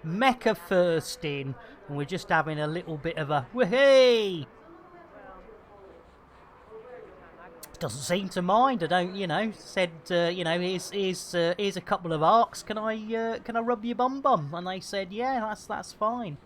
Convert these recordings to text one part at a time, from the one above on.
Mecca first in, and we're just having a little bit of a whee. Doesn't seem to mind. I don't, said, here's a couple of arcs. Can I rub your bum? And they said, yeah, that's fine.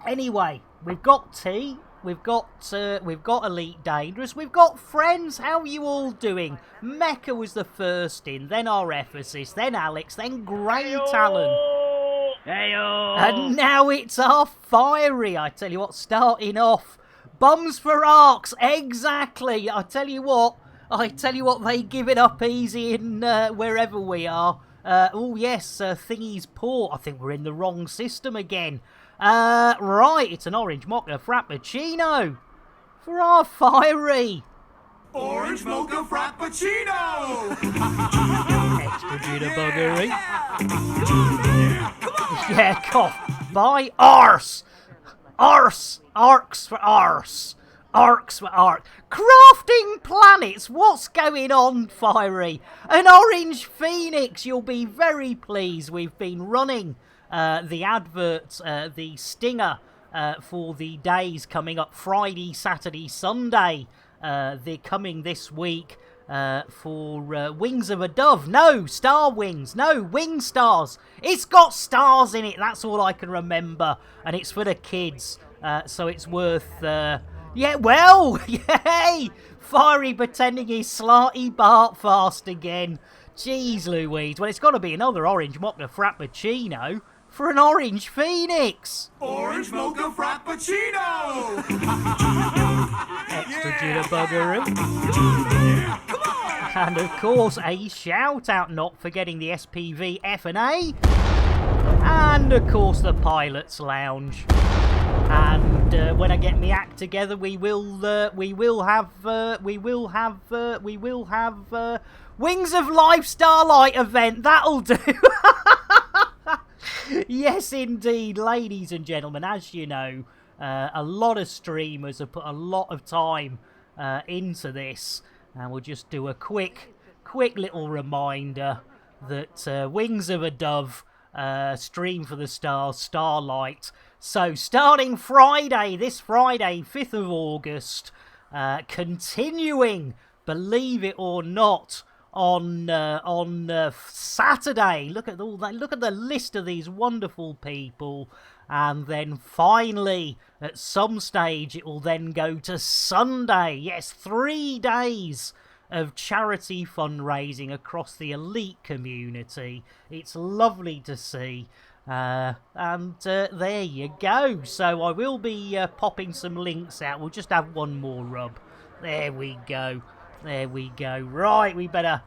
Anyway, we've got tea. We've got Elite Dangerous. We've got friends. How are you all doing? Mecca was the first in, then our Ephesus, then Alex, then Grey Talon. Heyo! And now it's our Fiery. I tell you what, starting off. Bums for arcs, exactly. I tell you what, they give it up easy in wherever we are. Thingy's Port. I think we're in the wrong system again. Right, it's an orange mocha frappuccino for our Fiery. Orange mocha frappuccino! Extra jitterbuggery. Yeah, cough. By arse. Arse! Arcs for arse! Arcs for arc. Crafting planets! What's going on, Fiery? An orange phoenix! You'll be very pleased. We've been running the adverts, the stinger for the days coming up Friday, Saturday, Sunday. They're coming this week for Wings of a Dove. No, Star Wings. No, Wing Stars. It's got stars in it. That's all I can remember. And it's for the kids. So it's worth... yay! Fiery pretending he's slarty Bart fast again. Jeez Louise. Well, it's got to be another orange mocha frappuccino for an orange phoenix. Orange mocha frappuccino! Extra jitterbuggery. And of course, a shout out, not forgetting the SPV F&A. And of course, the Pilot's Lounge. And when I get my act together, we will have Wings of Life Starlight event. That'll do. Yes, indeed, ladies and gentlemen. As you know, a lot of streamers have put a lot of time into this, and we'll just do a quick little reminder that Wings of a Dove, Stream for the Stars, Starlight. So starting this Friday, 5th of August, continuing, believe it or not, on Saturday. Look at all that. Look at the list of these wonderful people. And then finally, at some stage, it will then go to Sunday. Yes, 3 days of charity fundraising across the Elite community. It's lovely to see. There you go. So I will be popping some links out. We'll just have one more rub. There we go. Right, we better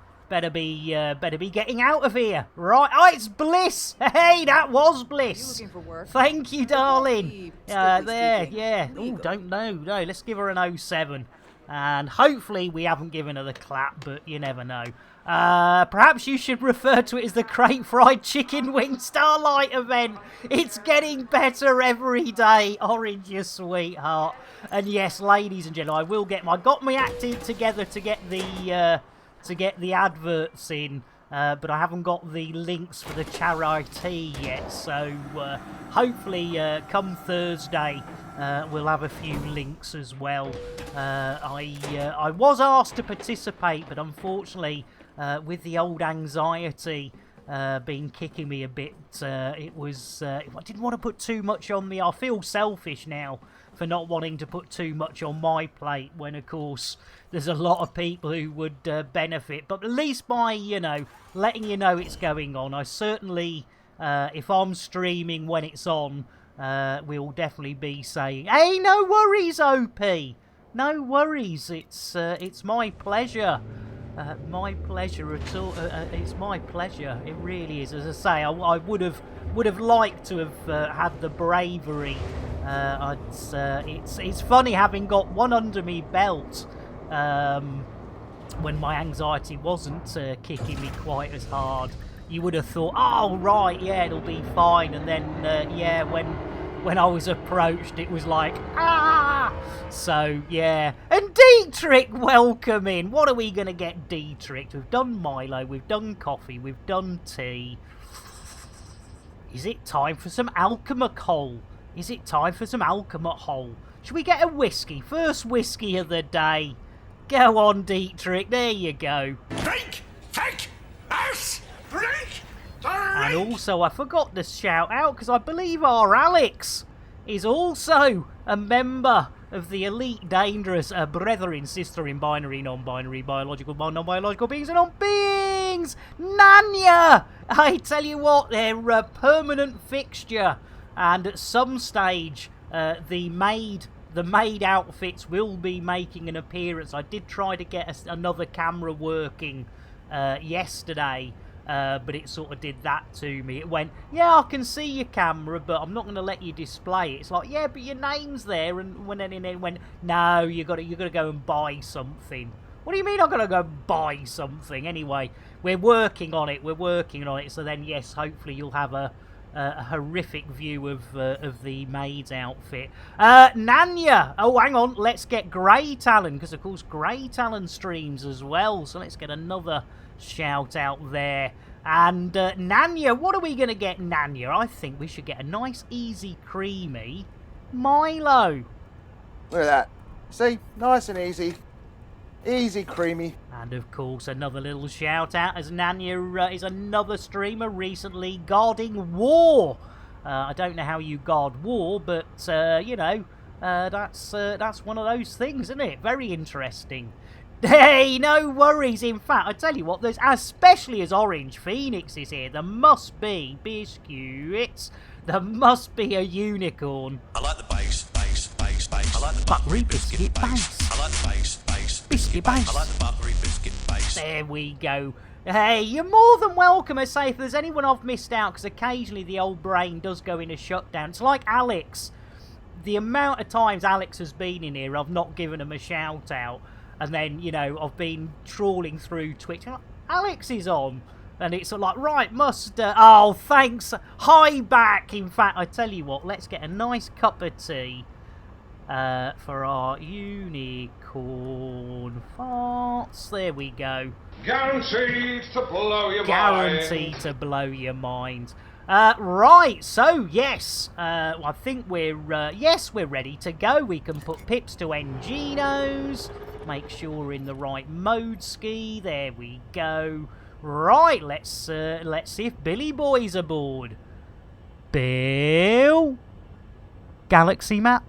be getting out of here. Right. Oh, it's Bliss. Hey, that was Bliss. Are you looking for work? Thank you, darling. Strictly There, speaking, yeah. Oh, legal. don't know. No, let's give her an 07. And hopefully we haven't given her the clap, but you never know. Perhaps you should refer to it as the Crate Fried Chicken Wing Starlight event. It's getting better every day. Orange, you sweetheart. And yes, ladies and gentlemen, I got me acted together to get the adverts in. But I haven't got the links for the charity yet, so hopefully come Thursday we'll have a few links as well. I was asked to participate, but unfortunately with the old anxiety been kicking me a bit, I didn't want to put too much on me. I feel selfish now for not wanting to put too much on my plate when, of course, there's a lot of people who would benefit. But at least by, letting you know it's going on, I certainly, if I'm streaming when it's on, we'll definitely be saying, hey, no worries, OP. No worries. It's my pleasure. My pleasure at all. It's my pleasure. It really is. As I say, I would have liked to have had the bravery. It's funny having got one under me belt when my anxiety wasn't kicking me quite as hard. You would have thought, oh right, yeah, it'll be fine, and then when I was approached, it was like, ah! So, yeah. And Dietrich, welcome in. What are we going to get, Dietrich? We've done Milo, we've done coffee, we've done tea. Is it time for some alcohol? Is it time for some alcohol? Should we get a whiskey? First whiskey of the day. Go on, Dietrich. There you go. Drink, take, us, drink, And also, I forgot to shout out, because I believe our Alex is also a member of the Elite Dangerous Brethren, Sister in Binary, Non-Binary, Biological, Non-Biological Beings and Non-Beings! Nanya! I tell you what, they're a permanent fixture. And at some stage, the maid outfits will be making an appearance. I did try to get another camera working yesterday, but it sort of did that to me. It went, yeah, I can see your camera, but I'm not going to let you display it. It's like, yeah, but your name's there. And then it went, no, you got to go and buy something. What do you mean I've got to go buy something? Anyway, we're working on it. So then, yes, hopefully you'll have a horrific view of the maid's outfit. Nanya! Oh, hang on. Let's get Grey Talon, because, of course, Grey Talon streams as well. So let's get another shout out there. And Nanya, what are we going to get, Nanya? I think we should get a nice, easy, creamy Milo. Look at that. See? Nice and easy. Easy, creamy. And of course, another little shout out as Nanya is another streamer recently guarding war. I don't know how you guard war, but you know, that's one of those things, isn't it? Very interesting. Hey, no worries. In fact, I tell you what, there's especially as Orange Phoenix is here, there must be biscuits. There must be a unicorn. I like the bass. I like the buttery biscuit bass. I like the bass. Biscuit bass. I like the buttery biscuit bass. There we go. Hey, you're more than welcome. I say, if there's anyone I've missed out, because occasionally the old brain does go in a shutdown. It's like Alex. The amount of times Alex has been in here, I've not given him a shout out. And then, you know, I've been trawling through Twitch. And Alex is on. And it's like, right, must... oh, thanks. Hi back. In fact, I tell you what, let's get a nice cup of tea for our unicorn farts. There we go. Guaranteed to blow your mind. Guaranteed to blow your mind. Right, so yes, I think we're ready to go. We can put pips to Enginos. Make sure we're in the right mode ski. There we go. Right, let's see if Billy Boy's aboard. Bill? Galaxy map?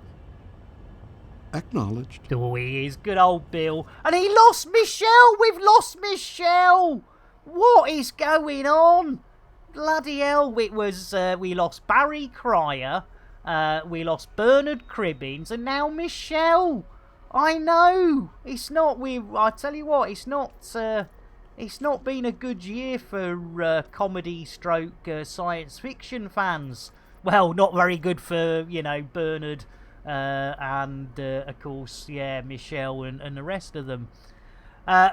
Acknowledged. Oh, he is. Good old Bill. And he lost Michelle! We've lost Michelle! What is going on? Bloody hell. It was, we lost Barry Cryer, we lost Bernard Cribbins, and now Michelle! I know! It's not, I tell you what, it's not been a good year for comedy stroke science fiction fans. Well, not very good for, you know, Bernard and, of course, yeah, Michelle and the rest of them.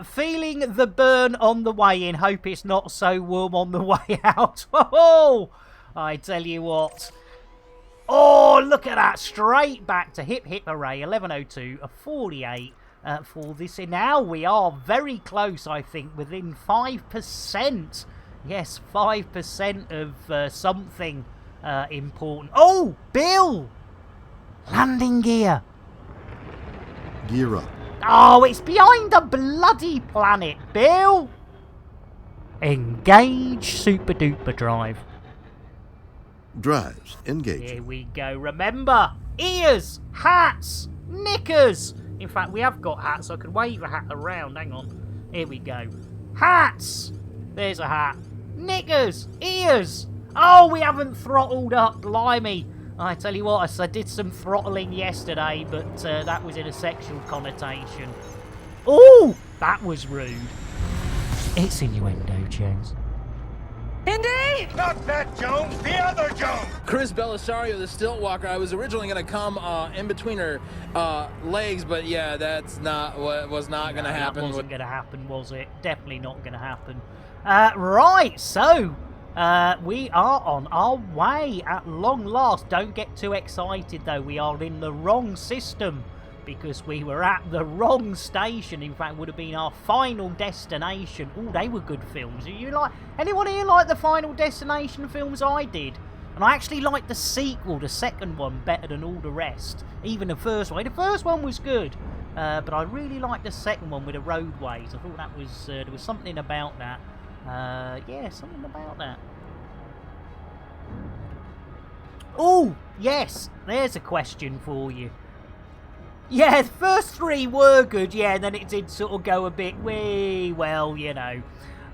Feeling the burn on the way in. Hope it's not so warm on the way out. Oh, I tell you what. Oh, look at that. Straight back to hip hip hooray. 11:02, a 48 for this. Now we are very close, I think, within 5%. Yes, 5% of something important. Oh, Bill! Landing gear. Gear up. Oh, it's behind the bloody planet, Bill! Engage super duper drive. Drives. Engage. Here we go. Remember, ears, hats, knickers. In fact, we have got hats, so I could wave a hat around. Hang on. Here we go. Hats. There's a hat. Knickers, ears. Oh, we haven't throttled up, blimey. I tell you what, I did some throttling yesterday, but that was in a sexual connotation. Oh, that was rude. It's innuendo, Jones. Indy! Not that Jones, the other Jones. Chris Belisario, the stilt walker. I was originally going to come in between her legs, but yeah, that's not what was not going to happen. That wasn't going to happen, was it? Definitely not going to happen. Right, so we are on our way at long last. Don't get too excited, though. We are in the wrong system because we were at the wrong station. In fact, would have been our final destination. Oh, they were good films. Are you like anyone here like the Final Destination films I did? And I actually like the sequel, the second one, better than all the rest. Even the first one. The first one was good. But I really like the second one with the roadways. I thought that was, there was something about that. Yeah, something about that. Oh, yes, there's a question for you. Yeah, the first 3 were good, yeah, and then it did sort of go a bit, well, you know.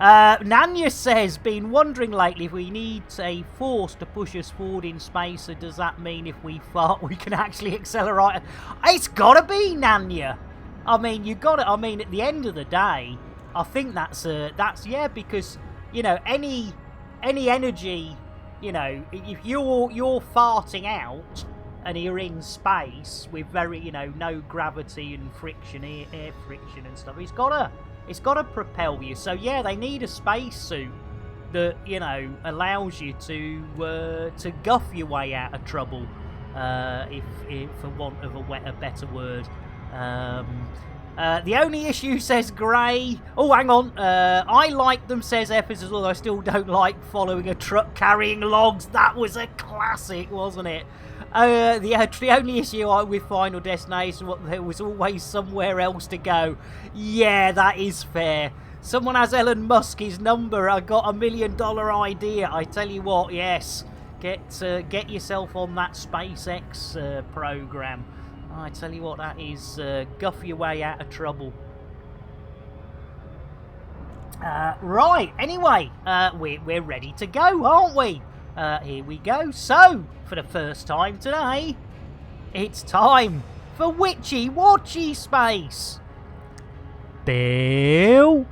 Nanya says, been wondering lately if we need a force to push us forward in space, so does that mean if we fart we can actually accelerate? It's gotta be, Nanya. I mean, you gotta, I mean, at the end of the day, I think that's yeah, because, you know, any energy, you know, if you're farting out and you're in space with very, you know, no gravity and friction, air friction and stuff, it's gotta propel you. So yeah, they need a spacesuit that, you know, allows you to guff your way out of trouble, if for want of a better word. The only issue, says Gray. Oh, hang on. I like them, says Ephes, although I still don't like following a truck carrying logs. That was a classic, wasn't it? The only issue with Final Destination, there was always somewhere else to go. Yeah, that is fair. Someone has Elon Musk's number. I got $1 million idea. I tell you what, yes. Get yourself on that SpaceX program. I tell you what, that is guff your way out of trouble. Right, anyway, we're ready to go, aren't we? Here we go. So, for the first time today, it's time for Witchy Watchy Space. Bill?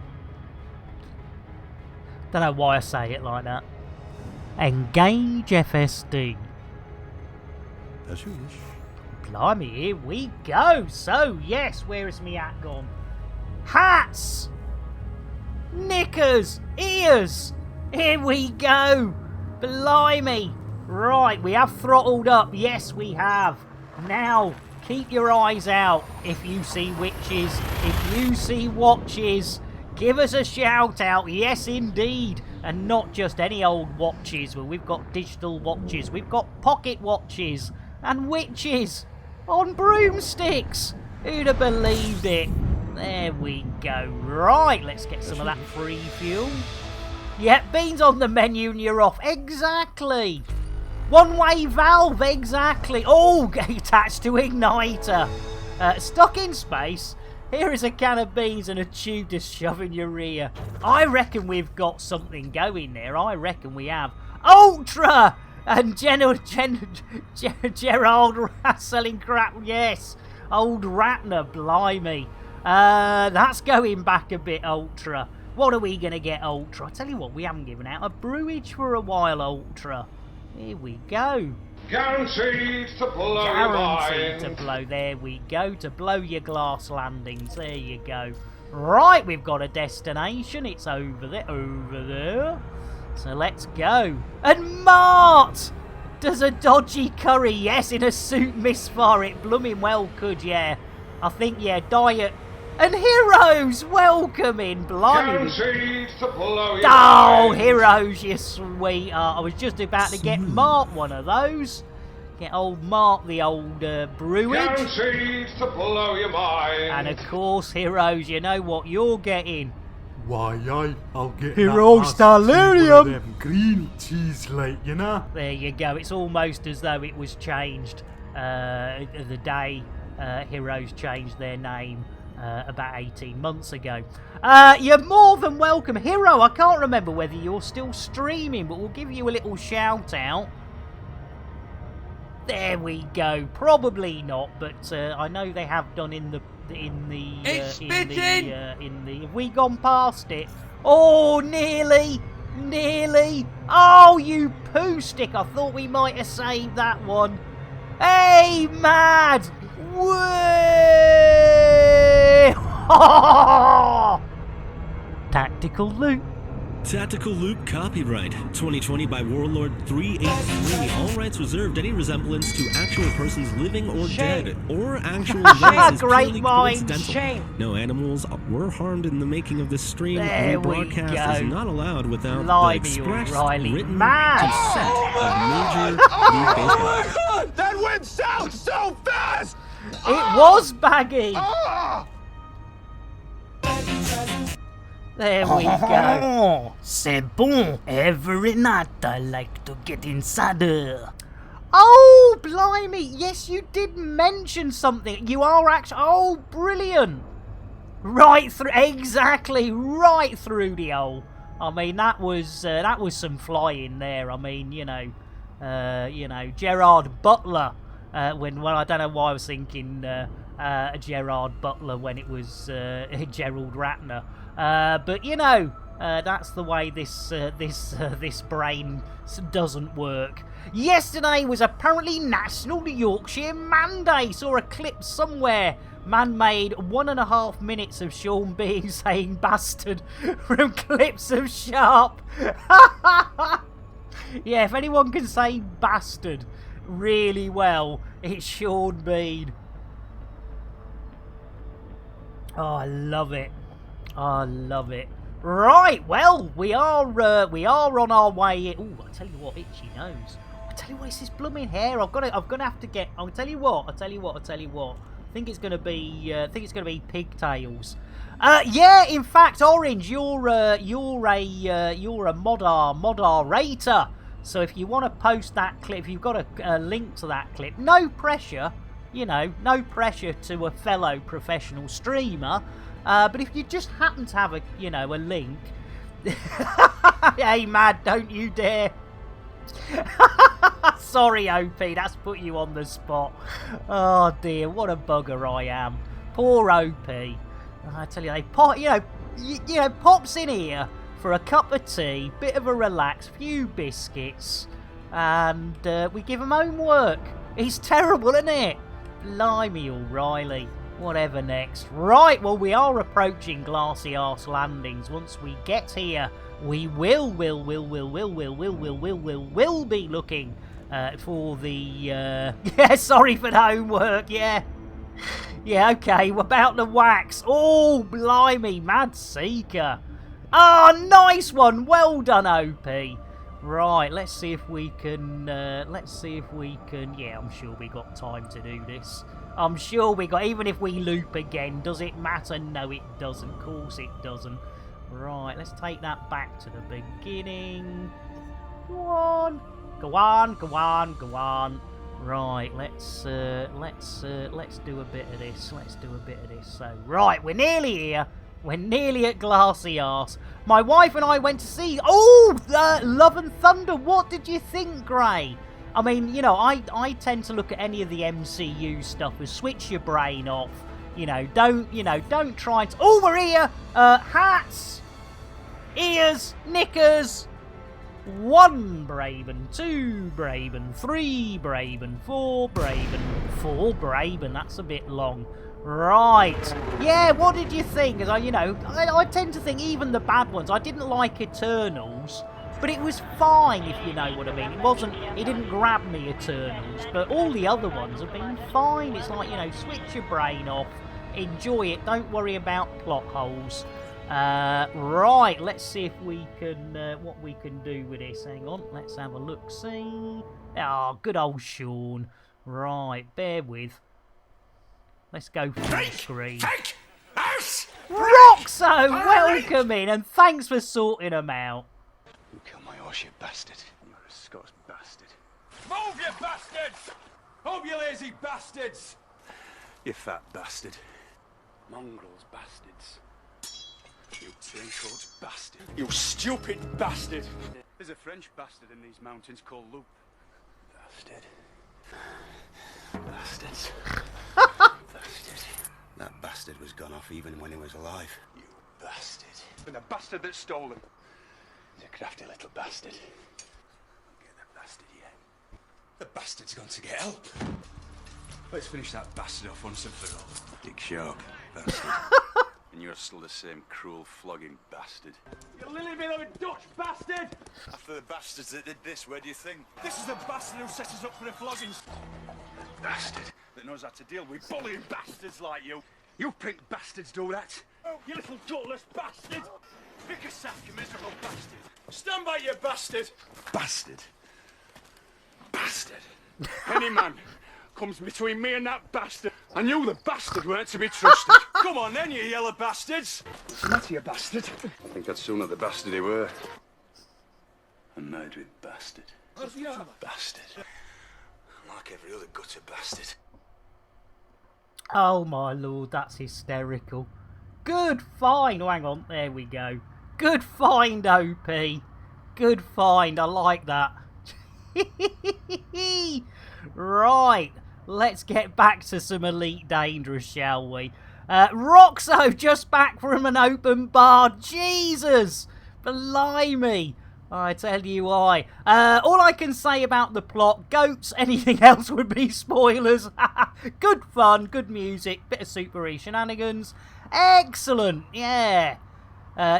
Don't know why I say it like that. Engage FSD. As you wish. Blimey, here we go. So, yes, where is me hat gone? Hats! Knickers! Ears! Here we go! Blimey! Right, we have throttled up. Yes, we have. Now, keep your eyes out if you see witches. If you see watches, give us a shout out. Yes, indeed. And not just any old watches. Well, we've got digital watches. We've got pocket watches. And witches on broomsticks. Who'd have believed it? There we go. Right, let's get some of that free fuel. Yep, beans on the menu and you're off. Exactly. One-way valve, exactly. Oh, attached to igniter. Stuck in space. Here is a can of beans and a tube to shove in your rear. I reckon we've got something going there. I reckon we have. Ultra! And Gerald selling crap, yes. Old Ratner, blimey. That's going back a bit, Ultra. What are we going to get, Ultra? I tell you what, we haven't given out a brewage for a while, Ultra. Here we go. Guaranteed to blow your Guaranteed mind. to blow. There we go. To blow your glass landings. There you go. Right, we've got a destination. It's over there. Over there. So let's go. And Mart does a dodgy curry. Yes, in a suit misfire. It blooming well could, yeah. I think, yeah, diet. And Heroes, welcome in. Blimey. Guaranteed to blow your Oh, mind. Heroes, you sweetheart. I was just about to get Mart one of those. Get old Mart, the old brewage. Guaranteed to blow your mind. And of course, Heroes, you know what you're getting. Why, I'll get Hero that Starlarium. them green cheese like, you know. There you go. It's almost as though it was changed the day Heroes changed their name about 18 months ago. You're more than welcome. Hero, I can't remember whether you're still streaming, but we'll give you a little shout out. There we go. Probably not, but I know they have done in the have we gone past it? Oh, nearly. Oh, you poo stick. I thought we might have saved that one. Hey, mad. Way. Tactical loot. Tactical Loop copyright 2020 by Warlord 383. All rights reserved. Any resemblance to actual persons living or dead or actual events is purely coincidental. No animals were harmed in the making of this stream. Rebroadcast is not allowed without the express written consent of Major League Baseball. Oh my God! That went south so fast! It was Baggy! There we go. C'est bon. Every night I like to get inside her. Oh, blimey. Yes, you did mention something. You are actually... Oh, brilliant. Right through... Exactly. Right through the hole. I mean, that was some flying there. I mean, you know, Gerard Butler. When I don't know why I was thinking Gerard Butler when it was Gerald Ratner. But you know, that's the way this brain doesn't work. Yesterday was apparently National Yorkshire Man Day. Saw a clip somewhere. Man made 1.5 minutes of Sean Bean saying bastard from clips of Sharp. Yeah, if anyone can say bastard really well, it's Sean Bean. Oh, I love it. I love it. Right, well, we are on our way. Oh, I tell you what, itchy nose. I tell you what, it's this blooming hair. I'm gonna have to get. I'll tell you what. I think it's gonna be pigtails. Yeah, in fact, Orange, you're a moderator. So if you want to post that clip, if you've got a link to that clip, no pressure. You know, no pressure to a fellow professional streamer. But if you just happen to have a link, hey, Mad, don't you dare. Sorry, OP, that's put you on the spot. Oh dear, what a bugger I am. Poor OP. I tell you, pops in here for a cup of tea, bit of a relax, few biscuits, and we give him homework. He's terrible, isn't it? Blimey, O'Reilly. Whatever next. Right, well, we are approaching Glassy Arse Landings. Once we get here, we will be looking for the... yeah, sorry for the homework, yeah. Yeah, okay, we're about to wax. Oh, blimey, Mad Seeker. Ah, nice one. Well done, OP. Right, let's see if we can... Yeah, I'm sure we got time to do this. I'm sure we got... Even if we loop again, does it matter? No, it doesn't. Of course it doesn't. Right, let's take that back to the beginning. Go on. Go on, go on, go on. Right, let's do a bit of this. Let's do a bit of this. So, right, we're nearly here. We're nearly at Glassy Arse. My wife and I went to see... Oh, Love and Thunder. What did you think, Gray? I mean, I tend to look at any of the MCU stuff as switch your brain off. Don't try and... Oh, we're here! Hats! Ears! Knickers! 1 Braben, 2 Braben, 3 Braben, 4 Braben, 4 Braben. That's a bit long. Right. Yeah, what did you think? Because I tend to think even the bad ones. I didn't like Eternals, but it was fine, if you know what I mean. It didn't grab me, Eternals, but all the other ones have been fine. It's like, switch your brain off, enjoy it, don't worry about plot holes. Right, let's see if we can, what we can do with this. Hang on, let's have a look-see. Oh, good old Sean. Right, bear with. Let's go full screen. Roxo, welcome in, and thanks for sorting them out. You killed my horse, you bastard. You're a Scots bastard. Move, you bastards! Move, you lazy bastards! You fat bastard. Mongrels bastards. You turncoat bastard. You stupid bastard! There's a French bastard in these mountains called Loop. Bastard. Bastards. Bastard. That bastard was gone off even when he was alive. You bastard. And the bastard that stole him. He's a crafty little bastard. Don't get that bastard yet. The bastard's gone to get help. Let's finish that bastard off once and for all. Dick Sharp, bastard. And you're still the same cruel, flogging bastard. You lily bit of a Dutch bastard! After the bastards that did this, where do you think? This is the bastard who set us up for the floggings. Bastard that knows how to deal with Bullying bastards like you. You think bastards do that? Oh, you little gutless bastard! Pick a sack, you miserable bastard! Stand by, you bastard! bastard. Bastard! Any man comes between me and that bastard, and you, the bastard, weren't to be trusted. Come on then, you yellow bastards! Not you bastard! I think I'd sooner the bastard he were. A murdering bastard. Bastard. Like every other gutter bastard. Oh my lord, that's hysterical. Good find. Oh, hang on, there we go. Good find, OP. Good find, I like that. Right, let's get back to some Elite Dangerous, shall we? Roxo just back from an open bar. Jesus, blimey. I tell you why. All I can say about the plot, goats, anything else would be spoilers. Good fun, good music, bit of Super E shenanigans. Excellent, yeah.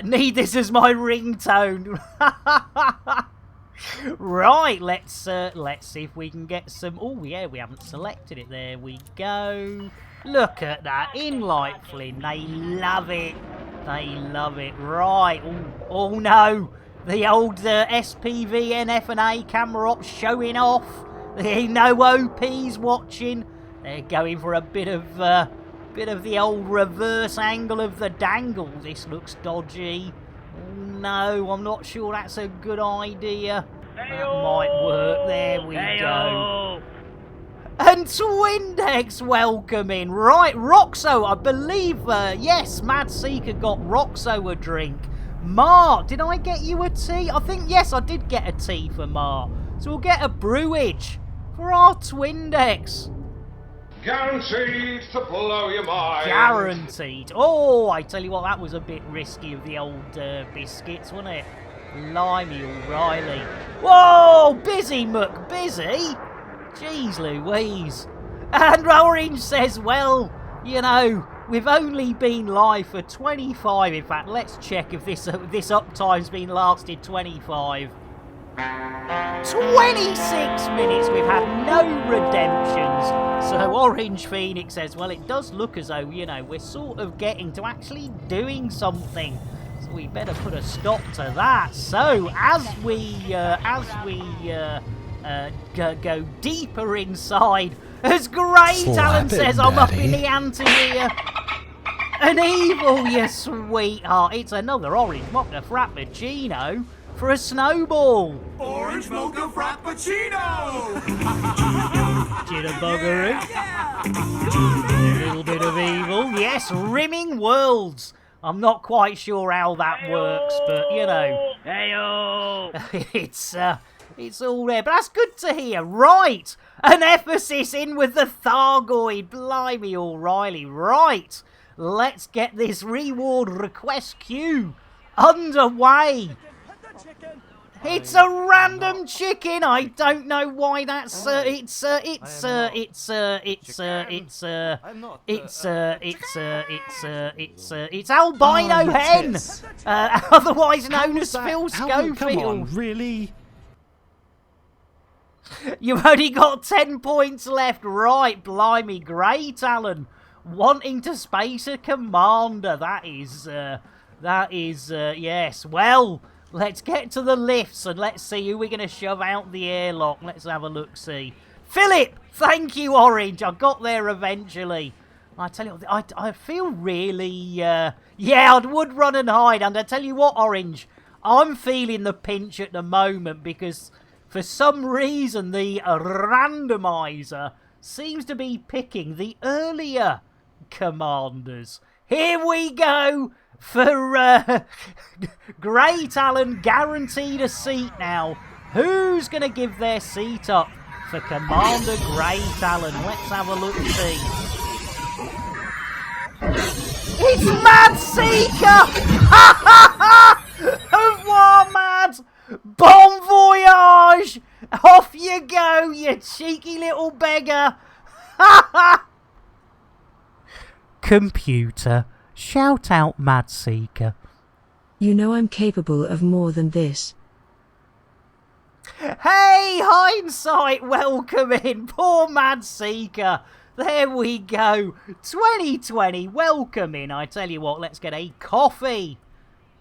Need this as my ringtone. Right, let's see if we can get some. Oh yeah, we haven't selected it. There we go. Look at that, in-light Flynn. They love it. They love it. Right. Oh no. The old SPV, NF and A camera ops showing off. There ain't no OPs watching. They're going for a bit of the old reverse angle of the dangle. This looks dodgy. Oh, no, I'm not sure that's a good idea. That might work. There we go. And Twindex welcoming. Right, Roxo, I believe, yes, Mad Seeker got Roxo a drink. Mark, did I get you a tea? I think, yes, I did get a tea for Mark. So we'll get a brewage for our Twindex. Guaranteed to blow your mind. Guaranteed. Oh, I tell you what, that was a bit risky of the old biscuits, wasn't it? Blimey O'Reilly. Whoa, busy Muck, busy? Jeez Louise. And Orange says, well, you know, we've only been live for 25. In fact, let's check if this uptime's been lasted 25. 26 minutes, we've had no redemptions. So Orange Phoenix says, well, it does look as though, you know, we're sort of getting to actually doing something. So we better put a stop to that. So as we go deeper inside, as Grey Talon says, I'm up in the ante here. An evil, you sweetheart. It's another Orange Mocha Frappuccino for a snowball. Orange Mocha Frappuccino! Jitterbuggeroo. A little bit of evil. Yes, rimming worlds. I'm not quite sure how that works, but, you know. Heyo! It's all there, but that's good to hear. Right, an emphasis in with the Thargoid. Blimey O'Reilly. Right, let's get this reward request queue underway. It's a random chicken. I don't know why that's it's albino hen, otherwise known as Phil Schofield. Come on, really? You've only got 10 points left. Right, blimey, Grey Talon wanting to space a commander. That is, yes. Well, let's get to the lifts and let's see who we're going to shove out the airlock. Let's have a look-see. Philip! Thank you, Orange. I got there eventually. I tell you what, I feel really, yeah, I would run and hide. And I tell you what, Orange, I'm feeling the pinch at the moment because for some reason the randomizer seems to be picking the earlier commanders. Here we go for Grey Talon, guaranteed a seat now. Who's going to give their seat up for Commander Grey Talon? Let's have a look and see. It's Mad Seeker! Au revoir, Mad! Bon voyage! Off you go, you cheeky little beggar! Computer, Shout out, Mad Seeker. You know I'm capable of more than this. Hey, hindsight, welcome in. Poor Mad Seeker. There we go. 2020, welcome in. I tell you what, let's get a coffee.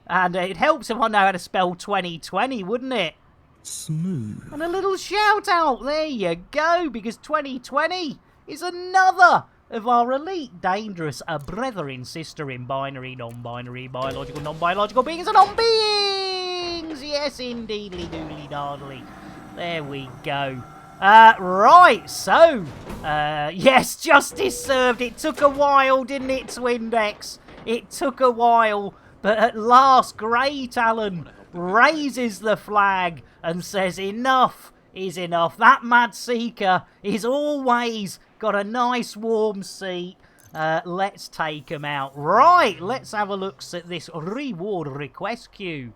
And it helps if I know how to spell 2020, wouldn't it? Smooth. And a little shout out, there you go, because 2020 is another of our elite, dangerous brethren, sister in binary, non-binary, biological, non-biological beings and non-beings. Yes, indeedly, doodly, dardly. There we go. Right, so, yes, justice served. It took a while, didn't it, Twindex? It took a while, but at last, Great Alan raises the flag and says enough is enough. That Mad Seeker is always got a nice warm seat. Let's take him out. Right, let's have a look at this reward request queue.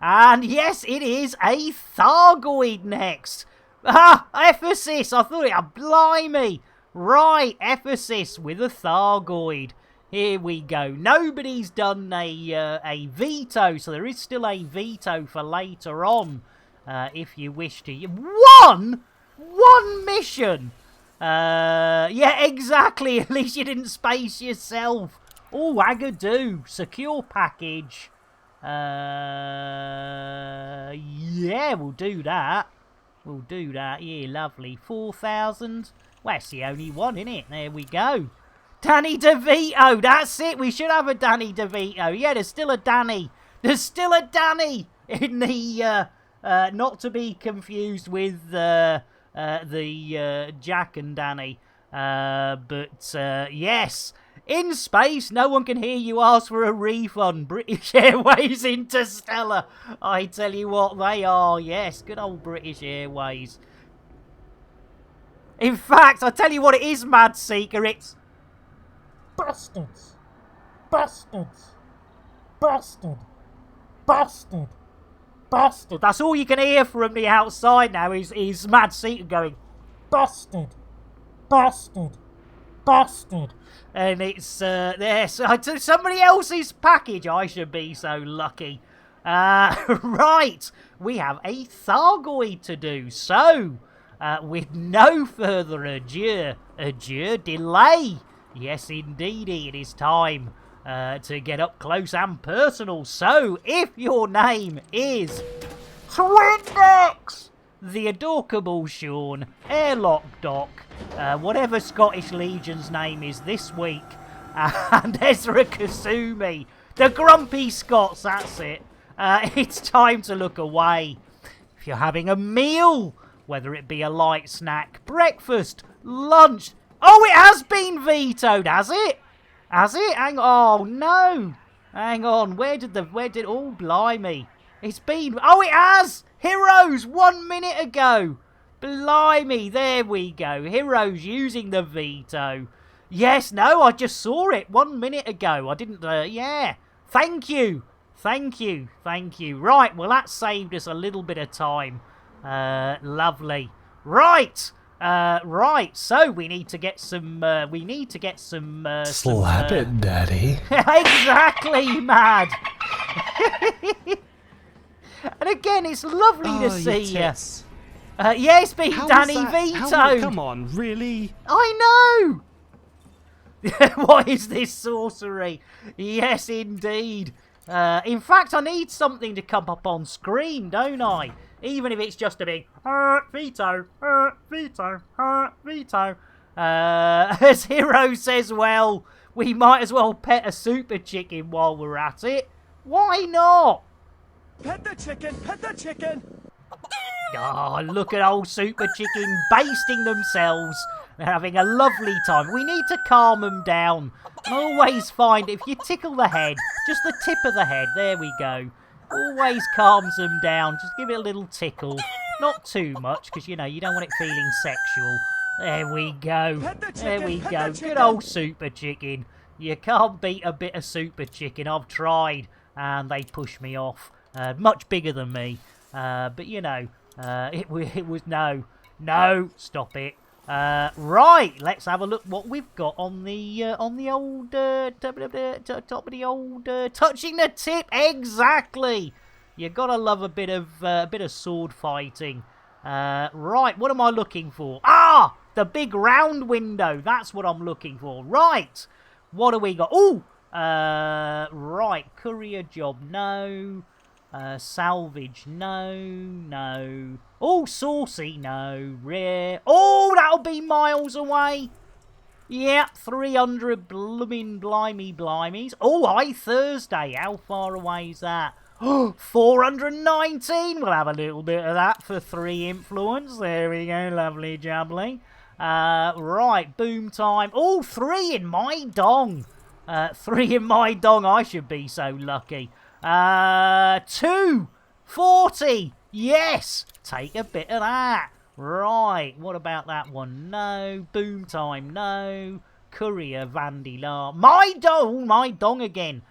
And yes, it is a Thargoid next. Ah, Ephesus, I thought it, blimey. Right, Ephesus with a Thargoid. Here we go. Nobody's done a veto, so there is still a veto for later on, if you wish to. One mission. Yeah, exactly. At least you didn't space yourself. Oh, Agadoo, secure package. Yeah, we'll do that. We'll do that. Yeah, lovely. 4,000. Well, it's the only one, isn't it? There we go. Danny DeVito, that's it. We should have a Danny DeVito. Yeah, there's still a Danny. There's still a Danny in the, not to be confused with the Jack and Danny. But yes, in space, no one can hear you ask for a refund. British Airways Interstellar. I tell you what, they are. Yes, good old British Airways. In fact, I tell you what it is, Mad Seeker, it's bastards. Bastards. Bastard. Bastard. Bastard. That's all you can hear from the outside now is Mad Seeker going, bastard. Bastard. Bastard. And it's, there, so somebody else's package. I should be so lucky. Right. We have a Thargoid to do. So, with no further delay. Yes, indeedy, it is time to get up close and personal. So, if your name is Twindex, the Adorkable Sean, Airlock Doc, whatever Scottish Legion's name is this week, and Ezra Kasumi, the Grumpy Scots, that's it. It's time to look away. If you're having a meal, whether it be a light snack, breakfast, lunch. Oh, it has been vetoed, has it? Has it? Hang on. Oh, no. Hang on. Oh, blimey. It's been, oh, it has. Heroes 1 minute ago. Blimey. There we go. Heroes using the veto. Yes, no, I just saw it 1 minute ago. I didn't, yeah. Thank you. Thank you. Thank you. Right, well, that saved us a little bit of time. Lovely. Right. Right, so we need to get some, Slap it, Daddy. Exactly, Mad. And again, it's lovely to see you. Yeah, it's been Danny Vito. Come on, really? I know. What is this sorcery? Yes, indeed. In fact, I need something to come up on screen, don't I? Even if it's just a big veto, veto, veto. As Hero says, well, we might as well pet a super chicken while we're at it. Why not? Pet the chicken, pet the chicken. Oh, look at old super chicken basting themselves. They're having a lovely time. We need to calm them down. I always find if you tickle the head, just the tip of the head, there we go. Always calms them down. Just give it a little tickle. Not too much, because, you know, you don't want it feeling sexual. There we go. There we go. Good old super chicken. You can't beat a bit of super chicken. I've tried, and they push me off. Much bigger than me. But, you know, it was no. No, stop it. Right, let's have a look what we've got on the old top of the old touching the tip. Exactly. You gotta love a bit of sword fighting. Right, what am I looking for? Ah, the big round window. That's what I'm looking for. Right, what do we got? Oh, right, courier job, no. Salvage, no. Oh, saucy, no. Rare. Oh, that'll be miles away. Yep, 300 blooming blimies. Oh, aye, Thursday. How far away is that? 419. We'll have a little bit of that for 3 influence. There we go. Lovely jubbly. Right, boom time. Oh, 3 in my dong. 3 in my dong. I should be so lucky. 240. Yes. Take a bit of that. Right. What about that one? No. Boom time. No. Courier Vandilar. My dong again.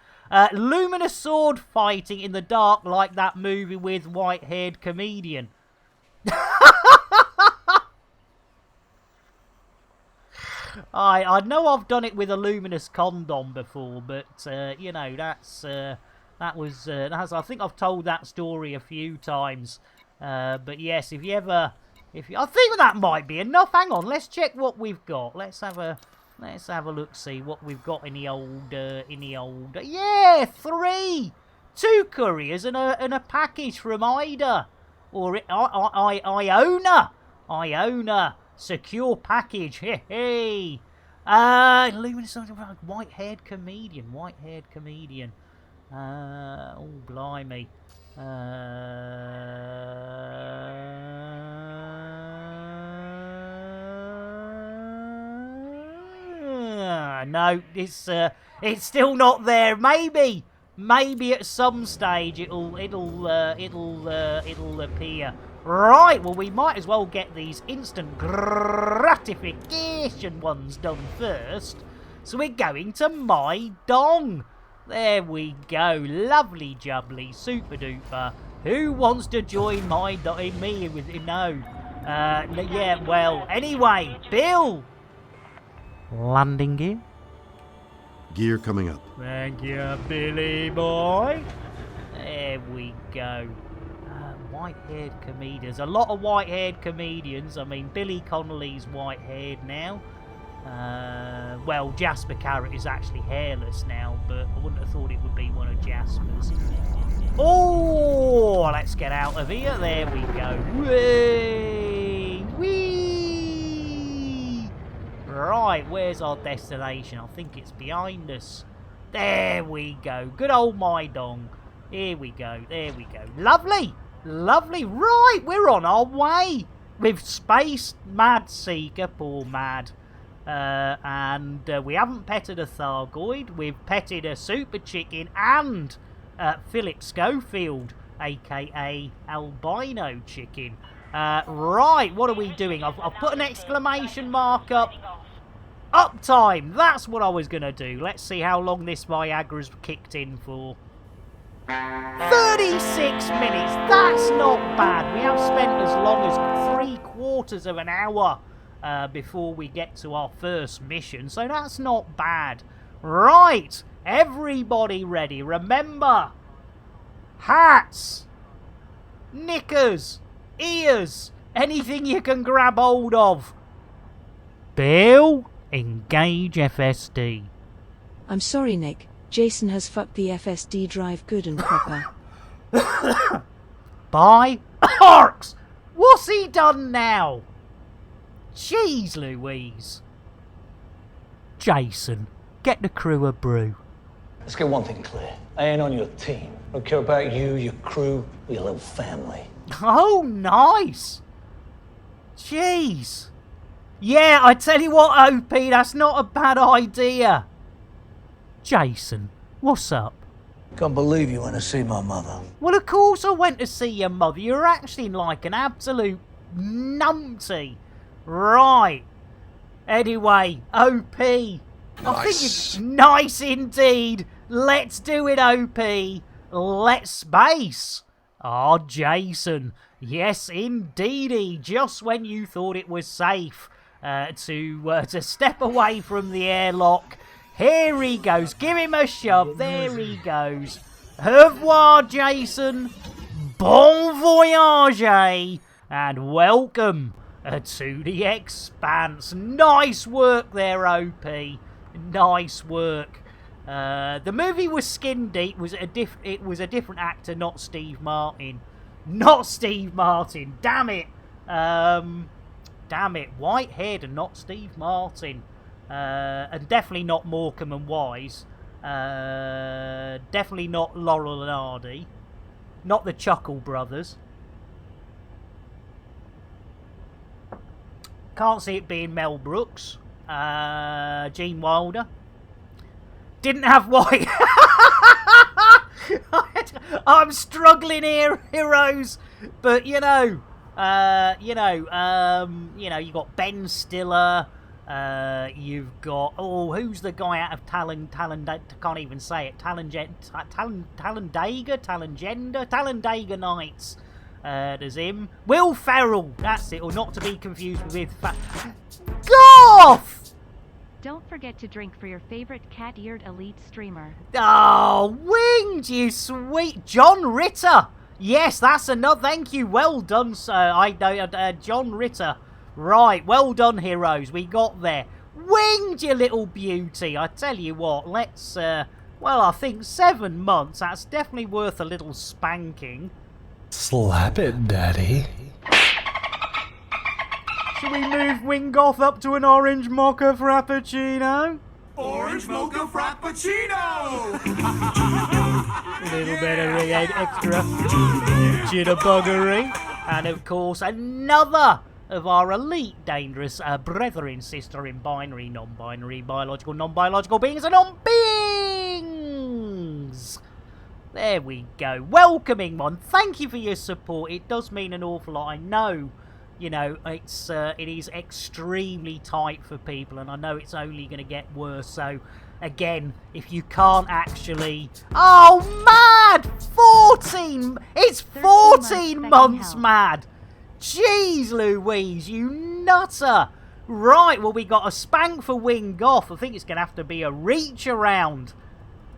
Luminous sword fighting in the dark like that movie with white-haired comedian. I know I've done it with a luminous condom before, but you know, that's I think I've told that story a few times. But yes, I think that might be enough. Hang on, let's check what we've got. Let's have a look, see what we've got in the old. Yeah, 3, 2 couriers and a package from Ida or Iona. Secure package. Hey. Luminous white-haired comedian. Oh, blimey. No, it's still not there. Maybe at some stage it'll appear. Right, well, we might as well get these instant gratification ones done first. So we're going to my dong. There we go. Lovely jubbly, super duper. Who wants to join my dong? Me with no. Yeah, well, anyway, Bill. Landing gear. Gear coming up. Thank you, Billy boy. There we go. White-haired comedians. A lot of white-haired comedians. I mean, Billy Connolly's white-haired now. Well, Jasper Carrot is actually hairless now, but I wouldn't have thought it would be one of Jasper's. Oh, let's get out of here. There we go. Whee! Right, where's our destination? I think it's behind us. There we go. Good old my dong. Here we go. There we go. Lovely. Right, we're on our way with Space Mad Seeker, poor Mad. And we haven't petted a Thargoid. We've petted a Super Chicken and Philip Schofield, a.k.a. Albino Chicken. Right, what are we doing? I've put an exclamation mark up. Uptime, that's what I was going to do. Let's see how long this Viagra's kicked in for. 36 minutes, that's not bad. We have spent as long as 3/4 of an hour before we get to our first mission, so that's not bad. Right, everybody ready. Remember, hats, knickers, ears, anything you can grab hold of. Bill, engage FSD. I'm sorry, Nick. Jason has fucked the FSD drive good and proper. By Arcs! What's he done now? Jeez Louise. Jason, get the crew a brew. Let's get one thing clear. I ain't on your team. I don't care about you, your crew, or your little family. Oh, nice. Jeez. Yeah, I tell you what, OP, that's not a bad idea. Jason, what's up? Can't believe you went to see my mother. Well, of course I went to see your mother. You're acting like an absolute numpty. Right. Anyway, OP. Nice. I think it's nice indeed. Let's do it, OP. Let's space. Ah, Jason. Yes, indeedy. Just when you thought it was safe. to step away from the airlock. Here he goes. Give him a shove. There he goes. Au revoir, Jason. Bon voyage. And welcome to the Expanse. Nice work there, OP. Nice work. The movie was skin deep. It was a different actor, not Steve Martin. Not Steve Martin. Damn it. Damn it. White-haired and not Steve Martin. And definitely not Morecambe and Wise. Definitely not Laurel and Hardy. Not the Chuckle Brothers. Can't see it being Mel Brooks. Gene Wilder. Didn't have white. I'm struggling here, heroes. But you got Ben Stiller. You've got who's the guy out of can't even say it. Talladega Nights. There's him. Will Ferrell. That's it. Or not to be confused with Goff. Don't forget to drink for your favorite cat-eared elite streamer. Oh, winged, you sweet John Ritter. Yes, that's another. Thank you. Well done, sir. I know John Ritter. Right, well done, heroes. We got there. Winged, you little beauty. I tell you what, let's, well, I think 7 months. That's definitely worth a little spanking. Slap it, Daddy. Should we move Wingoff up to an orange mocha frappuccino? Orange mocha frappuccino! A little bit of extra jitterbuggery. And of course, another of our elite dangerous brethren, sister in binary, non-binary, biological, non-biological beings, and non-beings! There we go. Welcoming one. Thank you for your support. It does mean an awful lot. I know, it is extremely tight for people, and I know it's only going to get worse. So, again, if you can't actually... Oh, mad! 14! It's 14 months mad! Jeez Louise, you nutter! Right, well, we got a spank for Wingoff. I think it's going to have to be a reach around.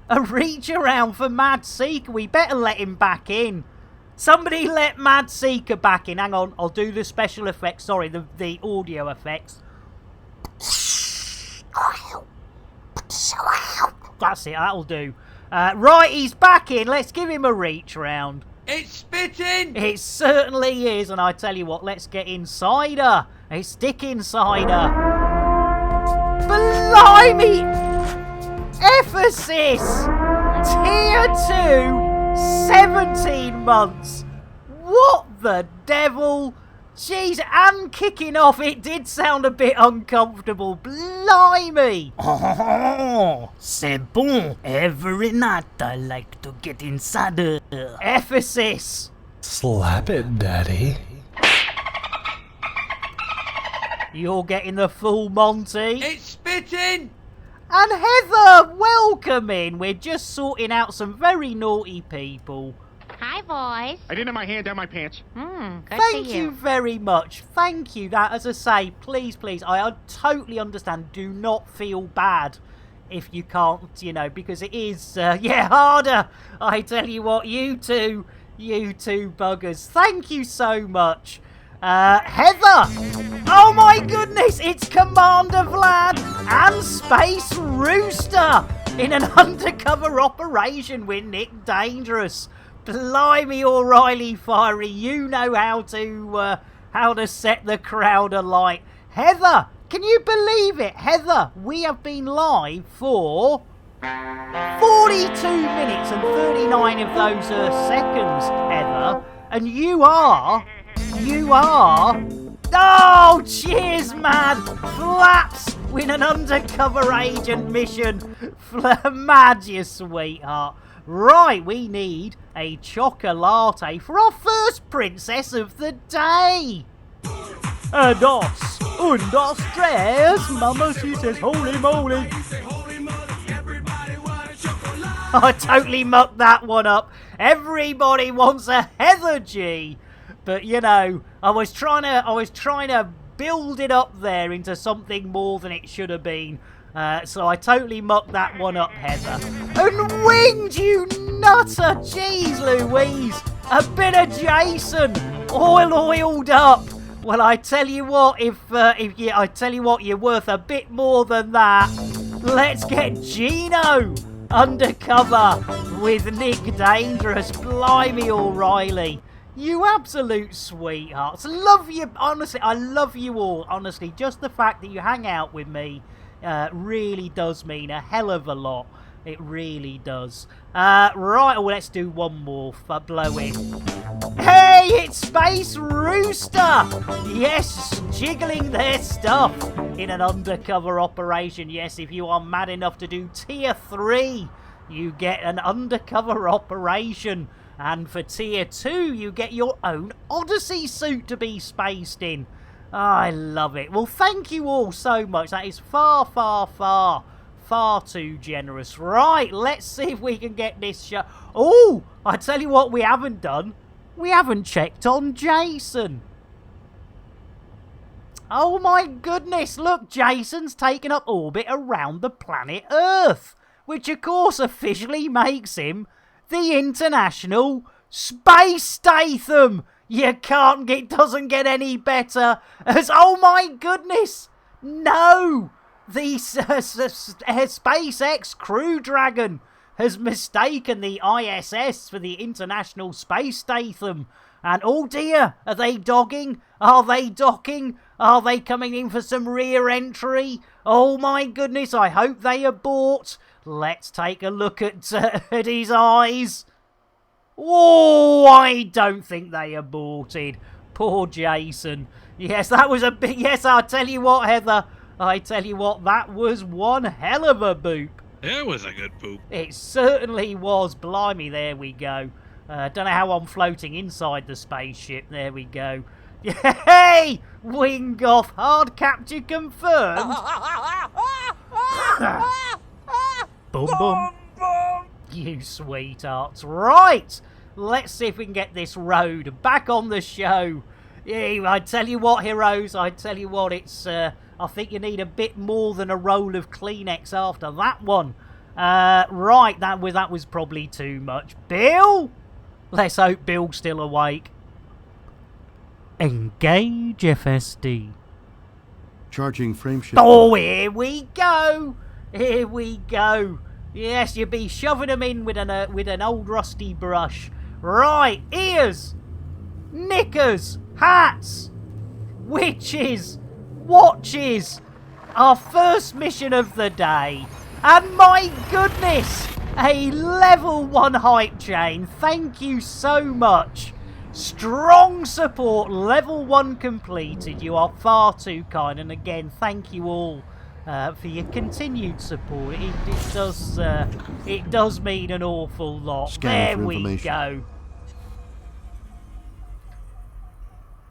A reach around for Mad Seeker. We better let him back in. Somebody let Mad Seeker back in. Hang on, I'll do the special effects. Sorry, the audio effects. That's it, that'll do. Right, he's back in. Let's give him a reach round. It's spitting! It certainly is, and I tell you what, let's get inside her. A stick inside her. Blimey! Ephesus! Tier 2, 17 months. What the devil? Jeez, and kicking off, it did sound a bit uncomfortable. Blimey! Oh, c'est bon. Every night I like to get inside her. Ephesus! Slap it, Daddy. You're getting the full Monty. It's spitting! And Heather, welcome in. We're just sorting out some very naughty people. Hi, boys. I didn't have my hand down my pants. Good Thank for you very much. Thank you. That, as I say, please, I totally understand. Do not feel bad if you can't, because it is, harder. I tell you what, you two buggers. Thank you so much. Heather! Oh my goodness, it's Commander Vlad and Space Rooster in an undercover operation with Nick Dangerous. Blimey, O'Reilly Fiery, you know how to set the crowd alight. Heather, can you believe it? Heather, we have been live for 42 minutes and 39 of those seconds, Heather, and you are... Oh, cheers, man! Flaps with an undercover agent mission. Mad, you sweetheart. Right, we need a chocolate for our first princess of the day. And dos, tres, Mama, she says, holy moly. I totally mucked that one up. Everybody wants a Heather G. But I was trying to build it up there into something more than it should have been. So I totally mucked that one up, Heather. And winged, you nutter! Jeez Louise! A bit of Jason! Oiled up! Well, I tell you what, I tell you what, you're worth a bit more than that. Let's get Gino undercover with Nick Dangerous. Blimey, O'Reilly. You absolute sweethearts. Love you, honestly, I love you all, honestly. Just the fact that you hang out with me really does mean a hell of a lot. It really does. Right, well, let's do one more for blowing. Hey, it's Space Rooster! Yes, jiggling their stuff in an undercover operation. Yes, if you are mad enough to do Tier 3, you get an undercover operation. And for Tier 2, you get your own Odyssey suit to be spaced in. I love it. Well, thank you all so much. That is far, far, far, far too generous. Right, let's see if we can get this show. Oh, I tell you what we haven't done. We haven't checked on Jason. Oh my goodness, look, Jason's taken up orbit around the planet Earth, which of course officially makes him the International Space Statham. You can't get, doesn't get any better. As, oh my goodness, no, the SpaceX Crew Dragon has mistaken the ISS for the International Space Statham. And oh dear, are they dogging? Are they docking? Are they coming in for some rear entry? Oh my goodness, I hope they abort. Let's take a look at his eyes. Oh, I don't think they aborted. Poor Jason. Yes, that was a big... Yes, I'll tell you what, Heather. I tell you what, that was one hell of a boop. It was a good poop. It certainly was. Blimey, there we go. Don't know how I'm floating inside the spaceship. There we go. Hey! Wingoff, hard capture confirmed. Boom, boom. You sweethearts. Right, let's see if we can get this road back on the show. Yeah, I tell you what, heroes, I tell you what, it's, I think you need a bit more than a roll of Kleenex after that one. Right, that was probably too much. Bill? Let's hope Bill's still awake. Engage FSD. Charging frameshift. Oh, here we go. Here we go. Yes, you'll be shoving them in with an old rusty brush. Right, ears, knickers, hats, witches, watches. Our first mission of the day. And my goodness, a level 1 hype chain. Thank you so much. Strong support, level 1 completed. You are far too kind. And again, thank you all for your continued support. It does mean an awful lot. Scanning there for we go.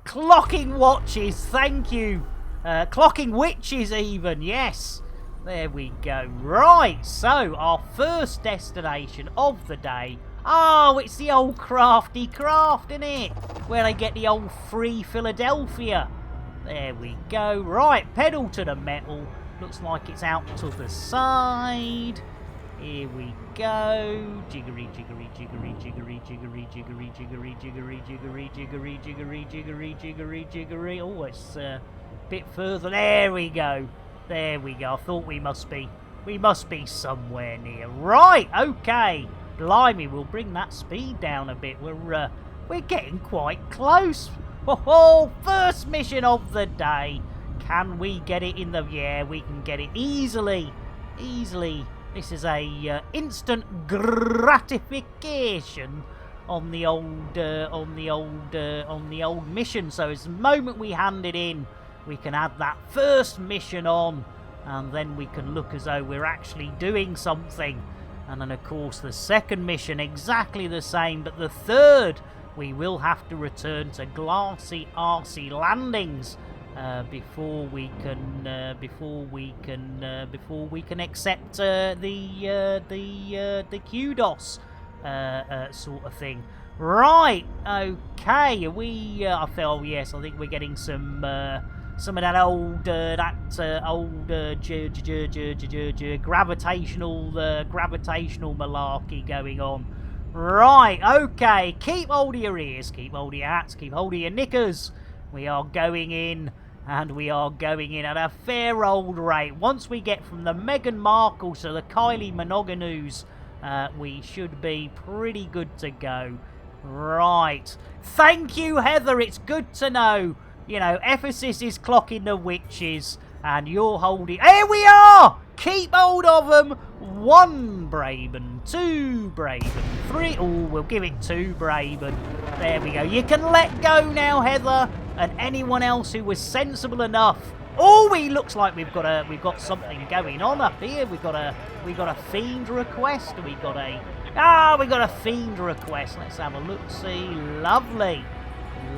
Clocking watches, thank you. Clocking witches even, yes. There we go. Right, so our first destination of the day. Oh, it's the old Crafty Craft, isn't it? Where they get the old free Philadelphia. There we go. Right, pedal to the metal. Looks like it's out to the side. Here we go. Jiggery, jiggery, jiggery, jiggery, jiggery, jiggery, jiggery, jiggery, jiggery, jiggery, jiggery, jiggery, jiggery, jiggery. Oh, it's a bit further. There we go. There we go. I thought we must be somewhere near. Right, okay. Blimey, we'll bring that speed down a bit. We're getting quite close. Oh, first mission of the day. Can we get it in the... Yeah, we can get it easily. Easily. This is a instant gratification on the old mission. So it's the moment we hand it in, we can add that first mission on, and then we can look as though we're actually doing something. And then, of course, the second mission, exactly the same, but the third, we will have to return to Glassy Arsey Landings before we can accept the kudos sort of thing. Right, okay, are we, I feel, yes, I think we're getting some of that old gravitational malarkey going on. Right, okay, keep hold of your ears, keep hold of your hats, keep hold of your knickers. We are going in, and we are going in at a fair old rate. Once we get from the Meghan Markle to the Kylie Minogues, we should be pretty good to go. Right. Thank you, Heather. It's good to know. You know, Ephesus is clocking the witches, and you're holding... Here we are! Keep hold of them. 1 Braben, 2 Braben, 3... Oh, we'll give it 2 Braben. There we go. You can let go now, Heather, and anyone else who was sensible enough. Oh, he looks like we've got something going on up here. We've got a fiend request. We got a fiend request. Let's have a look. See, lovely,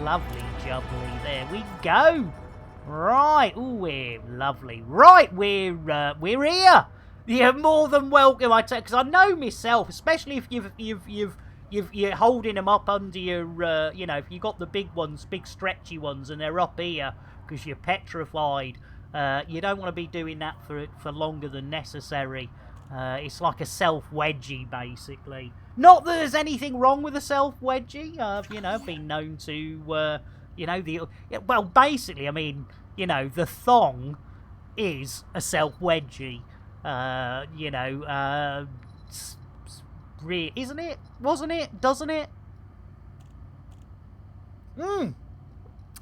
lovely, jubbly. There we go. Right. Oh, we're lovely. Right, we're here. You're more than welcome. Because I know myself, especially if you're holding them up under your, you know, if you got the big ones, big stretchy ones, and they're up here because you're petrified. You don't want to be doing that for longer than necessary. It's like a self-wedgie, basically. Not that there's anything wrong with a self-wedgie. You know, been known to, you know, well, basically, I mean, you know, the thong is a self-wedgie. You know, isn't it? Wasn't it? Doesn't it?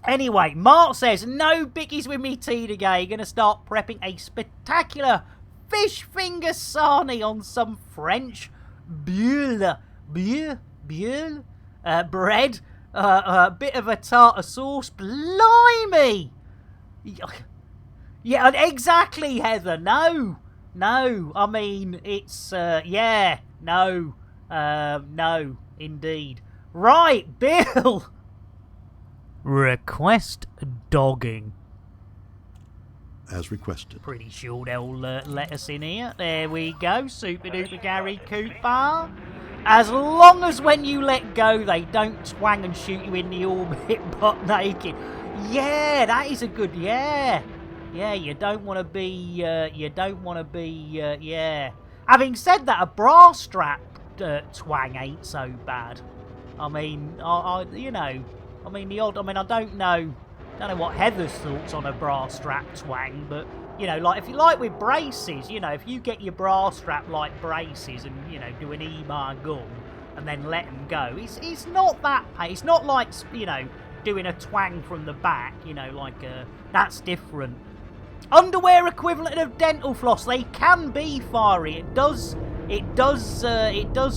Anyway, Mark says, no biggies with me tea today. Going to start prepping a spectacular fish finger sarnie on some French bread. A bit of a tartar sauce. Blimey! Yeah, exactly, Heather. No. I mean, it's, yeah. No, indeed. Right, Bill. Request dogging. As requested. Pretty sure they'll let us in here. There we go. Super duper Gary Cooper. As long as when you let go, they don't twang and shoot you in the orbit butt naked. Yeah, that is a good, yeah. Yeah, you don't want to be, yeah. Having said that, a bra strap twang ain't so bad. I mean, you know, I mean, I don't know what Heather's thoughts on a bra strap twang, but, you know, like, if you like with braces, you know, if you get your bra strap like braces and, you know, do an EMA gun and then let them go, it's not that pain. It's not like, you know, doing a twang from the back, you know, like, that's different. Underwear equivalent of dental floss, they can be fiery. It does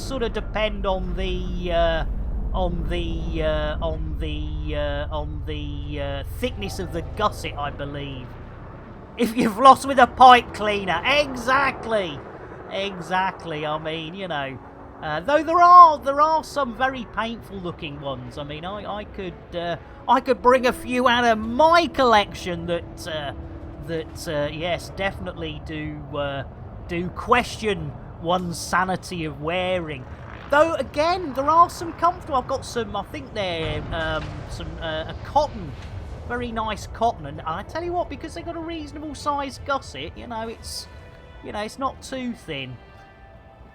sort of depend on the thickness of the gusset, I believe. If you've lost with a pipe cleaner, exactly. I mean, you know, though there are some very painful looking ones. I mean, I could bring a few out of my collection that yes, definitely do question one's sanity of wearing. Though, again, there are some comfortable. I've got some, I think they're a cotton, very nice cotton. And I tell you what, because they've got a reasonable size gusset, you know, it's not too thin.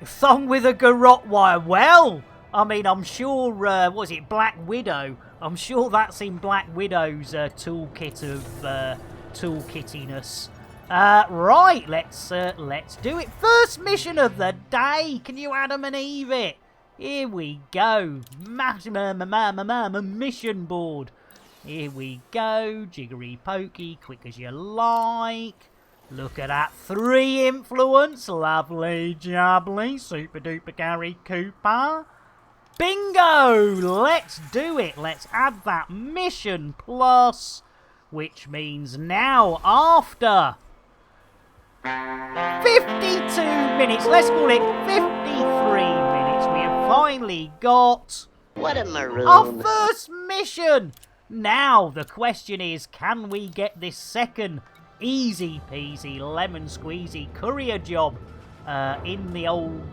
Thong with a garrote wire. Well, I mean, I'm sure, what is it, Black Widow? I'm sure that's in Black Widow's toolkit of toolkittiness. Right, let's do it. First mission of the day. Can you Adam and Eve it? Here we go. Mission board. Here we go. Jiggery pokey, quick as you like. Look at that 3 influence. Lovely jubbly. Super duper Gary Cooper. Bingo! Let's do it. Let's add that mission plus, which means now after 52 minutes, let's call it 53 minutes, we have finally got what a maroon. Our first mission. Now the question is, can we get this second easy peasy lemon squeezy courier job in the old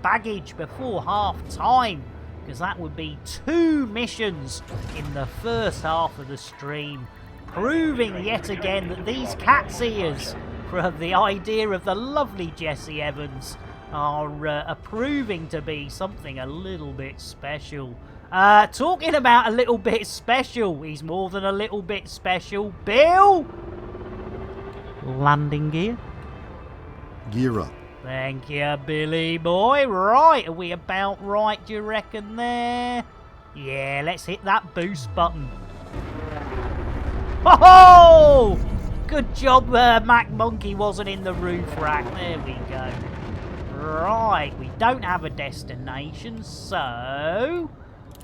baggage before half time? because that would be 2 missions in the first half of the stream, proving yet again that these cat's ears from the idea of the lovely Jesse Evans are proving to be something a little bit special. Talking about a little bit special, he's more than a little bit special. Bill? Landing gear? Gear up. Thank you, Billy boy. Right, are we about right, do you reckon there? Yeah, let's hit that boost button. Ho-ho! Good job Mac Monkey wasn't in the roof rack. There we go. Right, we don't have a destination, so...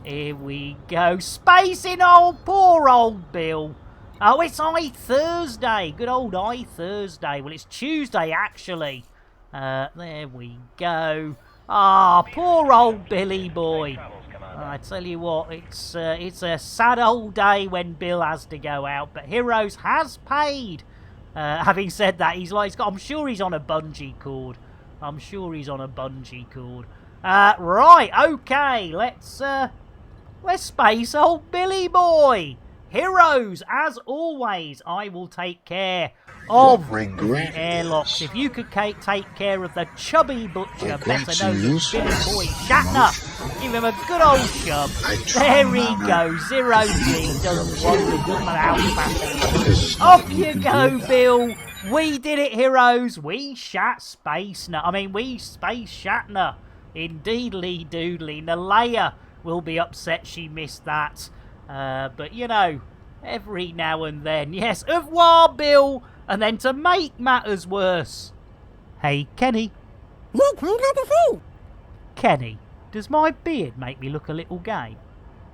here we go. Spacing poor old Bill. Oh, it's Thursday. Good old Thursday. Well, it's Tuesday, actually. There we go. Ah, poor old Billy boy. I tell you what, it's a sad old day when Bill has to go out, but Heroes has paid. Having said that, I'm sure he's on a bungee cord. I'm sure he's on a bungee cord. Right, okay, let's space old Billy boy. Heroes, as always, I will take care of the airlocks. If you could take care of the chubby butcher, better known as Billy Boy Shatner, give him a good old shove. There he goes. 0G doesn't want to come out fast. Off you go, Bill. We did it, Heroes. We shat Space we Space Shatner. Indeedly doodly. Nalea will be upset she missed that. But, you know, every now and then. Yes, au revoir, Bill. And then to make matters worse. Hey, Kenny. Kenny, does my beard make me look a little gay?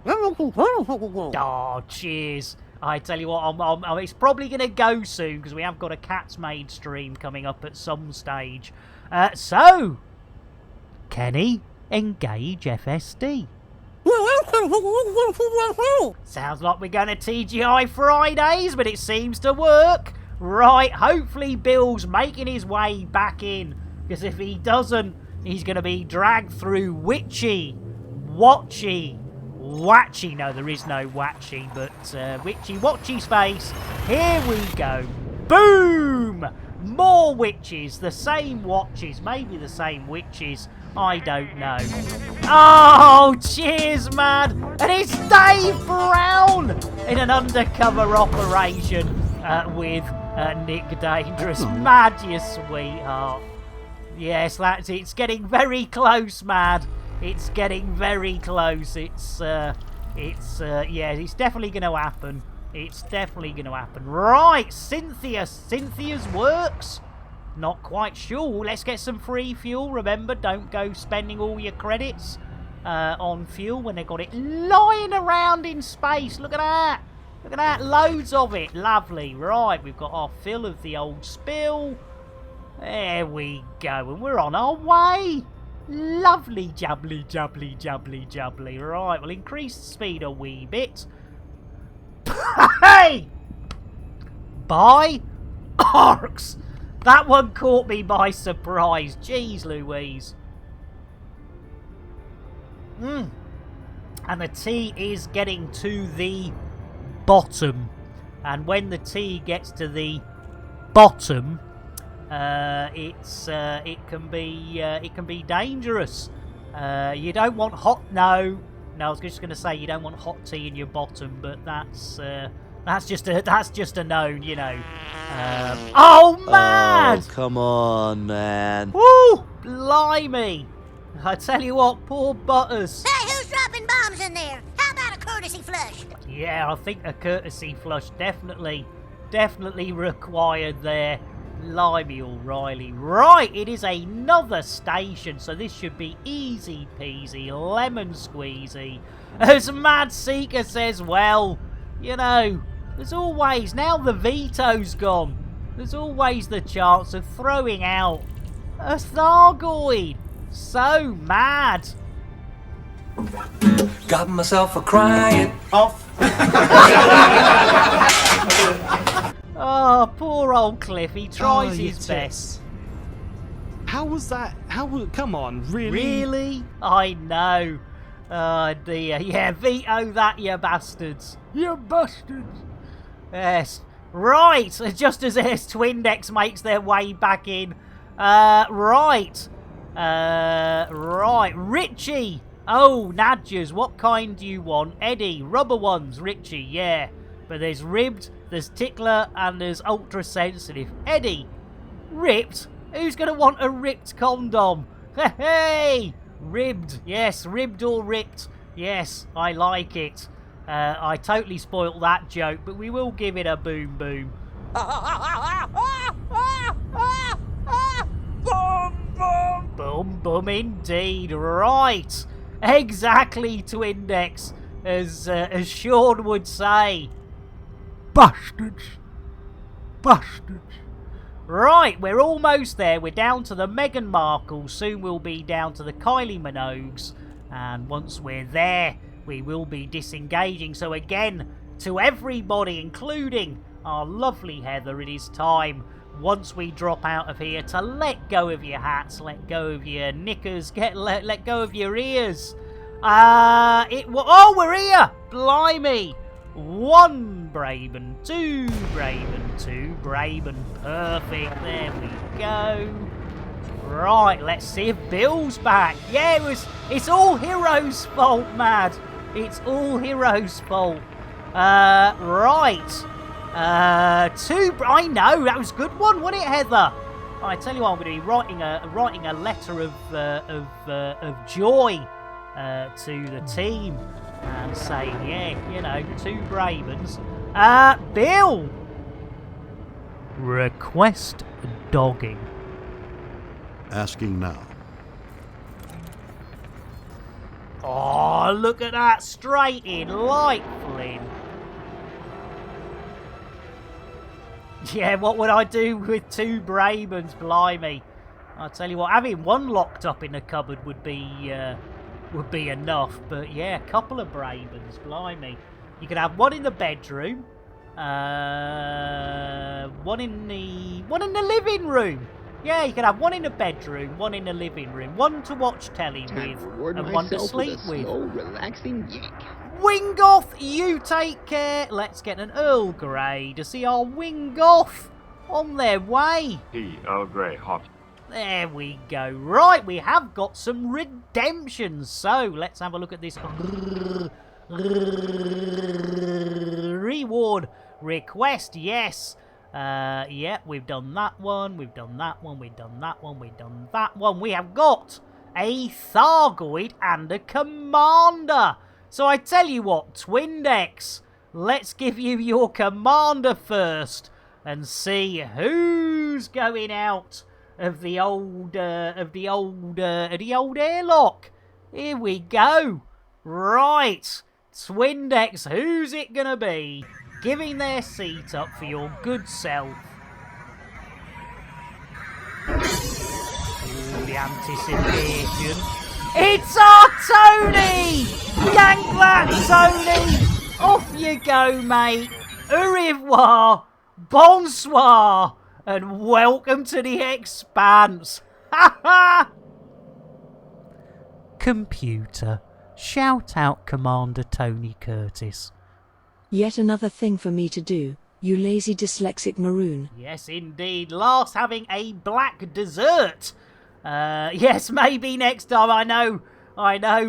Oh, cheers. I tell you what, it's probably going to go soon because we have got a Cat's Maid stream coming up at some stage. So, Kenny, engage FSD. Sounds like we're going to TGI Fridays, but it seems to work. Right, hopefully Bill's making his way back in, because if he doesn't, he's going to be dragged through Watchy. No, there is no Watchy, but Watchy space. Here we go. Boom! More witches, the same watches, maybe the same witches. I don't know. Oh, cheers, man! And it's Dave Brown in an undercover operation with Nick Dangerous. Mad, you sweetheart. Yes, it's getting very close, Mad. It's getting very close. Yeah, it's definitely going to happen. It's definitely going to happen. Right, Cynthia's works. Not quite sure. Let's get some free fuel. Remember, don't go spending all your credits on fuel when they've got it lying around in space. Look at that. Look at that. Loads of it. Lovely. Right, we've got our fill of the old spill. There we go. And we're on our way. Lovely. Jubbly, jubbly, jubbly, jubbly. Right, we'll increase the speed a wee bit. Hey! By arcs! That one caught me by surprise. Jeez Louise. And the T is getting to the bottom. And when the T gets to the bottom, it can be dangerous. You don't want hot. No, I was just going to say you don't want hot tea in your bottom, but that's just a known, you know. Oh man! Oh, come on, man. Woo! Blimey! I tell you what, poor Butters. Hey, who's dropping bombs in there? How about a courtesy flush? Yeah, I think a courtesy flush definitely required there. Blimey, O'Reilly. Right, it is another station, so this should be easy peasy, lemon squeezy. As Mad Seeker says, well, you know, there's always, now the veto's gone, there's always the chance of throwing out a Thargoid. So mad. Got myself a crying off. Oh, poor old Cliff. He tries his best. How was that? Come on, really? Really? I know. Oh dear. Yeah, veto that, you bastards. You bastards. Yes. Right. Just as Twindex makes their way back in. Right. Right. Richie. Oh, Nadgers. What kind do you want? Eddie. Rubber ones. Richie. Yeah. But there's ribbed, there's tickler, and there's ultra sensitive. Eddie. Ripped? Who's going to want a ripped condom? Hey! Ribbed. Yes, ribbed or ripped. Yes, I like it. I totally spoilt that joke, but we will give it a boom boom. Boom boom indeed. Right. Exactly, Twindex. As Sean would say. Bastards. Bastards. Right, we're almost there. We're down to the Meghan Markle. Soon we'll be down to the Kylie Minogues. And once we're there, we will be disengaging. So again, to everybody, including our lovely Heather, it is time, once we drop out of here, to let go of your hats, let go of your knickers, let go of your ears. Oh, we're here! Blimey! 1 Braben, 2 Braben, 2 Braben. Perfect. There we go. Right, let's see if Bill's back. Yeah, it's all Hero's fault, Mad. It's all Hero's fault. Right. 2. I know, that was a good one, wasn't it, Heather? I tell you what, I'm going to be writing a letter of joy to the team. And saying, yeah, you know, 2 Bravens. Bill! Request dogging. Asking now. Oh, look at that. Straight in, light Flynn. Yeah, what would I do with 2 Bravens, blimey? I'll tell you what, having 1 locked up in the cupboard would be enough, but yeah, a couple of Bravens, blimey. You could have 1 in the bedroom, 1 in the living room. Yeah, you could have 1 in the bedroom, 1 in the living room, 1 to watch telly with, and 1 to sleep with. Slow, relaxing yank. Wingoth, you take care. Let's get an Earl Grey to see our Wingoth on their way. Earl Grey, hot. There we go. Right, we have got some redemptions. So, let's have a look at this reward request. Yes. Yeah, we've done that one. We've done that one. We've done that one. We've done that one. We have got a Thargoid and a Commander. So, I tell you what, Twindex, let's give you your Commander first and see who's going out of the old airlock. Here we go. Right. Twindex, who's it gonna be? Giving their seat up for your good self. Ooh, the anticipation. It's our Tony! Yank that, Tony! Off you go, mate. Au revoir. Bonsoir. And welcome to the Expanse. Ha ha! Computer, shout out Commander Tony Curtis. Yet another thing for me to do, you lazy dyslexic maroon. Yes, indeed. Last having a black dessert. Yes, maybe next time. I know,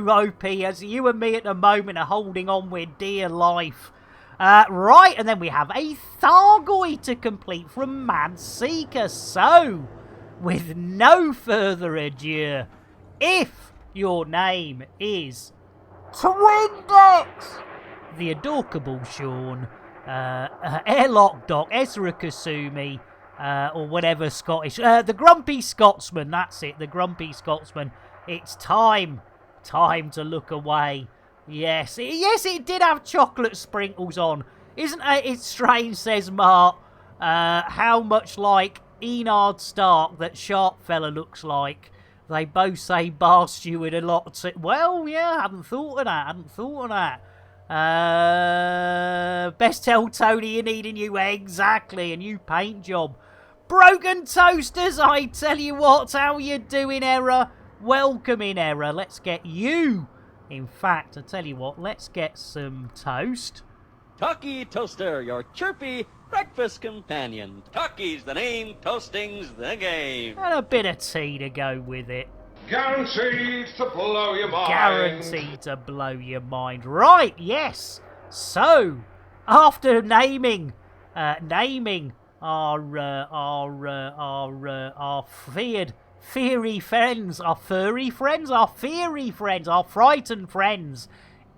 OP, as you and me at the moment are holding on with dear life. Right, and then we have a Thargoid to complete from Mad Seeker. So, with no further ado, if your name is Twindex, the adorable Sean, Airlock Doc, Ezra Kasumi, or whatever Scottish, the Grumpy Scotsman, that's it, the Grumpy Scotsman. It's time to look away. Yes, it did have chocolate sprinkles on. Isn't it strange, says Mart, how much like Enard Stark that Sharp fella looks like. They both say bar steward a lot. Well, yeah, I hadn't thought of that. Best tell Tony you need a new exactly, a new paint job. Broken Toasters, I tell you what, how you doing, Error? Welcome in, Error. Let's get you In fact, I tell you what, let's get some toast. Talkie Toaster, your chirpy breakfast companion. Talkie's the name, toasting's the game. And a bit of tea to go with it. Guaranteed to blow your mind. Guaranteed to blow your mind. Right, yes. So, after naming our furry friends, our frightened friends,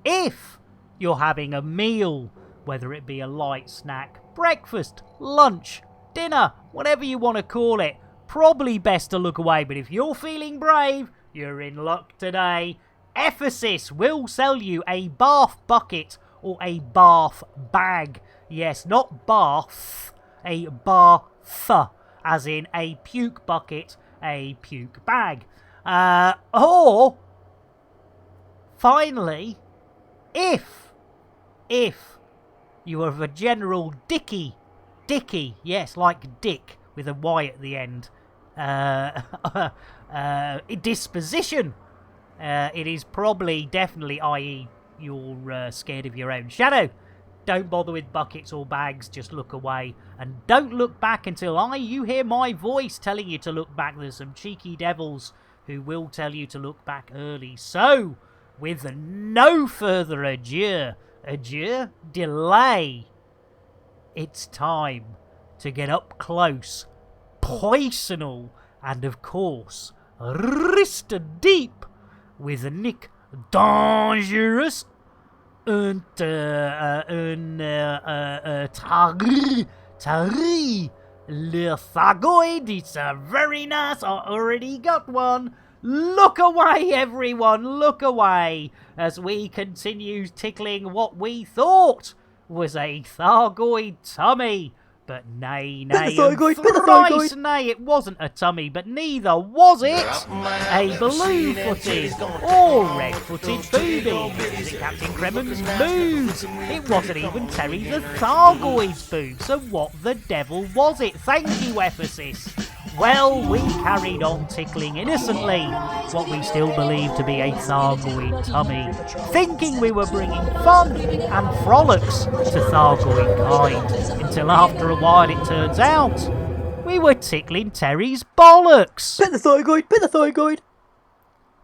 if you're having a meal, whether it be a light snack, breakfast, lunch, dinner, whatever you want to call it, probably best to look away. But if you're feeling brave, you're in luck today. Ephesus will sell you a bath bucket or a bath bag. Yes, not bath, a bath, as in a puke bucket, a puke bag. Or, finally, if you are of a general dicky, yes, like Dick with a Y at the end, disposition, it is probably definitely, i.e. you're scared of your own shadow. Don't bother with buckets or bags, just look away. And don't look back until you hear my voice telling you to look back. There's some cheeky devils who will tell you to look back early. So, with no further ado, delay, it's time to get up close, personal, and of course, wrist deep with Nick Dangerous and Tari Le Thagoid. It's very nice. I already got one. Look away, everyone. Look away as we continue tickling what we thought was a Thargoid tummy. But nay, thrice nay, it wasn't a tummy, but neither was it a blue-footed or red-footed booby. Is it Captain Cremon's boobs? It wasn't even Terry the Thargoid's boobs. So what the devil was it? Thank you, Ephesus. Well, we carried on tickling innocently what we still believed to be a Thargoid tummy, thinking we were bringing fun and frolics to Thargoid kind, until after a while it turns out we were tickling Terry's bollocks. Bit the Thargoid.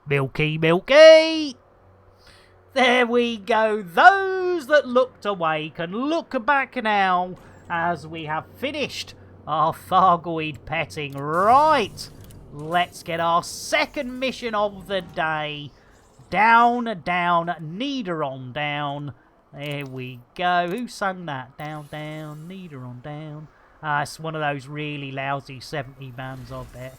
Milky. There we go. Those that looked away can look back now as we have finished our Thargoid petting. Right, let's get our second mission of the day. Down, neither on down. There we go. Who sung that? Down, neither on down. It's one of those really lousy 70 bands, I bet.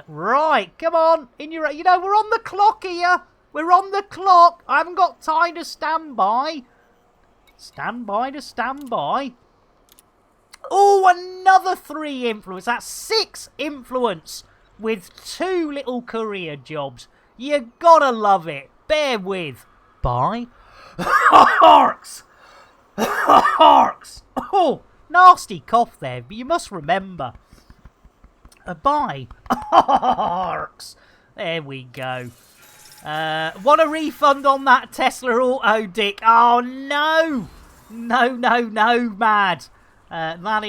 Right, come on. We're on the clock here. We're on the clock. I haven't got time to stand by. Stand by. Oh, another 3 influence. That's 6 influence with 2 little career jobs. You gotta love it. Bear with. Bye. Harks. Oh, nasty cough there, but you must remember. Bye. Harks. There we go. Want a refund on that Tesla Auto, Dick? Oh, no. No, mad. It's not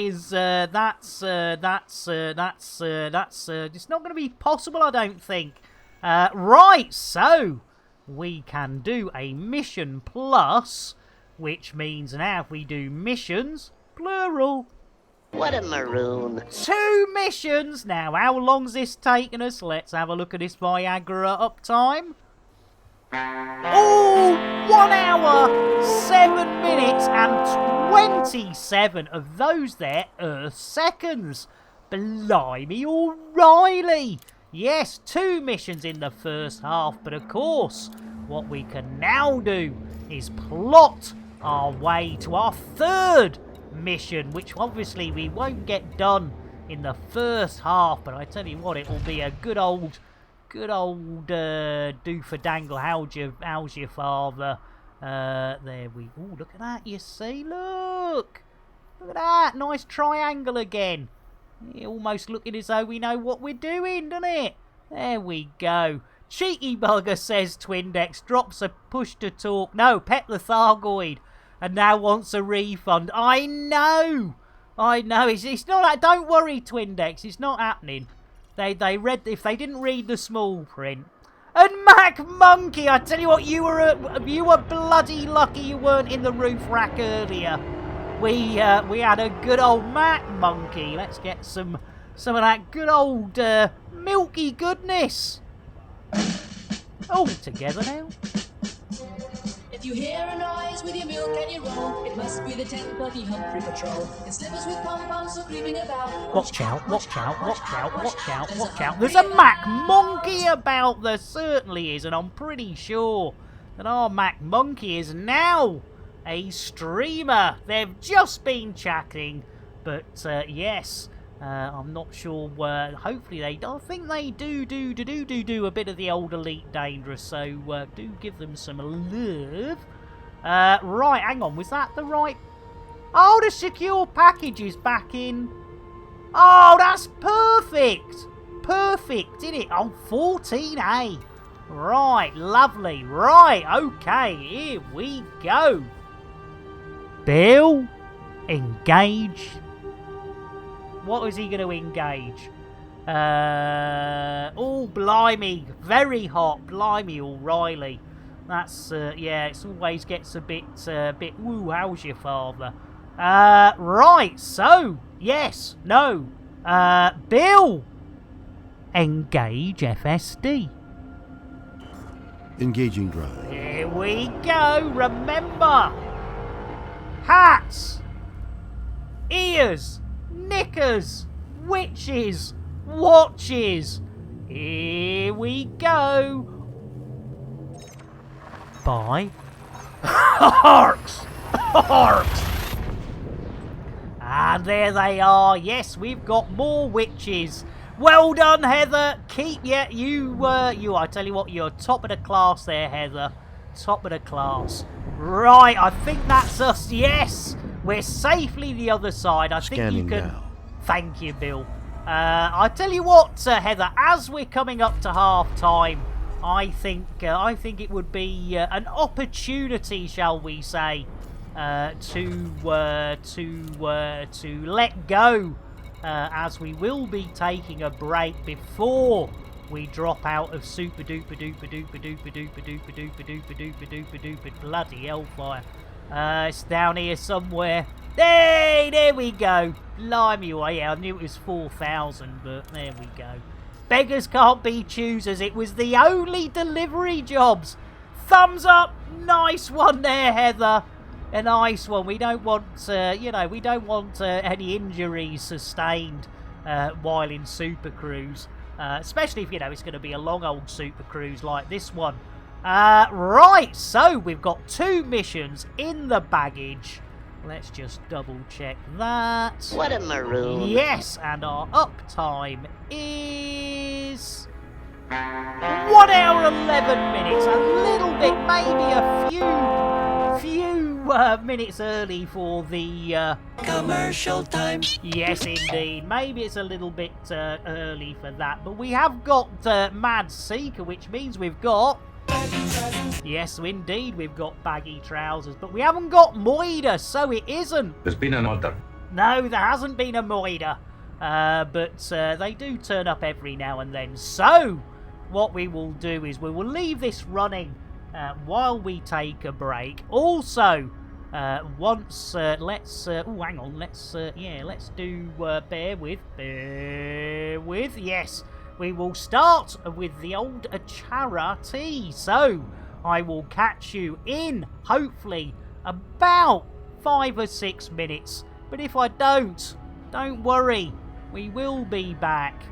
going to be possible, I don't think. Right, so we can do a mission plus, which means now if we do missions, plural. What a maroon. 2 missions. Now, how long's this taken us? Let's have a look at this Viagra uptime. Oh, 1 hour, 7 minutes and 27 of those there Earth seconds. Blimey O'Reilly. Yes, 2 missions in the first half, but of course, what we can now do is plot our way to our 3rd mission, which obviously we won't get done in the first half, but I tell you what, it will be a good old do for dangle. How's your father? There we. Oh, look at that! You see, look at that nice triangle again. Almost looking as though we know what we're doing, doesn't it? There we go. Cheeky bugger, says Twindex, drops a push to talk. No, pet the Thargoid, and now wants a refund. I know. It's not that. Don't worry, Twindex. It's not happening. They read, if they didn't read the small print. And Mac Monkey, I tell you what, you were bloody lucky you weren't in the roof rack earlier. We had a good old Mac Monkey. Let's get some of that good old milky goodness. All together now. If you hear a noise with your milk and your roll, it must be the 10:30 Humphrey Patrol. It's slippers with pom-poms so creeping about. Watch out, watch out, watch out, watch out, watch out. There's a Mac Monkey about, there certainly is, and I'm pretty sure that our Mac Monkey is now a streamer. They've just been chatting, but yes, I'm not sure. Hopefully they, I think they do a bit of the old Elite Dangerous, so do give them some love. Right, hang on, was that the right? Oh, the secure package is back in. Oh, that's perfect. Perfect, isn't it? Oh, 14A. Right, lovely. Right, okay, here we go. Bill, engage. What is he going to engage? Oh, blimey. Very hot. Blimey, O'Reilly. That's, yeah, it always gets a bit, woo, how's your father? Right, so, yes, no. Bill, engage FSD. Engaging drive. Here we go. Remember, hats, ears, knickers, witches, watches. Here we go. Bye. Harks! Harks! And there they are. Yes, we've got more witches. Well done, Heather. Keep, yeah, you, I tell you what, you're top of the class there, Heather. Top of the class. Right, I think that's us. Yes, we're safely the other side. I think you can. Now. Thank you, Bill. I tell you what, Heather, as we're coming up to half time, I think it would be an opportunity, shall we say, to let go, as we will be taking a break before we drop out of super duper duper duper duper duper duper duper duper duper duper duper bloody hellfire. It's down here somewhere. Hey, there we go. Blimey, well, yeah, I knew it was 4,000, but there we go. Beggars can't be choosers. It was the only delivery jobs. Thumbs up. Nice one there, Heather. A nice one. We don't want, we don't want any injuries sustained while in Super Cruise. Especially if, it's going to be a long old Super Cruise like this one. Right, so we've got 2 missions in the baggage. Let's just double check that. What a maroon. Yes, and our uptime is 1 hour 11 minutes. A little bit, maybe a few minutes early for the commercial time. Yes, indeed. Maybe it's a little bit early for that, but we have got Mad Seeker, which means we've got. Yes, indeed, we've got baggy trousers, but we haven't got Moida, so it isn't. There's been an order. No, there hasn't been a Moida, but they do turn up every now and then. So, what we will do is we will leave this running while we take a break. Also, once let's oh, hang on, let's do bear with. Yes. We will start with the old Achara tea. So, I will catch you in, hopefully, about 5 or 6 minutes. But if I don't worry, we will be back.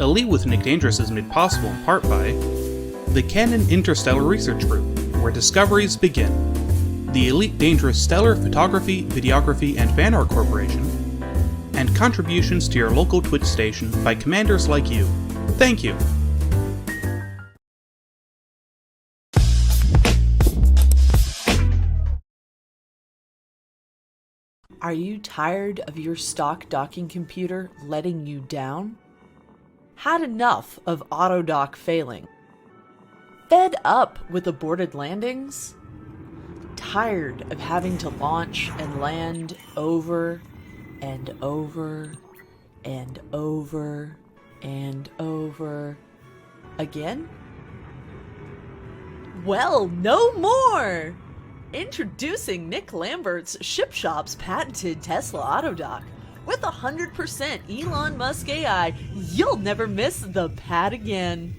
Elite with Nick Dangerous is made possible in part by the Canon Interstellar Research Group, where discoveries begin, the Elite Dangerous Stellar Photography, Videography, and Fan Art Corporation, and contributions to your local Twitch station by commanders like you. Thank you! Are you tired of your stock docking computer letting you down? Had enough of autodock failing? Fed up with aborted landings? Tired of having to launch and land over and over and over and over again? Well, no more! Introducing Nick Lambert's Ship Shop's patented Tesla Autodock. With 100% Elon Musk AI, you'll never miss the pad again.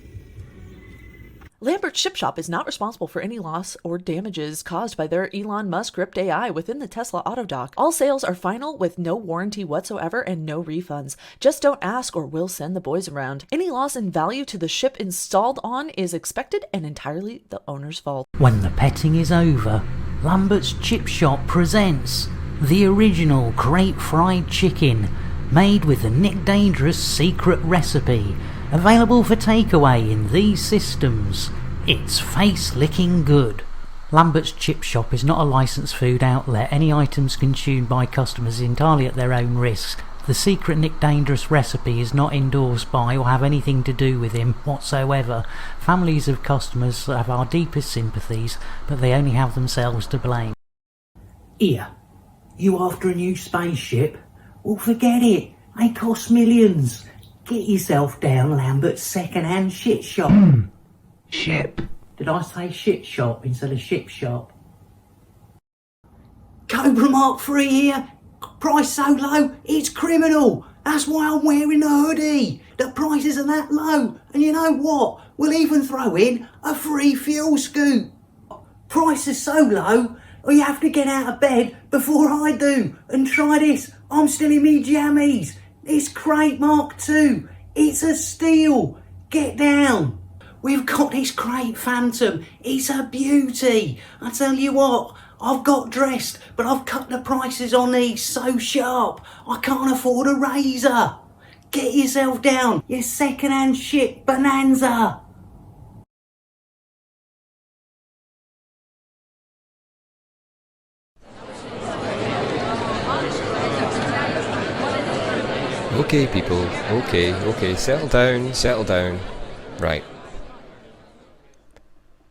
Lambert's Ship Shop is not responsible for any loss or damages caused by their Elon Musk-ripped AI within the Tesla Autodock. All sales are final with no warranty whatsoever and no refunds. Just don't ask or we'll send the boys around. Any loss in value to the ship installed on is expected and entirely the owner's fault. When the petting is over, Lambert's Chip Shop presents the original crate fried chicken, made with the Nick Dangerous secret recipe, available for takeaway in these systems. It's face-licking good. Lambert's Chip Shop is not a licensed food outlet. Any items consumed by customers entirely at their own risk. The secret Nick Dangerous recipe is not endorsed by or have anything to do with him whatsoever. Families of customers have our deepest sympathies, but they only have themselves to blame. Here, you after a new spaceship? Well, forget it. They cost millions. Get yourself down Lambert's second-hand shit shop. Ship. Did I say shit shop instead of ship shop? Cobra Mark III here. Price so low, it's criminal. That's why I'm wearing a hoodie. The prices are that low. And you know what? We'll even throw in a free fuel scoop. Price is so low, you have to get out of bed before I do. And try this. I'm still in me jammies. It's Crate Mark II. It's a steal. Get down. We've got this Crate Phantom. It's a beauty. I tell you what, I've got dressed, but I've cut the prices on these so sharp, I can't afford a razor. Get yourself down, you second-hand shit bonanza. Okay, people. Okay. Settle down.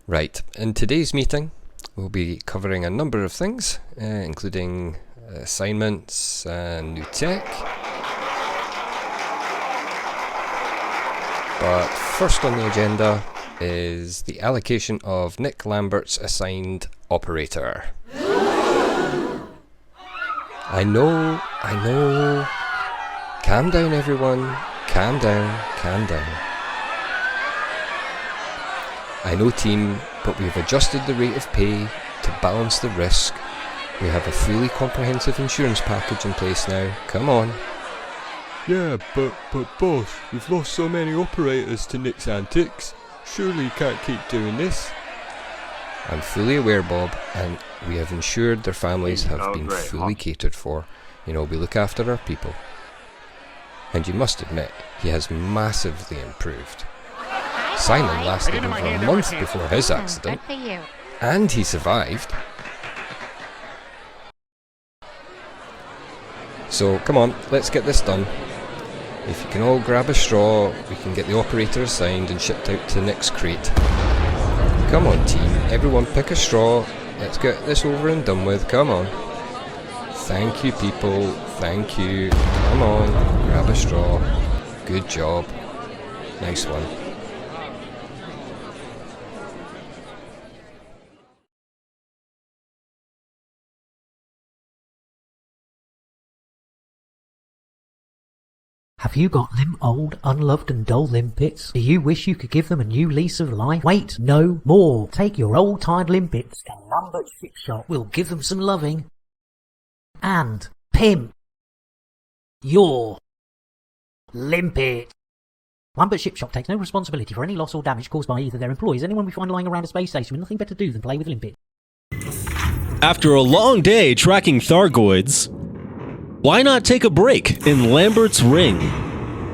Right. In today's meeting, we'll be covering a number of things, including assignments and new tech. But first on the agenda is the allocation of Nick Lambert's assigned operator. I know. Calm down, everyone. Calm down. I know, team, but we've adjusted the rate of pay to balance the risk. We have a fully comprehensive insurance package in place now. Come on. Yeah, but boss, we've lost so many operators to Nick's antics. Surely you can't keep doing this. I'm fully aware, Bob, and we have ensured their families have been fully catered for. We look after our people. And you must admit, he has massively improved. Simon lasted over a month before his accident, and he survived. So come on, let's get this done. If you can all grab a straw, we can get the operator assigned and shipped out to Nick's crate. Come on, team, everyone pick a straw. Let's get this over and done with, come on. Thank you, people, thank you. Come on, grab a straw. Good job. Nice one. Have you got them old, unloved and dull limpets? Do you wish you could give them a new lease of life? Wait no more. Take your old tired limpets to Lambert's Ship Shop. We'll give them some loving. And pimp your limpet. Lambert Ship Shop takes no responsibility for any loss or damage caused by either their employees or anyone we find lying around a space station with nothing better to do than play with limpet. After a long day tracking Thargoids, why not take a break in Lambert's Ring?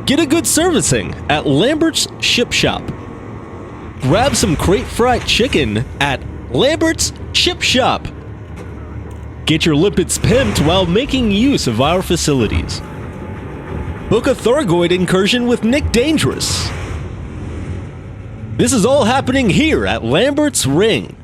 Get a good servicing at Lambert's Ship Shop. Grab some crate fried chicken at Lambert's Ship Shop. Get your limpets pimped while making use of our facilities. Book a Thargoid incursion with Nick Dangerous. This is all happening here at Lambert's Ring.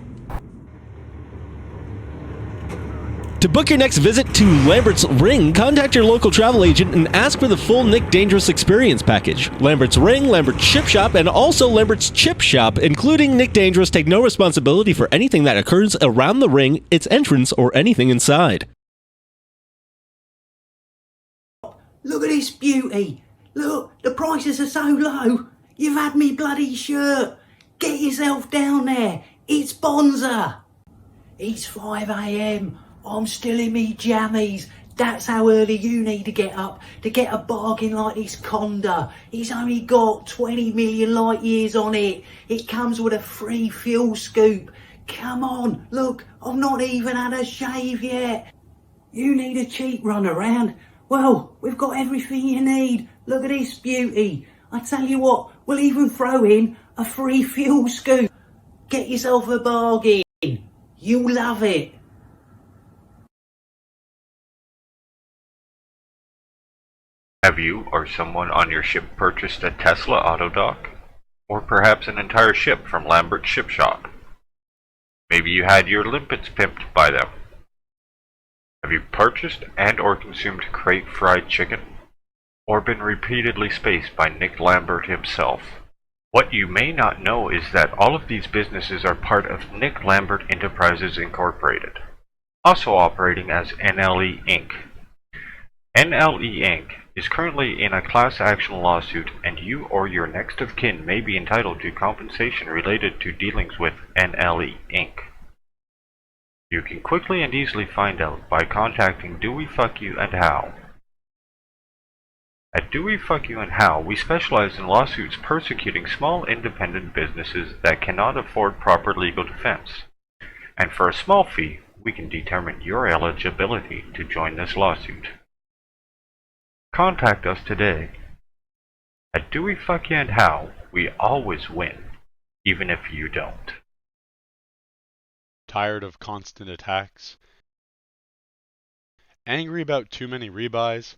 To book your next visit to Lambert's Ring, contact your local travel agent and ask for the full Nick Dangerous experience package. Lambert's Ring, Lambert's Ship Shop, and also Lambert's Chip Shop, including Nick Dangerous, take no responsibility for anything that occurs around the ring, its entrance, or anything inside. Look at this beauty. Look, the prices are so low. You've had me bloody shirt. Get yourself down there. It's Bonza. It's 5 AM. I'm still in me jammies. That's how early you need to get up to get a bargain like this Conda. It's only got 20 million light years on it. It comes with a free fuel scoop. Come on, look, I've not even had a shave yet. You need a cheap run around? Well, we've got everything you need. Look at this beauty. I tell you what, we'll even throw in a free fuel scoop. Get yourself a bargain. You'll love it. Have you or someone on your ship purchased a Tesla auto dock? Or perhaps an entire ship from Lambert's Ship Shop? Maybe you had your limpets pimped by them. Have you purchased and or consumed crate fried chicken? Or been repeatedly spaced by Nick Lambert himself? What you may not know is that all of these businesses are part of Nick Lambert Enterprises Incorporated, also operating as NLE Inc. NLE Inc. is currently in a class action lawsuit, and you or your next of kin may be entitled to compensation related to dealings with NLE Inc. You can quickly and easily find out by contacting Do We Fuck You and How. At Do We Fuck You and How, we specialize in lawsuits persecuting small independent businesses that cannot afford proper legal defense. And for a small fee, we can determine your eligibility to join this lawsuit. Contact us today. At Do We Fuck You and How, we always win, even if you don't. Tired of constant attacks? Angry about too many rebuys?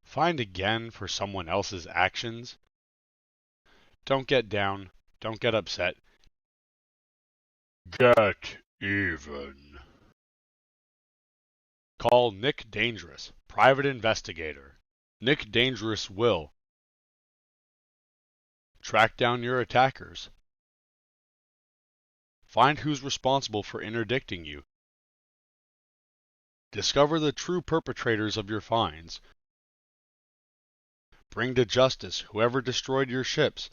Fined again for someone else's actions? Don't get down. Don't get upset. Get even. Call Nick Dangerous, private investigator. Nick Dangerous will track down your attackers. Find who's responsible for interdicting you. Discover the true perpetrators of your fines. Bring to justice whoever destroyed your ships.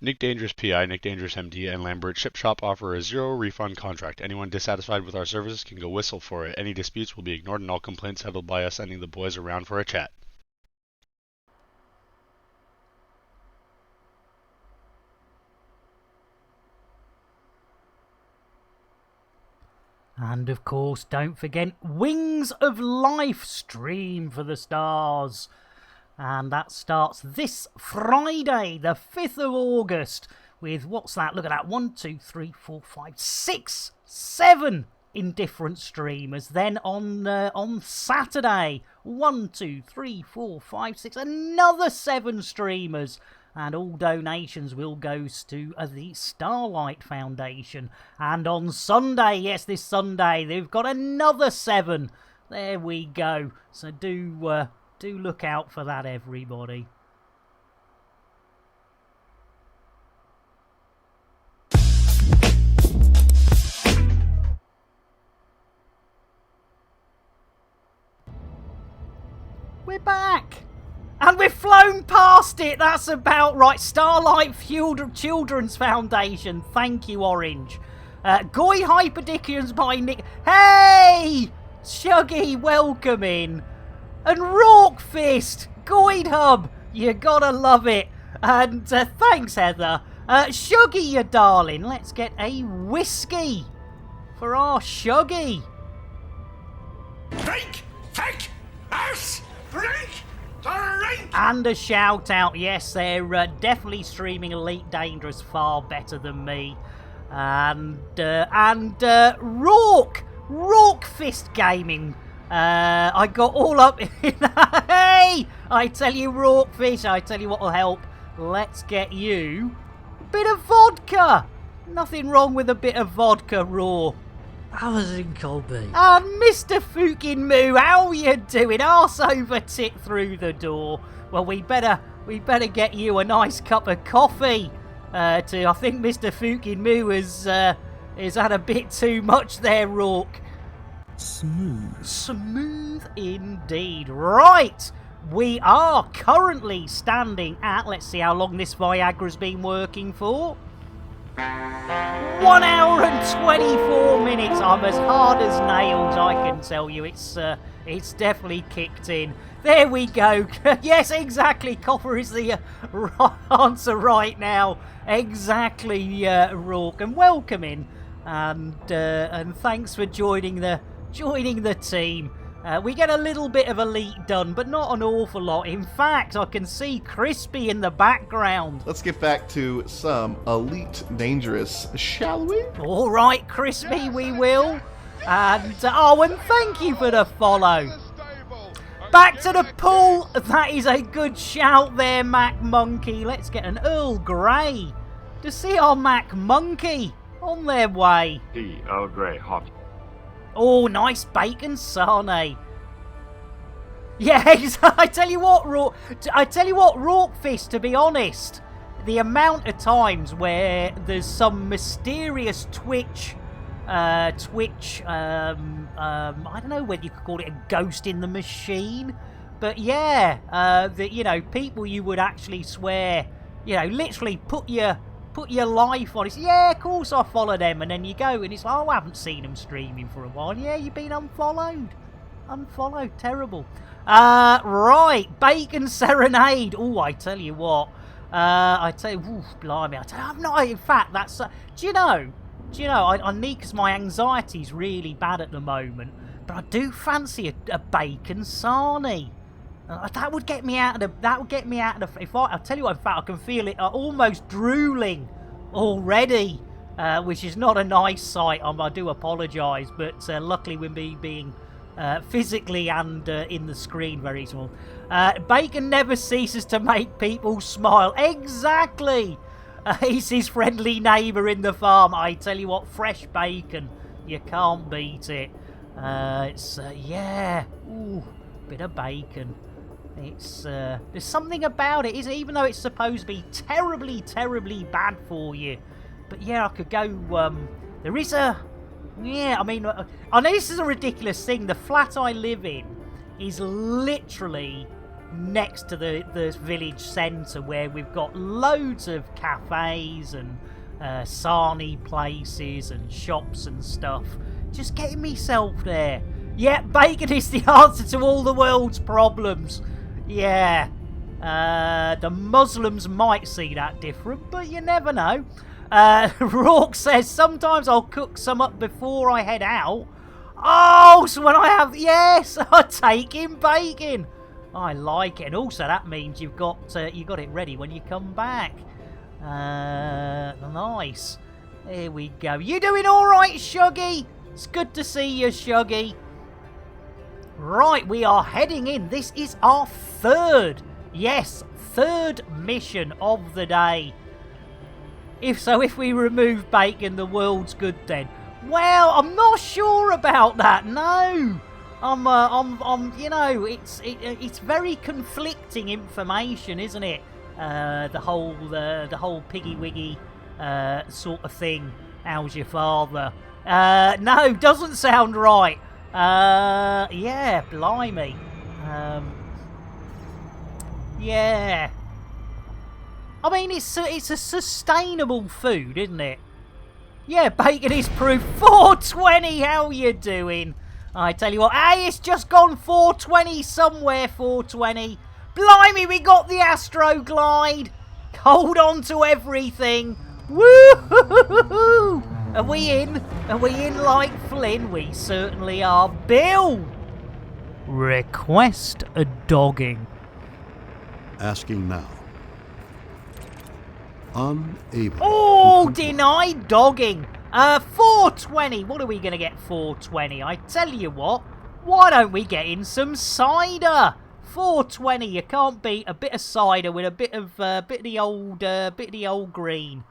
Nick Dangerous PI, Nick Dangerous MD, and Lambert Ship Shop offer a zero refund contract. Anyone dissatisfied with our services can go whistle for it. Any disputes will be ignored and all complaints settled by us sending the boys around for a chat. And of course, don't forget Wings of Life stream for the stars. And that starts this Friday, the 5th of August, with, what's that? Look at that. 1, 2, 3, 4, 5, 6, 7 in different streamers. Then on Saturday, 1, 2, 3, 4, 5, 6, another 7 streamers. And all donations will go to the Starlight Foundation. And on Sunday, yes, this Sunday, they've got another 7. There we go. So do look out for that, everybody. We're back! And we've flown past it! That's about right. Starlight Children's Foundation. Thank you, Orange. Goy Hyperdickens by Nick. Hey! Shuggy, welcome in. And Rourke Fist, Goid Hub, you gotta love it. And thanks, Heather. Shuggy, you darling, let's get a whiskey for our Shuggy. Drink! Take! Us! Drink! Drink! And a shout out, yes, they're definitely streaming Elite Dangerous far better than me. And Rourke Fist Gaming. I got all up in hey! I tell you, Rourke Fist, I tell you what will help. Let's get you a bit of vodka. Nothing wrong with a bit of vodka, Raw. Amazon Colby. And Mr. Fucking Moo, how you doing? Arse over tit through the door. Well, we better get you a nice cup of coffee. I think Mr. Fucking Moo has had a bit too much there, Rourke. Smooth indeed. Right, we are currently standing at, let's see how long this Viagra's been working for. 1 hour and 24 minutes. I'm as hard as nails, I can tell you. It's definitely kicked in. There we go. Yes, exactly. Copper is the right answer right now. Exactly, Rourke. And welcome in. And thanks for joining the team. We get a little bit of Elite done, but not an awful lot. In fact, I can see Crispy in the background. Let's get back to some Elite Dangerous, shall we? All right, Crispy, we will. And thank you for the follow. Back to the pool. That is a good shout there, Mac Monkey. Let's get an Earl Grey to see our Mac Monkey on their way. The Earl Grey hot. Oh, nice bacon sarnie. Yeah, I tell you what, Rourke Fist, to be honest, the amount of times where there's some mysterious Twitch, I don't know whether you could call it a ghost in the machine, but yeah, people you would actually swear, literally put your life on it. Yeah, of course I follow them, and then you go and it's like, oh, I haven't seen them streaming for a while. Yeah, you've been unfollowed. Terrible. Right, Bacon Serenade. Oh, I tell you what. Blimey. I'm not, in fact, that's, do you know, I need, because my anxiety's really bad at the moment, but I do fancy a bacon sarnie. That would get me out of the. I'll tell you what, in fact, I can feel it almost drooling already, which is not a nice sight. I do apologise, but luckily with me being physically and in the screen very small. Bacon never ceases to make people smile. Exactly. He's his friendly neighbour in the farm. I tell you what, fresh bacon, you can't beat it. Yeah. Ooh, bit of bacon. It's there's something about it, isn't it? Even though it's supposed to be terribly, terribly bad for you. But yeah, I could go. There is a. Yeah, I mean, I know this is a ridiculous thing. The flat I live in is literally next to the village centre, where we've got loads of cafes and sarnie places and shops and stuff. Just getting myself there. Yeah, bacon is the answer to all the world's problems. Yeah, the Muslims might see that different, but you never know. Rourke says, sometimes I'll cook some up before I head out. Oh, so when I have, yes, I take in bacon. I like it, and also that means you've got it ready when you come back. Nice. There we go. You doing all right, Shuggy? It's good to see you, Shuggy. Right, we are heading in. This is our third mission of the day. If we remove bacon, the world's good then. Well, I'm not sure about that. No, it's very conflicting information, isn't it? The whole piggy wiggy sort of thing. How's your father? No, doesn't sound right. Yeah, blimey. Yeah. I mean, it's a sustainable food, isn't it? Yeah, bacon is proof. 420, how you doing? I tell you what, hey, it's just gone 420 somewhere, 420. Blimey, we got the Astro Glide. Hold on to everything. Woo! Are we in? Are we in like Flynn? We certainly are. Bill! Request a dogging. Asking now. Unable. Oh, denied dogging. 420. What are we going to get 420? I tell you what. Why don't we get in some cider? 420. You can't beat a bit of cider with a bit of the old green.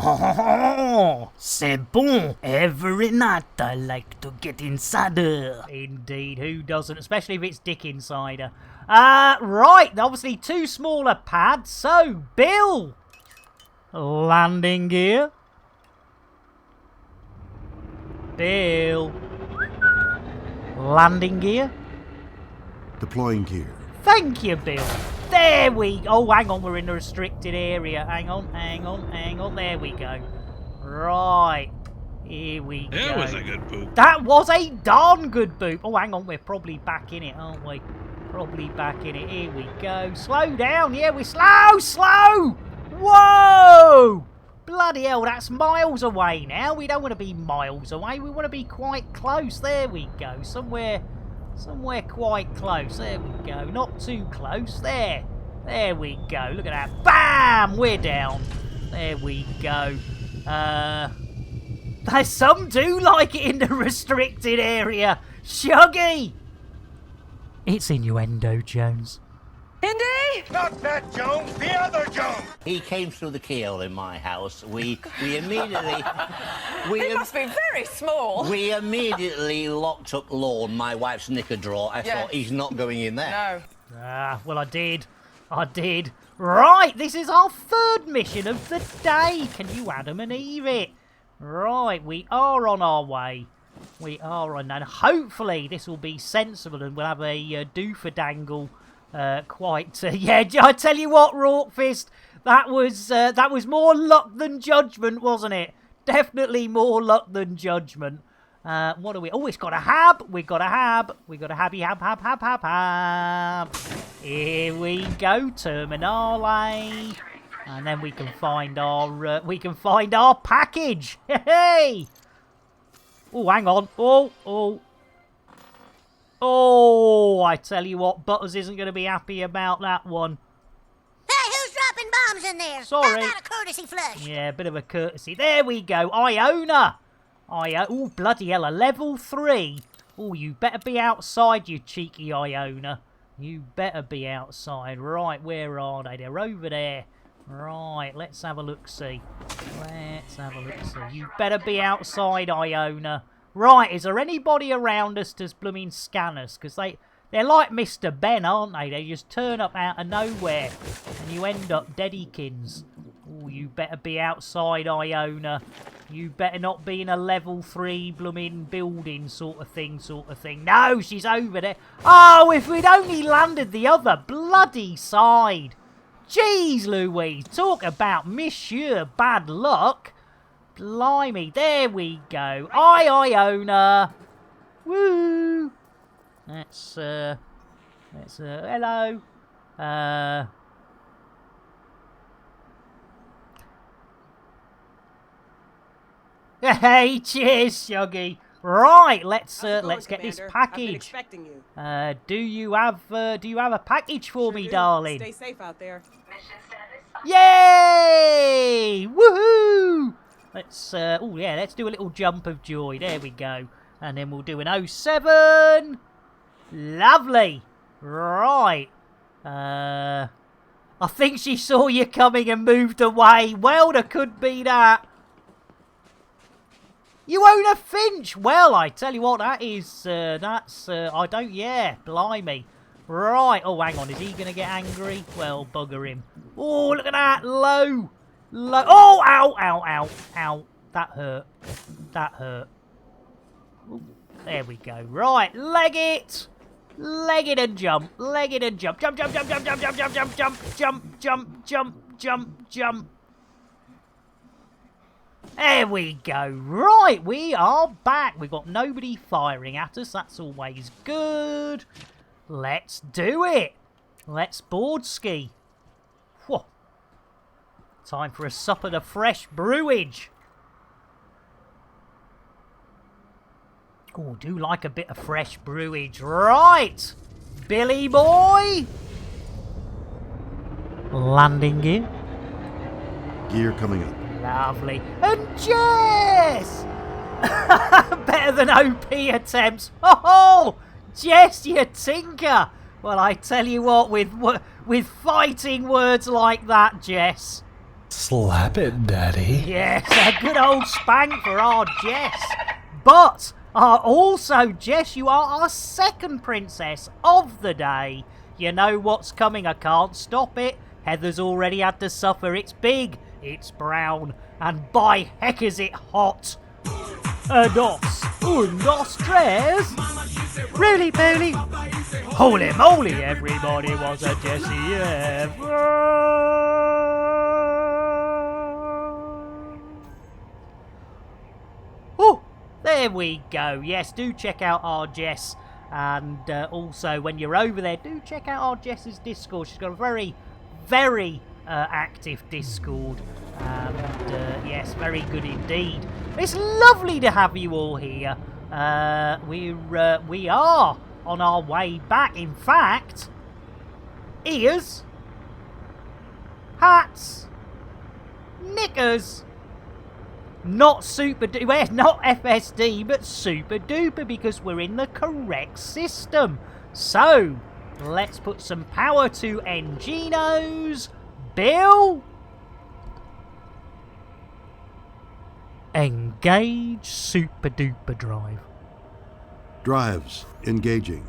Oh, c'est bon. Every night I like to get insider. Indeed, who doesn't? Especially if it's Dick Insider. Right, obviously 2 smaller pads. So, Bill, landing gear. Bill, landing gear. Deploying gear. Thank you, Bill. There we... Oh, hang on, we're in the restricted area. Hang on. There we go. Right. Here we go. That was a good boop. That was a darn good boop. Oh, hang on, we're probably back in it, aren't we? Probably back in it. Here we go. Slow down. Yeah, we're slow. Whoa! Bloody hell, that's miles away now. We don't want to be miles away. We want to be quite close. There we go. Somewhere quite close. There we go. Not too close. There we go. Look at that. Bam! We're down. There we go. Some do like it in the restricted area. Shuggy! It's innuendo, Jones. Indy! Not that Jones, the other Jones! He came through the keyhole in my house. We immediately... They must be very small. We immediately locked up Lorne, my wife's knicker drawer. I thought, he's not going in there. No. Well, I did. Right, this is our 3rd mission of the day. Can you Adam and Eve it? Right, we are on our way. We are on, and hopefully this will be sensible and we'll have a do-for-dangle. Yeah, I tell you what, Rorkfist, that was more luck than judgment, wasn't it? Definitely more luck than judgment. What are we? Oh, it's got a hab. We got a habby hab. Here we go, terminale, and then we can find our package. Hey! Oh, hang on. Oh, I tell you what, Butters isn't going to be happy about that one. Hey, who's dropping bombs in there? Sorry. How about a courtesy flush? Yeah, a bit of a courtesy. There we go. Iona. Oh, bloody hell, a level 3. Oh, you better be outside, you cheeky Iona. You better be outside. Right, where are they? They're over there. Right, let's have a look-see. You better be outside, Iona. Right, is there anybody around us that's blooming scan us? Because they're like Mr. Ben, aren't they? They just turn up out of nowhere and you end up deadykins. Oh, you better be outside, Iona. You better not be in a level 3 blooming building sort of thing. No, she's over there. Oh, if we'd only landed the other bloody side. Jeez Louise, talk about Monsieur Bad Luck. Blimey, there we go. Iona. Woo. Let's hello. Hey, cheers, Shuggy. Right, let's get this package. I've been expecting you. Do you have a package for me, darling? Stay safe out there. Yay! Woohoo! Let's do a little jump of joy. There we go. And then we'll do an 07. Lovely. Right. I think she saw you coming and moved away. Well, there could be that. You own a Finch. Well, I tell you what, blimey. Right. Oh, hang on. Is he going to get angry? Well, bugger him. Oh, look at that. Low. Oh, ow. That hurt. Ooh, there we go. Right. Leg it and jump. Jump. There we go. Right, we are back. We've got nobody firing at us. That's always good. Let's do it. Let's board ski. Whoa. Time for a sup of the fresh brewage. Oh, do like a bit of fresh brewage. Right. Billy boy. Landing gear. Gear coming up. Lovely. And Jess! Better than OP attempts. Oh, Jess, you tinker. Well, I tell you what, with fighting words like that, Jess. Slap it, Daddy. Yes, a good old spank for our Jess. But also, Jess, you are our second princess of the day. You know what's coming. I can't stop it. Heather's already had to suffer. It's big. It's brown, and by heck is it hot! Dos, tres. Really, Bailey? Holy moly, everybody was a Jessie ever. Oh, there we go. Yes, do check out our Jess, and also when you're over there, do check out our Jess's Discord. She's got a very, very active Discord, and yes, very good indeed. It's lovely to have you all here. We are on our way back. In fact, ears, hats, knickers, not super duper, not FSD, but super duper, because we're in the correct system. So let's put some power to Enginos. Bill, engage super duper drive. Drives engaging.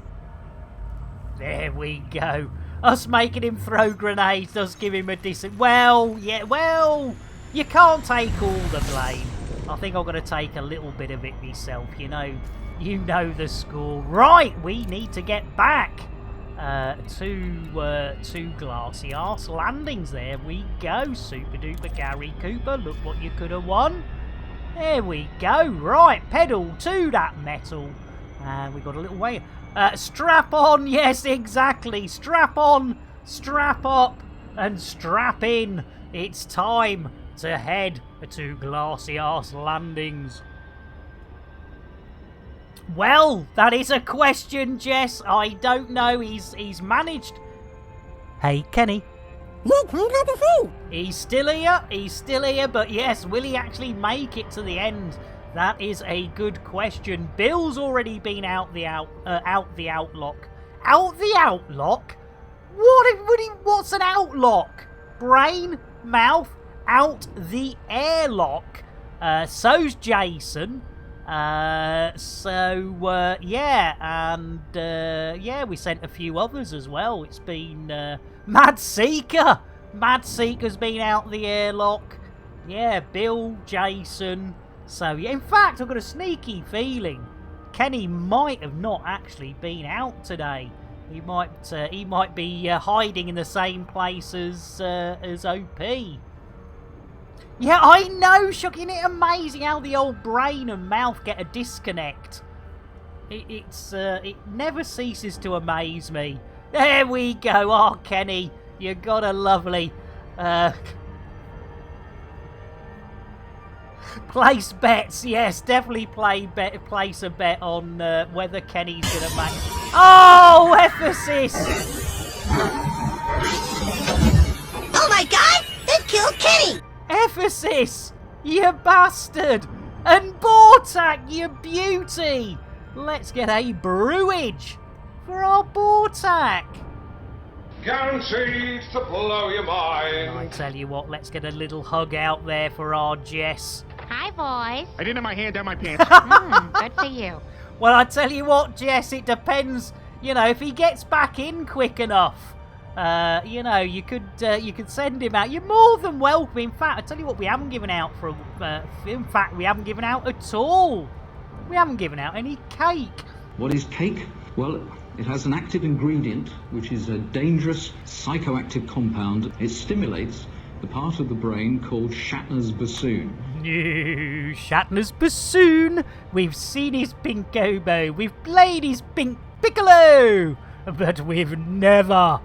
There we go. Us making him throw grenades does give him a decent... Well, yeah, well, you can't take all the blame. I think I'm going to take a little bit of it myself, you know the score. Right, we need to get back to Glassy Arse Landings. There we go. Super duper Gary Cooper. Look what you could have won. There we go. Right, pedal to that metal. And we got a little way. Strap on. Yes, exactly. Strap on, strap up, and strap in. It's time to head to Glassy Arse Landings. Well, that is a question, Jess. I don't know. He's managed. Hey, Kenny. He's still here. He's still here. But yes, will he actually make it to the end? That is a good question. Bill's already been out the outlock. Out the outlock? What's an outlock? Brain, mouth, out the airlock. So's Jason. Yeah, and yeah, we sent a few others as well. It's been Mad Seeker. Mad Seeker's been out the airlock. Yeah, Bill, Jason. So yeah, in fact, I've got a sneaky feeling Kenny might have not actually been out today. He might be hiding in the same place as OP. Yeah, I know, Shook. Isn't it amazing how the old brain and mouth get a disconnect? It never ceases to amaze me. There we go. Oh, Kenny, you got a lovely place bets. Yes, definitely place a bet on whether Kenny's gonna make. Oh, emphasis! Oh my God! They killed Kenny! Ephesus, you bastard! And Bortak, you beauty! Let's get a brewage for our Bortak. Guaranteed to blow your mind. I tell you what, let's get a little hug out there for our Jess. Hi, boys. I didn't have my hand down my pants. Good for you. Well, I tell you what, Jess, it depends. You know, if he gets back in quick enough. You know, you could send him out. You're more than welcome. In fact, I tell you what, we haven't given out for. In fact, we haven't given out at all. We haven't given out any cake. What is cake? Well, it has an active ingredient, which is a dangerous psychoactive compound. It stimulates the part of the brain called Shatner's bassoon. No, Shatner's bassoon. We've seen his pink oboe. We've played his pink piccolo. But we've never,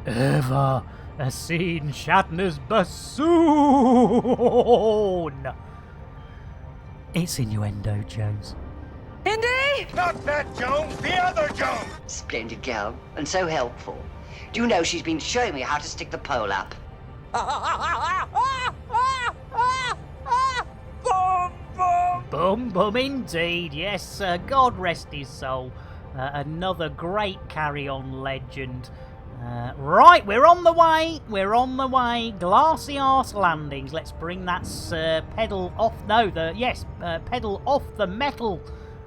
ever seen Shatner's bassoon. It's innuendo, Jones. Indy! Not that Jones, the other Jones! Splendid girl, and so helpful. Do you know she's been showing me how to stick the pole up? Boom, boom indeed. Yes, God rest his soul. Another great carry-on legend. Right, we're on the way. We're on the way. Glassy arse landings. Let's bring that pedal off. No, pedal off the metal.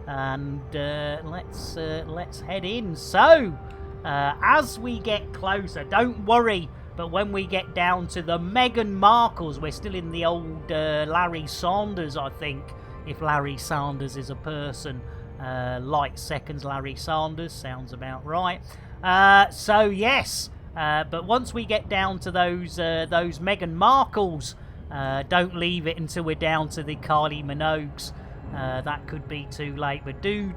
And let's head in. So, as we get closer, don't worry. But when we get down to the Meghan Markles, we're still in the old Larry Sanders, I think, if Larry Sanders is a person. Light seconds Larry Sanders, sounds about right. So yes, but once we get down to those Meghan Markles, don't leave it until we're down to the Kylie Minogues. That could be too late, but do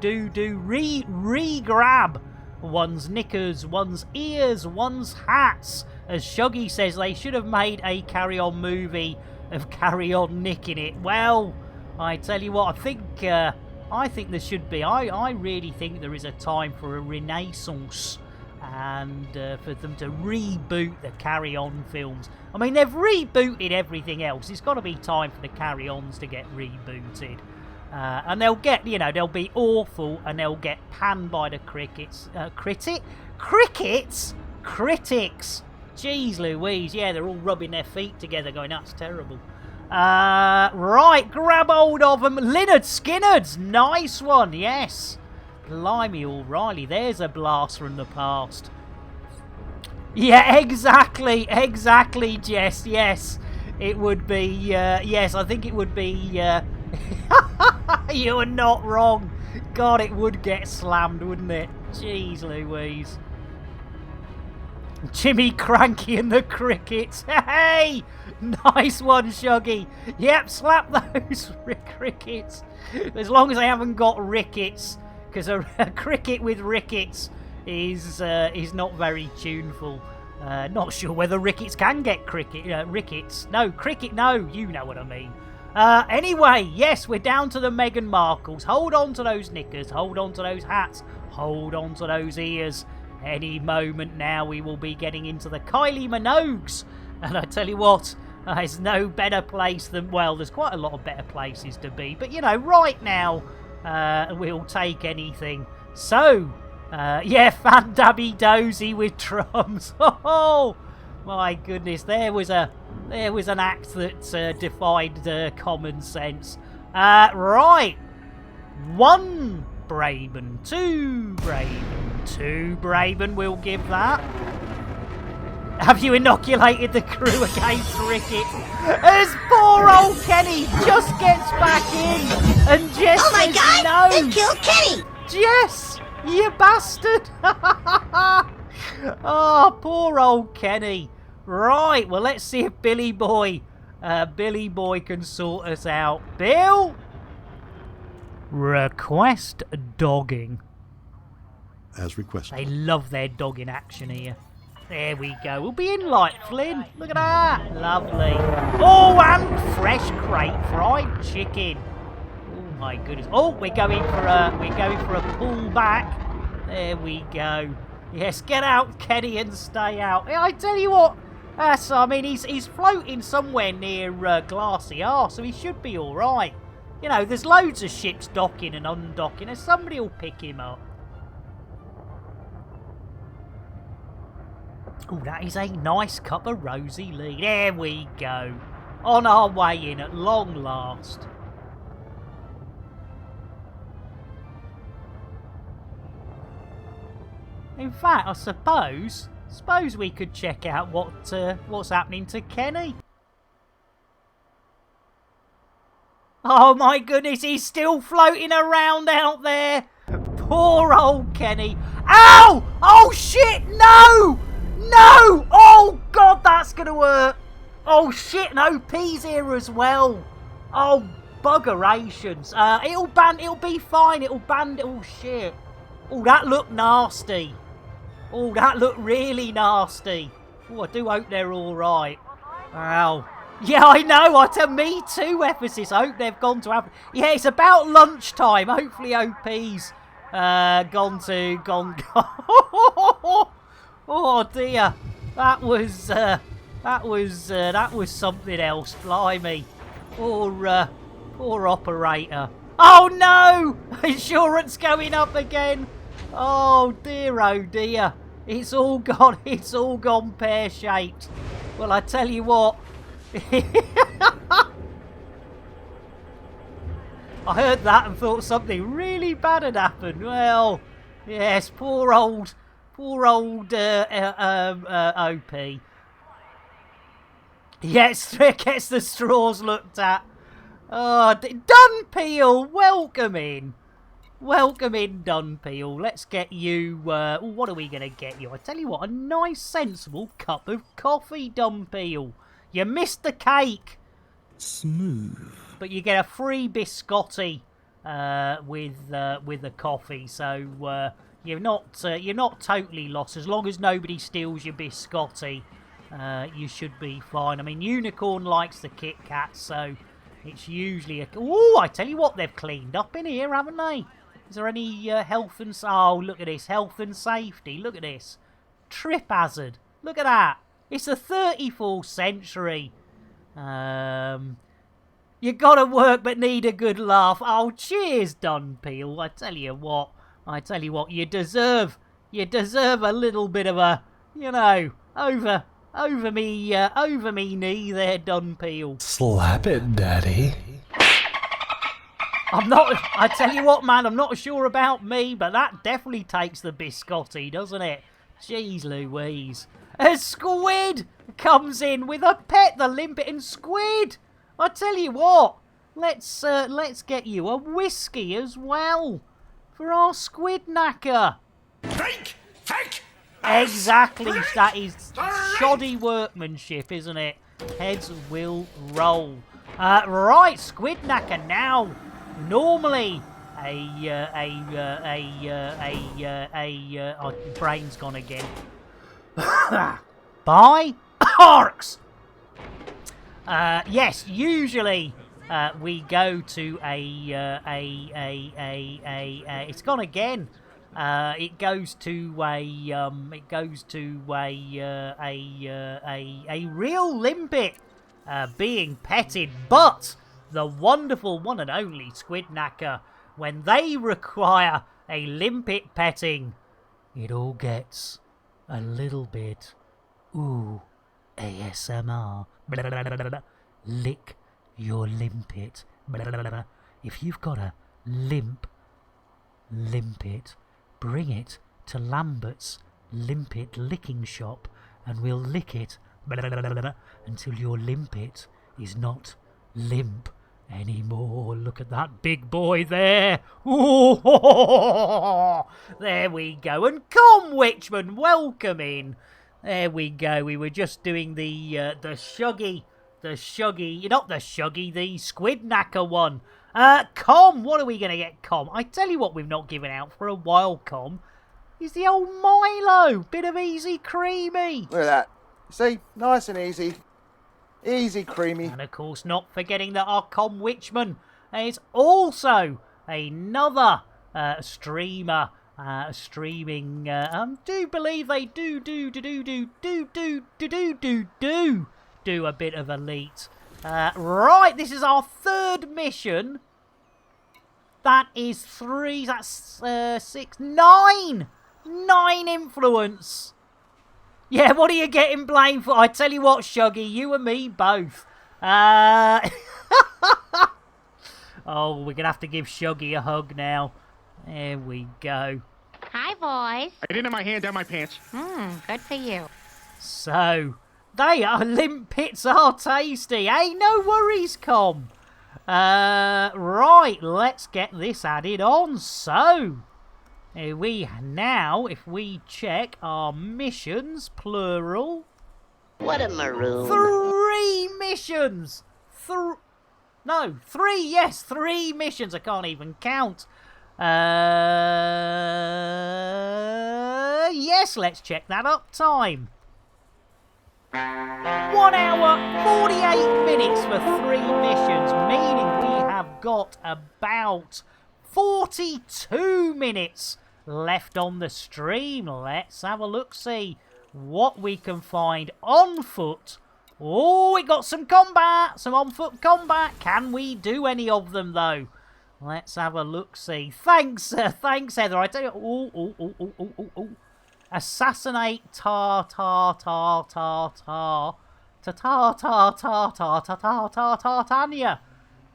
re-grab one's knickers, one's ears, one's hats. As Shuggy says, they should have made a Carry On movie of Carry On Nick in it. Well, I tell you what, I think there should be. I really think there is a time for a renaissance and for them to reboot the Carry On films. I mean, they've rebooted everything else. It's got to be time for the Carry Ons to get rebooted. And they'll get, they'll be awful and they'll get panned by the critics. Critics! Jeez Louise, yeah, they're all rubbing their feet together going, that's terrible. Right, grab hold of them. Lynyrd Skynyrd's, nice one, yes. Blimey, O'Reilly, there's a blast from the past. Yeah, exactly, Jess, yes. It would be, yes, I think it would be, you are not wrong. God, it would get slammed, wouldn't it? Jeez Louise. Jimmy Cranky and the Crickets. Hey! Nice one, Shuggy. Yep, slap those crickets. As long as they haven't got rickets. Because a cricket with rickets is not very tuneful. Not sure whether rickets can get rickets. No, cricket, no. You know what I mean. Anyway, yes, we're down to the Meghan Markles. Hold on to those knickers. Hold on to those hats. Hold on to those ears. Any moment now we will be getting into the Kylie Minogues. And I tell you what, there's no better place than... Well, there's quite a lot of better places to be. But, right now, we'll take anything. So, yeah, Fan Dabby Dozy with drums. Oh, my goodness. There was an act that defied common sense. Right. 1 Braben, 2 Braben, 2 Braben, we'll give that. Have you inoculated the crew against Ricket? As poor old Kenny just gets back in and Jess Oh my says God! no. They killed Kenny! Jess, you bastard! Oh, poor old Kenny. Right, well, let's see if Billy Boy can sort us out. Bill? Request dogging. As requested. They love their dogging action here. There we go. We'll be in light, Flynn. Look at that. Lovely. Oh, and fresh crate fried chicken. Oh my goodness. Oh, we're going for a pull back. There we go. Yes, get out, Kenny, and stay out. I tell you what. He's floating somewhere near Glassy R, so he should be all right. There's loads of ships docking and undocking, and somebody will pick him up. Oh, that is a nice cup of rosy lead. There we go. On our way in at long last. In fact, I suppose we could check out what's happening to Kenny. Oh my goodness, he's still floating around out there. Poor old Kenny. Ow! Oh shit, no! No! Oh god, that's gonna hurt. Oh shit, and OP's here as well. Oh, buggerations. It'll be fine. It'll ban. Oh, shit. Oh, that looked nasty. Oh, that looked really nasty. Oh, I do hope they're alright. Wow. Yeah, I know. I tell me too, Ephesus. I hope they've gone to have. Yeah, it's about lunchtime. Hopefully, OP's gone. Oh dear, that was something else. Blimey, poor operator. Oh no, insurance going up again. Oh dear, it's all gone pear-shaped. Well, I tell you what. I heard that and thought something really bad had happened. Well, yes, poor old OP. Gets the straws looked at. Oh, Dunpeel, welcome in. Welcome in, Dunpeel. Let's get you, what are we going to get you? I tell you what, a nice, sensible cup of coffee, Dunpeel. You missed the cake. Smooth. But you get a free biscotti with the coffee, so you're not totally lost. As long as nobody steals your biscotti, you should be fine. I mean, Unicorn likes the Kit Kat, so it's usually a... Oh, I tell you what, they've cleaned up in here, haven't they? Is there any health and... Oh, look at this. Health and safety. Look at this. Trip hazard. Look at that. It's the 34th century. You gotta work but need a good laugh. Oh, cheers, Dunpeel. I tell you what, you deserve a little bit of a, you know, over me knee there, Dunpeel. Slap it, Daddy. I tell you what, man, I'm not sure about me, but that definitely takes the biscotti, doesn't it? Jeez Louise. A squid comes in with a pet, the limpet squid. I tell you what, let's get you a whiskey as well for our squid knacker. Think! Exactly, that is shoddy workmanship, isn't it? Heads will roll. Right, squid knacker now. Normally, oh, brain's gone again. By Arcs. Yes, usually we go to it's gone again. It goes to a real limpet being petted, but the wonderful one and only squid knacker, when they require a limpet petting, it all gets a little bit ASMR. Lick your limpet. If you've got a limpet, bring it to Lambert's limpet licking shop and we'll lick it until your limpet is not limp anymore. Look at that big boy there. Ooh, there we go. And come, Witchman, welcome in. There we go. We were just doing the squid knacker one. Com, what are we going to get, Com? I tell you what we've not given out for a while, Com, is the old Milo. Bit of easy creamy. Look at that. See? Nice and easy. Easy creamy. And of course, not forgetting that our Com Witchman is also another streamer. Streaming, do believe they do a bit of Elite. Right, this is our third mission. That is 3, that's 6, 9! 9 influence! Yeah, what are you getting blamed for? I tell you what, Shuggy, you and me both. Oh, we're going to have to give Shuggy a hug now. There we go. Hi, boys. I didn't have my hand down my pants. Good for you. So, limpets are tasty. Hey, no worries, Com. Right, let's get this added on. So, if we check our missions, plural. What a maroon. 3 missions. No, 3, yes, 3 missions. I can't even count. Yes, let's check that up time. 1 hour, 48 minutes for 3 missions, meaning we have got about 42 minutes left on the stream. Let's have a look-see what we can find on foot. Oh, we got some combat, some on-foot combat. Can we do any of them, though? Let's have a look-see. Thanks, Heather. I tell you, assassinate Tanya.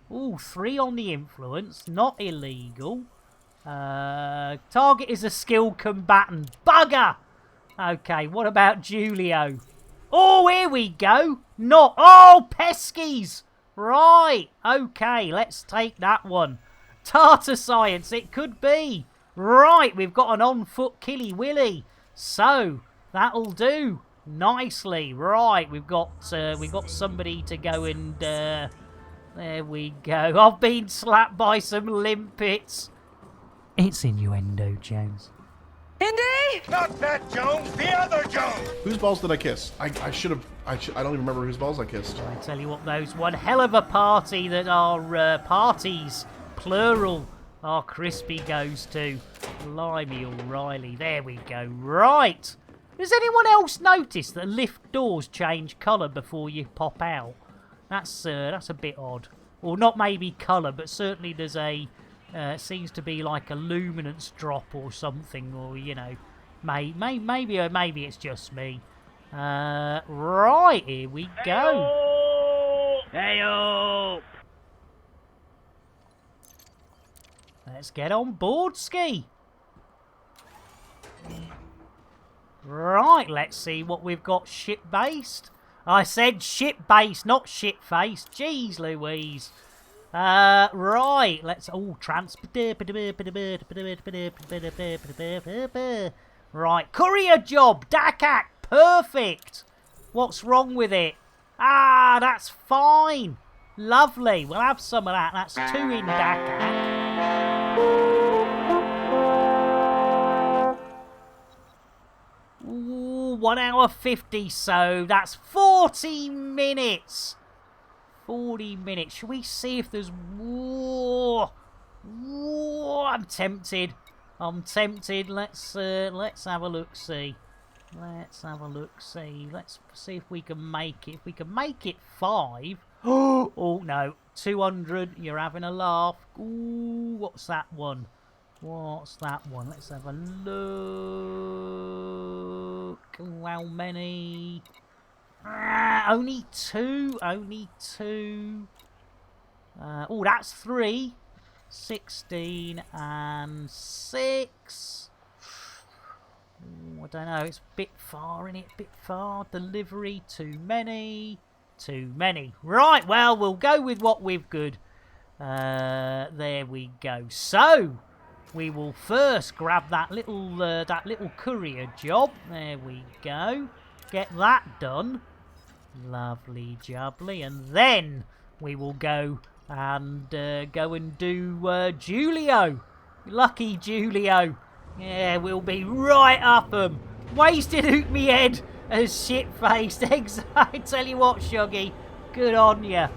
Ooh, 3 on the influence, not illegal. Target is a skilled combatant. Bugger! Okay, what about Julio? Oh, here we go. Not. Oh, Peskies. Right. Okay, let's take that one. Tartar Science, it could be. Right, we've got an on-foot Killy Willy. So, that'll do nicely. Right, we've got somebody to go and... there we go. I've been slapped by some limpets. It's innuendo, Jones. Indy! Not that Jones, the other Jones! Whose balls did I kiss? I don't even remember whose balls I kissed. I tell you what, those one hell of a party that our parties, plural, our Crispy goes to. Blimey O'Reilly. There we go. Right. Does anyone else notice that lift doors change colour before you pop out? That's a bit odd. Or not maybe colour, but certainly there's a... seems to be like a luminance drop or something, or, you know, maybe it's just me. Right, here we go. Hey-o! Let's get on board, Ski. Right, let's see what we've got ship-based. I said ship-based, not shit-faced. Jeez Louise. Right, let's... Oh, Right, courier job, Dakak, perfect. What's wrong with it? Ah, that's fine. Lovely, we'll have some of that. That's 2 in Dakak. Ooh, 1 hour 50, so that's 40 minutes. 40 minutes. Should we see if there's... Whoa, I'm tempted. Let's have a look-see. Let's see if we can make it. If we can make it 5... Oh, no. 200. You're having a laugh. Ooh, what's that one? Let's have a look. How many... only 2. Oh, that's 3. 16 and 6. Ooh, I don't know. It's a bit far, isn't it? A bit far. Delivery, too many. Right, well, we'll go with what we've got. There we go. So, we will first grab that little courier job. There we go. Get that done. Lovely jubbly. And then we will go and do Julio. Lucky Julio. Yeah, we'll be right up 'em. Wasted hoot me head as shit-faced. I tell you what, Shuggy, good on ya.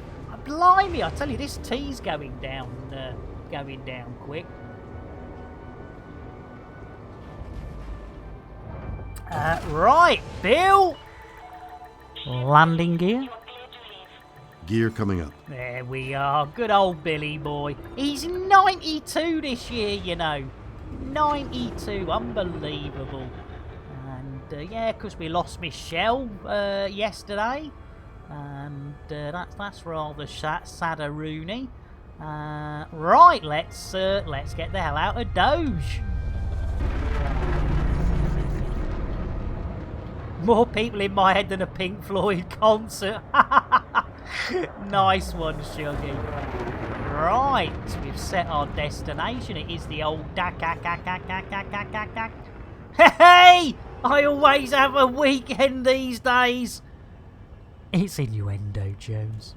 Blimey, I tell you, this tea's going down quick. Right, Bill. Landing gear. Gear coming up. There we are. Good old Billy boy. He's 92 this year, you know. 92. Unbelievable. And, yeah, because we lost Michelle yesterday. And that's rather sad-a-rooney. Right, let's get the hell out of Doge. More people in my head than a Pink Floyd concert. Nice one, Shuggy. Right, we've set our destination. It is the old Dakak. Hey! I always have a weekend these days. It's innuendo, Jones.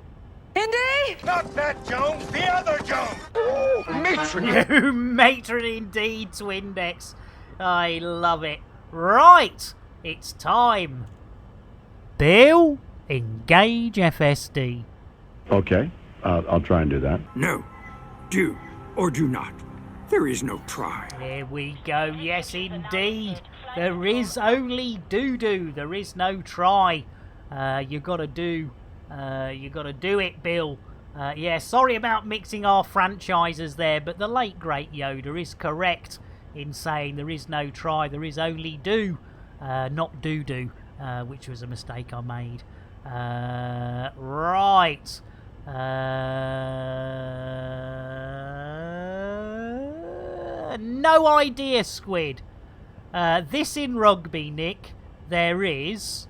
Indy! Not that Jones, the other Jones! Oh, matron! You matron indeed, Twindex. I love it. Right, it's time. Bill, engage FSD. Okay, I'll try and do that. No. Do or do not. There is no try. Here we go. Yes, indeed. There is only do-do. There is no try. You gotta do. You gotta do it, Bill. Yeah, sorry about mixing our franchises there, but the late great Yoda is correct in saying there is no try. There is only do, not do-do, which was a mistake I made. Right. No idea, Squid. This in rugby, Nick, there is...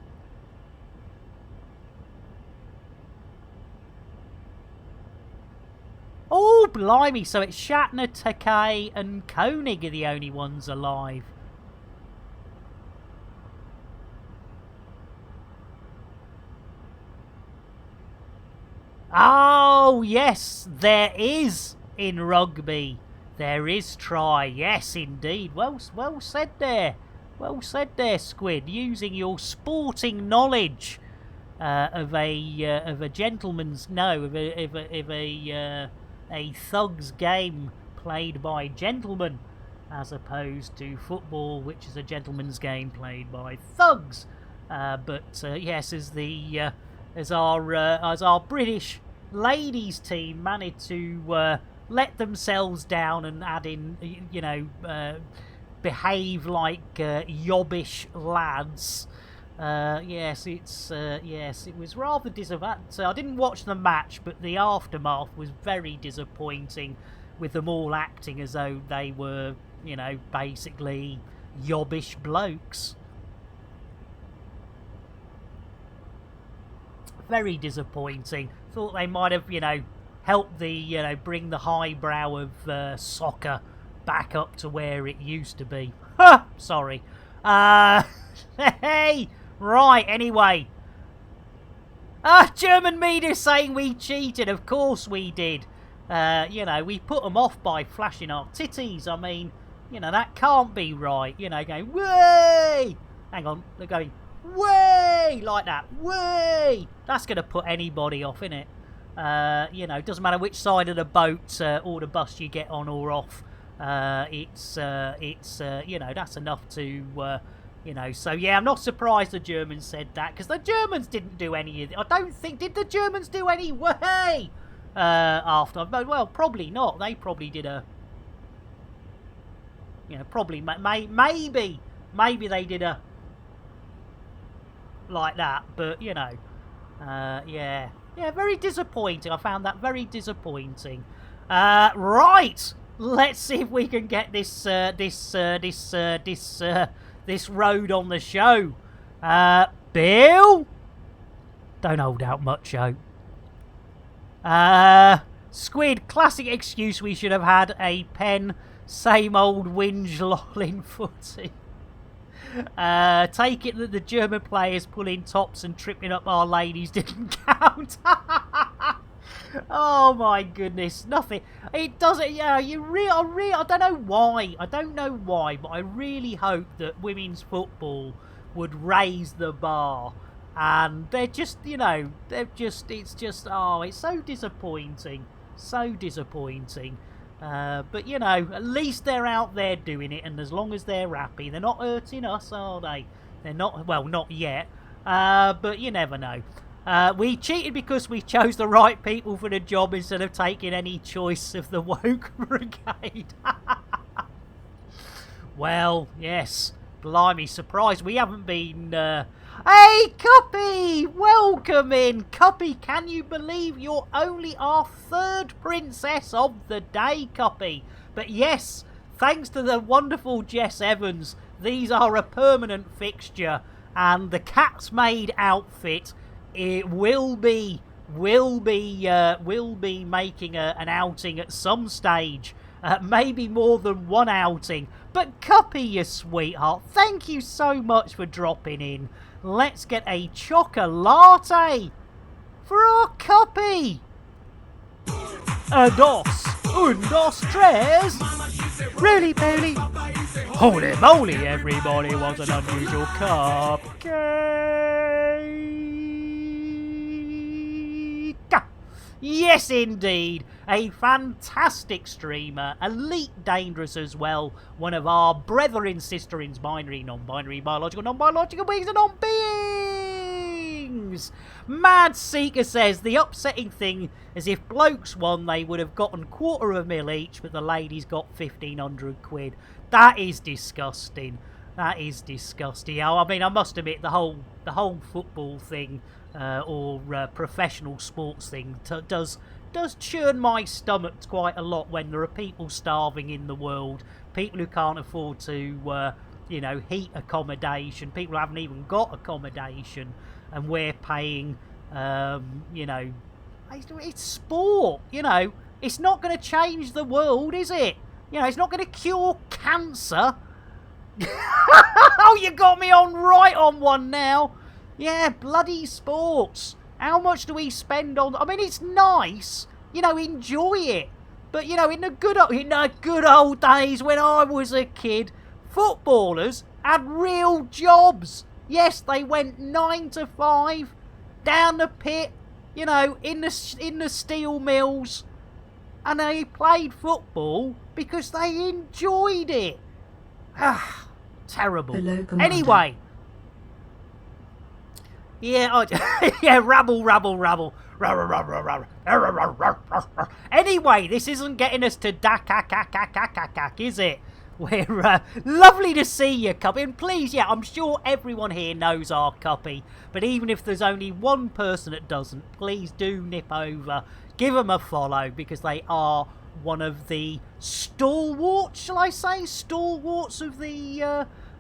Oh, blimey, so it's Shatner, Takei and Koenig are the only ones alive. Oh, yes, there is in rugby. There is try. Yes, indeed. Well said there. Well said there, Squid. Using your sporting knowledge of a gentleman's of a thug's game played by gentlemen, as opposed to football, which is a gentleman's game played by thugs. Yes, as our British ladies team managed to let themselves down and add in, behave like yobbish lads. Yes, it was rather disappointing. I didn't watch the match, but the aftermath was very disappointing, with them all acting as though they were, basically yobbish blokes. Very disappointing. Thought they might have, helped the, bring the highbrow of soccer back up to where it used to be. Ha! Sorry. Hey! Right, anyway. German media saying we cheated. Of course we did. We put them off by flashing our titties. I mean, that can't be right. Going, way! Hang on, they're going, way! Like that, way! That's going to put anybody off, innit? Doesn't matter which side of the boat or the bus you get on or off. That's enough to... so yeah, I'm not surprised the Germans said that, because the Germans didn't do any of it. I don't think, did the Germans do any way after? Well, probably not. They probably did a, probably, maybe they did a, like that, but, yeah, very disappointing. I found that very disappointing. Right, let's see if we can get this road on the show. Bill? Don't hold out much hope. Squid, classic excuse we should have had a pen. Same old whinge lolling footy. Take it that the German players pulling tops and tripping up our ladies didn't count. Oh my goodness, nothing. It doesn't. Yeah, I don't know why. I don't know why, but I really hope that women's football would raise the bar. And they're just, it's so disappointing, so disappointing. But at least they're out there doing it, and as long as they're happy, they're not hurting us, are they? They're not. Well, not yet. But you never know. We cheated because we chose the right people for the job instead of taking any choice of the woke brigade. Well, yes. Blimey, surprised we haven't been... Hey, Cuppy! Welcome in! Cuppy, can you believe you're only our third princess of the day, Cuppy? But yes, thanks to the wonderful Jess Evans, these are a permanent fixture, and the Cat's Maid outfit... It will be making an outing at some stage, maybe more than one outing. But Cuppy, you sweetheart, thank you so much for dropping in. Let's get a chocolate latte for our Cuppy. dos, un, dos, tres. Really, Bailey? Holy moly, everybody wants an unusual cupcake. Yes, indeed. A fantastic streamer. Elite Dangerous as well. One of our brethren, sisterins, binary, non-binary, biological, non-biological beings and non-beings. Mad Seeker says, the upsetting thing is if blokes won, they would have gotten £250,000 each, but the ladies got 1,500 quid. That is disgusting. That is disgusting. I mean, I must admit, the whole football thing or professional sports thing does churn my stomach quite a lot when there are people starving in the world, people who can't afford to, heat accommodation, people who haven't even got accommodation, and we're paying, it's sport, it's not going to change the world, is it? It's not going to cure cancer. Oh, you got me right on one now. Yeah, bloody sports. How much do we spend on... I mean, it's nice. Enjoy it. But, in the good old days when I was a kid, footballers had real jobs. Yes, they went 9 to 5, down the pit, in the steel mills. And they played football because they enjoyed it. Ah, terrible. Anyway... Yeah, rabble. Anyway, this isn't getting us to dakakakakakak, is it? We're lovely to see you, Cuppy. And please, I'm sure everyone here knows our Cuppy. But even if there's only one person that doesn't, please do nip over, give them a follow, because they are one of the stalwarts, shall I say? Stalwarts of the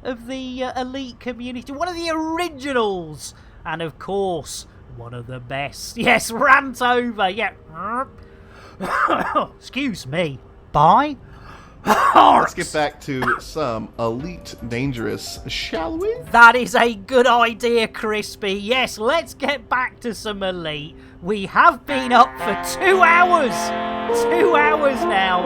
elite community. One of the originals. And of course, one of the best. Yes, rant over. Yeah. Excuse me. Bye. Let's get back to some Elite Dangerous, shall we? That is a good idea, Crispy. Yes, let's get back to some Elite. We have been up for 2 hours. 2 hours now.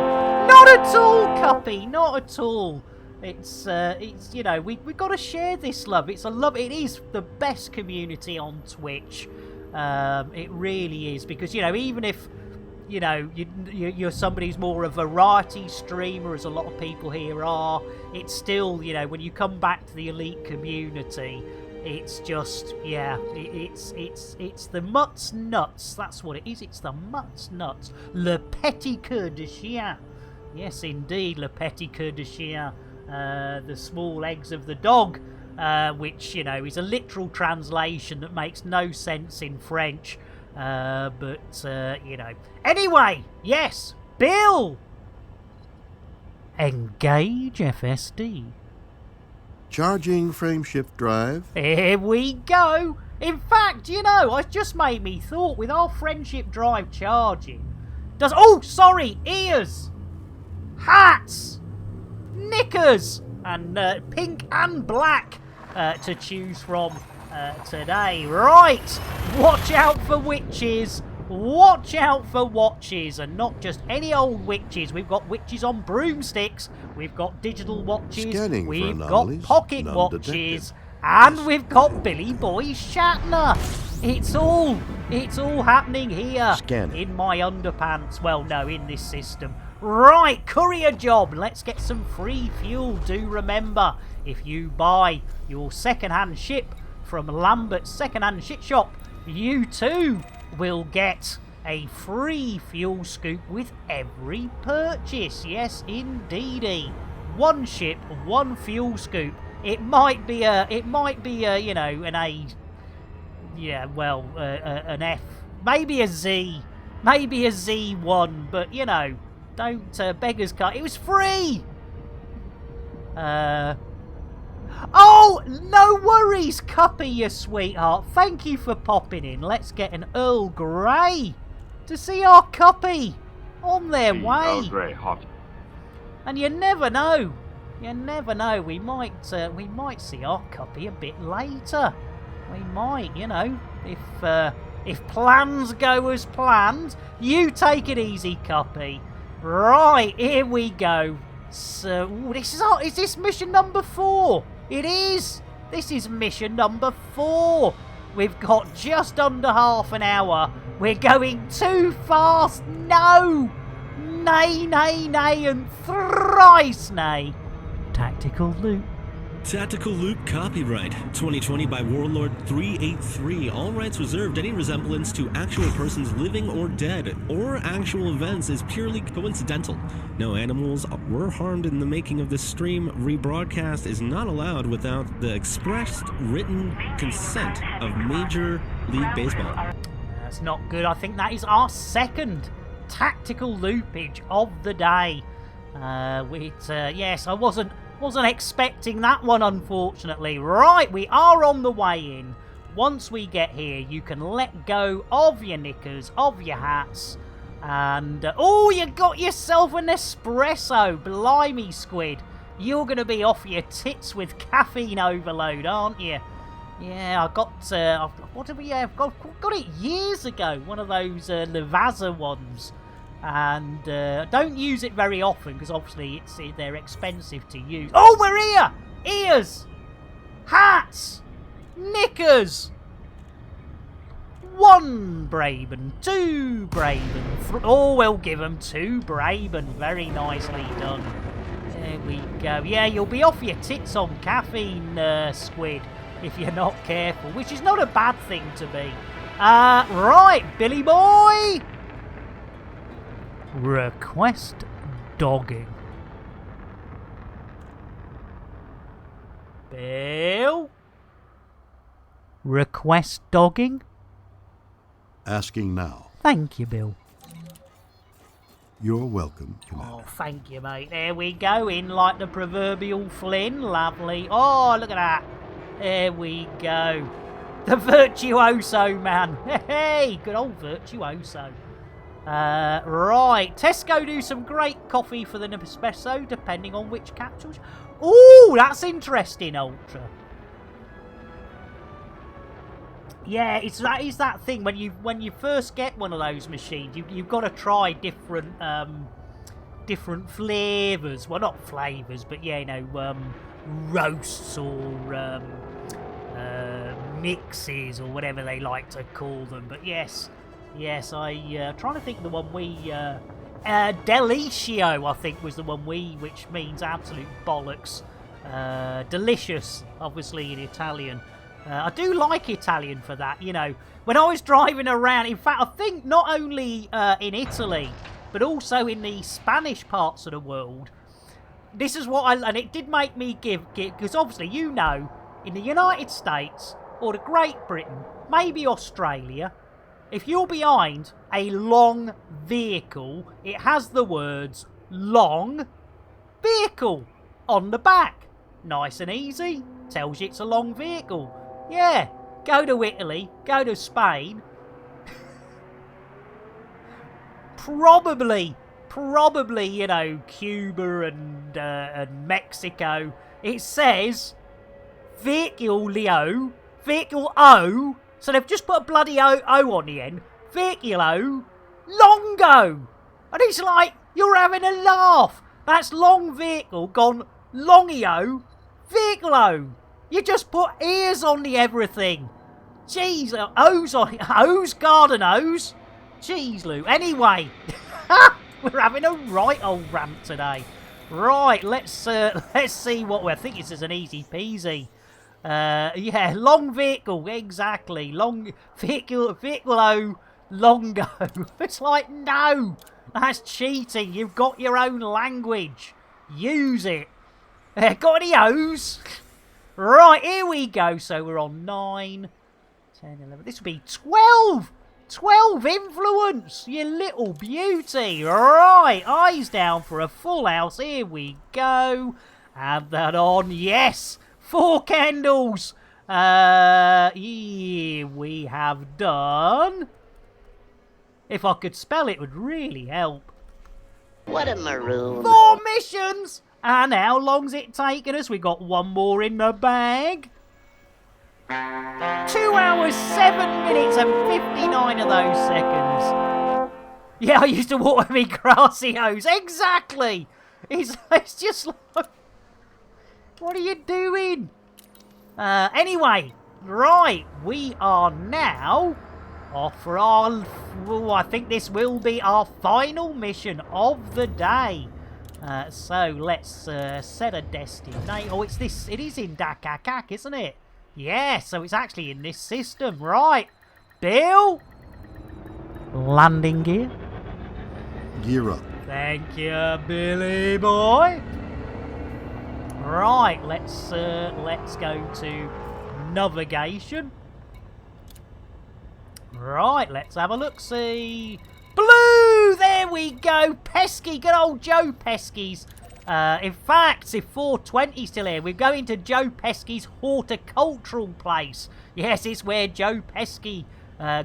Not at all, Cuppy. Not at all. It's we've got to share this love. It is the best community on Twitch. It really is, because even if you're somebody who's more a variety streamer, as a lot of people here are, it's still when you come back to the Elite community, it's just it's the mutts nuts. That's what it is. It's the mutts nuts. Le petit cœur de chien. Yes, indeed, le petit cœur de chien. The small eggs of the dog, which, is a literal translation that makes no sense in French. Anyway, yes, Bill! Engage FSD. Charging frameshift drive. Here we go. In fact, it just made me thought, with our friendship drive charging, ears, hats, knickers, and pink and black to choose from today. Right, watch out for witches, watch out for watches, and not just any old witches. We've got witches on broomsticks, we've got digital watches, Scanning we've for got anomalies, pocket none watches, detected. and we've got Billy Boy Shatner. It's all happening here. Scanning. In my underpants. Well, no, in this system. Right, courier job. Let's get some free fuel. Do remember, if you buy your second-hand ship from Lambert's second-hand ship shop, you too will get a free fuel scoop with every purchase. Yes, indeedy. One ship, one fuel scoop. It might be an A. Yeah, well, an F. Maybe a Z. Maybe a Z1. But, don't beggars can't. It was free! Oh, no worries, Cuppy, you sweetheart. Thank you for popping in. Let's get an Earl Grey to see our Cuppy on their way. Earl Grey, hot. And you never know. You never know. We might see our Cuppy a bit later. We might, if If plans go as planned, you take it easy, Cuppy. Right, here we go. So, is this mission number 4? It is. This is mission number 4. We've got just under half an hour. We're going too fast. No. Nay, nay, nay, and thrice nay. Tactical loop. Tactical Loop copyright 2020 by Warlord 383. All rights reserved. Any resemblance to actual persons living or dead or actual events is purely coincidental. No animals were harmed in the making of this stream. Rebroadcast is not allowed without the expressed written consent of Major League Baseball. That's not good. I think that is our second tactical loopage of the day. Yes, I wasn't expecting that one, unfortunately. Right, we are on the way in. Once we get here, you can let go of your knickers, of your hats, and... oh, you got yourself an espresso. Blimey, Squid. You're going to be off your tits with caffeine overload, aren't you? Yeah, I got... what did we have? Got it years ago. One of those Lavazza ones. And don't use it very often because obviously they're expensive to use. Oh, we're here! Ears! Hats! Knickers! 1 Braben, 2 Braben, oh, we'll give them 2 Braben. Very nicely done. There we go. Yeah, you'll be off your tits on caffeine, Squid, if you're not careful, which is not a bad thing to be. Right, Billy boy! Request dogging. Bill? Request dogging? Asking now. Thank you, Bill. You're welcome, Commander. Oh, thank you, mate. There we go, in like the proverbial Flynn. Lovely. Oh, look at that. There we go. The Virtuoso, man. Hey, good old Virtuoso. Right, Tesco do some great coffee for the Nespresso, depending on which capsules. Ooh, that's interesting, Ultra. Yeah, it's that thing when you first get one of those machines, you've got to try different flavours. Well, not flavours, but yeah, you know, roasts or mixes or whatever they like to call them. But yes, trying to think of the one we... Delicio, I think, was the one which means absolute bollocks. Delicious, obviously, in Italian. I do like Italian for that, you know. When I was driving around, in fact, I think not only in Italy, but also in the Spanish parts of the world, this is what and it did make me give, because obviously, you know, in the United States, or the Great Britain, maybe Australia, if you're behind a long vehicle, it has the words long vehicle on the back. Nice and easy. Tells you it's a long vehicle. Yeah, go to Italy, go to Spain. Probably, you know, Cuba and Mexico. It says vehicle O. So they've just put a bloody O on the end. Vehiculo Longo. And it's like, you're having a laugh. That's long vehicle gone longio vehiculo. You just put ears on the everything. Jeez, O's on it. O's garden O's. Jeez, Lou. Anyway, we're having a right old rant today. Right, let's see what I think this is an easy peasy. Yeah, long vehicle, exactly. Long vehicle longo. It's like, no, that's cheating. You've got your own language. Use it. Got any O's? Right, here we go. So we're on 9, 10, 11. This will be 12. 12 influence, you little beauty. Right, eyes down for a full house. Here we go. Have that on. Yes. 4 candles. Yeah, we have done. If I could spell it, would really help. What a maroon. 4 missions. And how long's it taken us? We got 1 more in the bag. 2 hours, 7 minutes and 59 9 of those seconds. Yeah, I used to water me grassy hose. Exactly! It's just like... What are you doing? Anyway, right, we are now off for our... Oh, I think this will be our final mission of the day. So let's set a destination. Oh, it is in Dakakak, isn't it? Yeah, so it's actually in this system. Right, Bill? Landing gear? Gear up. Thank you, Billy boy. Right, let's go to navigation. Right, let's have a look-see. Blue! There we go! Pesky! Good old Joe Pesky's. In fact, if 420's still here, we're going to Joe Pesky's horticultural place. Yes, it's where Joe Pesky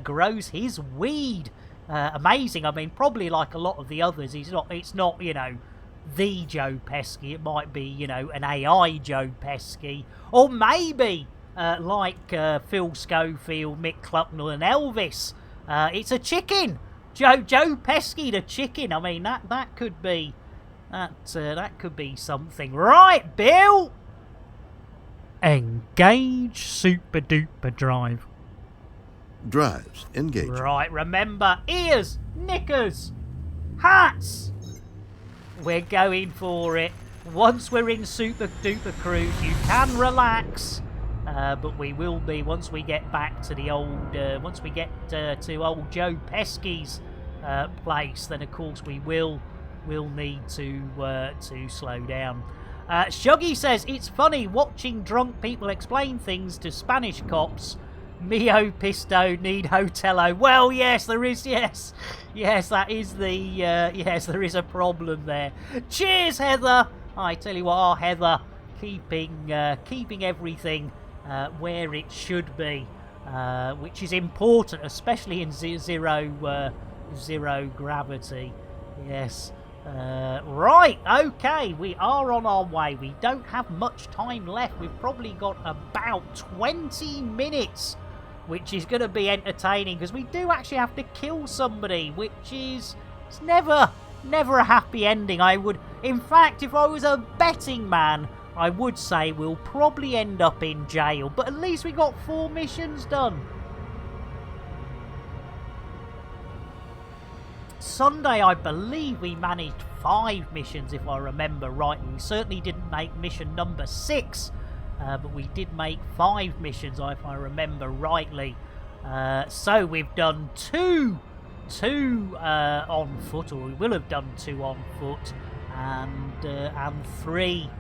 grows his weed. Amazing. I mean, probably like a lot of the others, it's not, you know, the Joe Pesky. It might be, you know, an AI Joe Pesky. Or maybe, like Phil Schofield, Mick Clucknell and Elvis, it's a chicken. Joe Pesky the chicken. I mean, that could be... That could be something. Right, Bill! Engage super duper drive. Drives. Engage. Right, remember, ears, knickers, hats. We're going for it. Once we're in super duper cruise, you can relax. But we will be, once we get back to the old, once we get to old Joe Pesky's place, then of course we'll need to slow down. Shuggy says, it's funny watching drunk people explain things to Spanish cops. Mio Pisto need Hotello. Well, yes, there is, yes. Yes, that is the, yes, there is a problem there. Cheers, Heather. I tell you what, our Heather keeping everything where it should be, which is important, especially in zero gravity. Yes. Right, okay, we are on our way. We don't have much time left. We've probably got about 20 minutes, which is going to be entertaining, because we do actually have to kill somebody, which is it's never a happy ending. In fact, if I was a betting man, I would say we'll probably end up in jail, but at least we got 4 missions done. Sunday, I believe we managed 5 missions, if I remember right. We certainly didn't make mission number 6, but we did make 5 missions, if I remember rightly. So we've done 2 on foot, or we will have done 2 on foot, and 3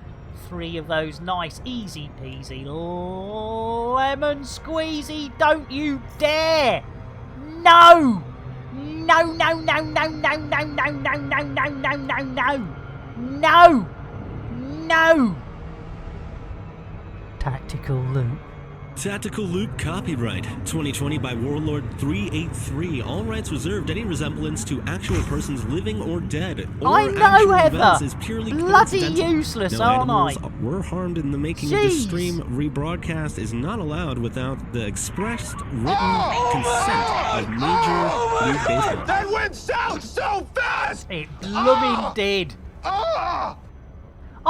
of those nice, easy peasy, lemon squeezy. Don't you dare! No! No, no, no, no, no, no, no, no, no, no, no, no, no. No! No! Tactical loop. Tactical Loop copyright 2020 by Warlord 383. All rights reserved. Any resemblance to actual persons living or dead or I know, events Heather. is purely Bloody coincidental. useless, No aren't I? animals were harmed in the making of this stream. Rebroadcast is not allowed without the expressed written consent of Major League Baseball. That went south so fast! It blooming did.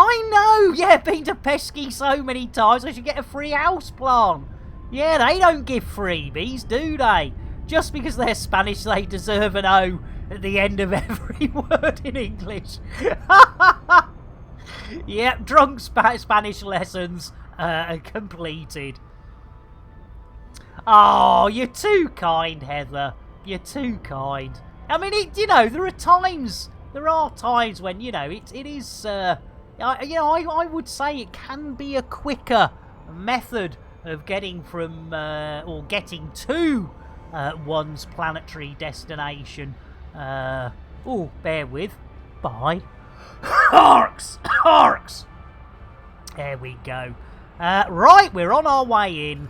I know! Yeah, been to Pesky so many times, I should get a free house plant. Yeah, they don't give freebies, do they? Just because they're Spanish, they deserve an O at the end of every word in English. Yep, drunk Spanish lessons completed. Oh, you're too kind, Heather. You're too kind. I mean, there are times when, it is... I would say it can be a quicker method of getting from, or getting to one's planetary destination. Oh, bear with. Bye. Harks! Harks! There we go. Right, we're on our way in.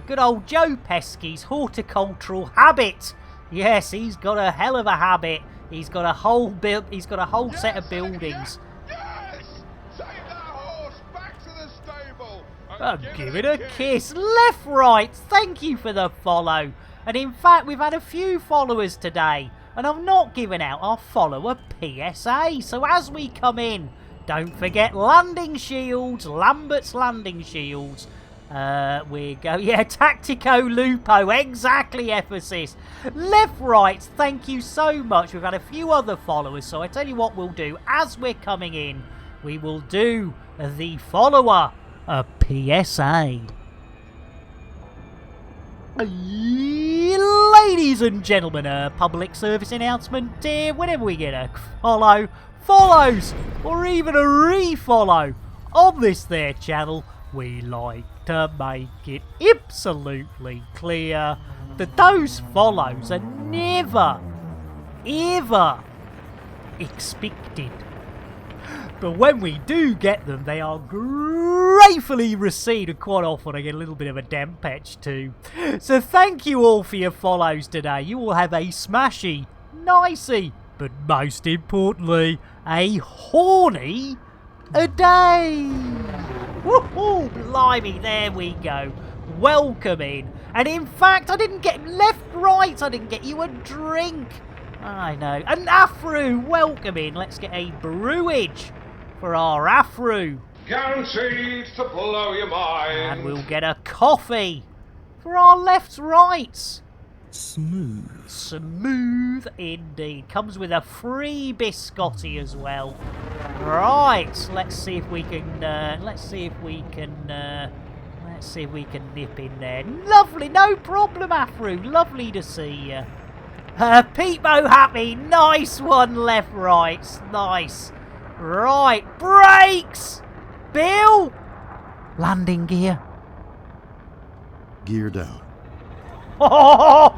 Good old Joe Pesky's horticultural habit. Yes, he's got a hell of a habit. He's got a whole set of buildings. Oh, give it a kiss. Left, right. Thank you for the follow. And in fact, we've had a few followers today. And I've not given out our follower PSA. So as we come in, don't forget landing shields, Lambert's landing shields. We go, yeah, Tactico Lupo, exactly, Ephesus. Left, right, thank you so much. We've had a few other followers, so I tell you what we'll do. As we're coming in, we will do the follower PSA. Ladies and gentlemen, a public service announcement here. Whenever we get a follows, or even a refollow on this there channel, we like to make it absolutely clear that those follows are never, ever expected. But when we do get them, they are gratefully received, and quite often I get a little bit of a damp patch too. So thank you all for your follows today. You all have a smashy, nicey, but most importantly, a horny a day. Woohoo! Blimey, there we go. Welcome in. And in fact, I didn't get left, right, I didn't get you a drink. I know. An Afro, welcome in. Let's get a brewage for our Afro. Guaranteed to blow your mind. And we'll get a coffee for our left, rights. Smooth. Smooth indeed. Comes with a free biscotti as well. Right, let's see if we can nip in there. Lovely, no problem, Afro. Lovely to see you. Peepo happy, nice one, left, right, nice. Right, brakes! Bill! Landing gear. Gear down. Oh!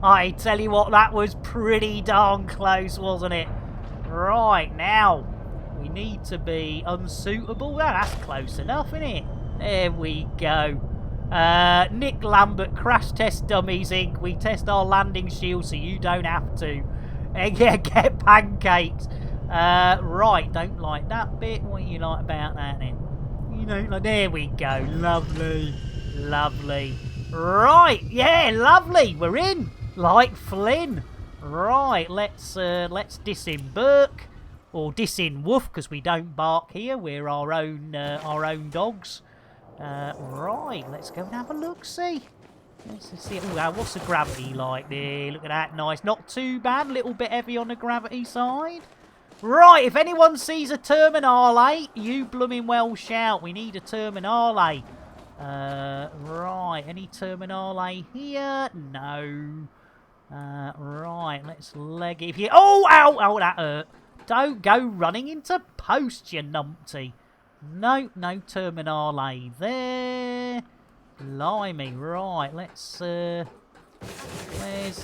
I tell you what, that was pretty darn close, wasn't it? Right, now, we need to be unsuitable. That's close enough, isn't it? There we go. Nick Lambert, Crash Test Dummies Inc. We test our landing shield so you don't have to. Yeah, get pancakes. Right, don't like that bit. What do you like about that then? You know, like, there we go. Lovely. Lovely. Right, yeah, lovely. We're in. Like Flynn. Right, let's disembark. Or disinwoof, because we don't bark here. We're our own dogs. Right, let's go and have a look-see. Let's see. Ooh, what's the gravity like there? Look at that, nice. Not too bad, a little bit heavy on the gravity side. Right, if anyone sees a terminale, you blooming well shout. We need a terminale. Right, any terminale here? No. Right, let's leg it. If you... Oh, ow, ow, that hurt. Don't go running into post, you numpty. No, no terminale there. Blimey, right, let's, where's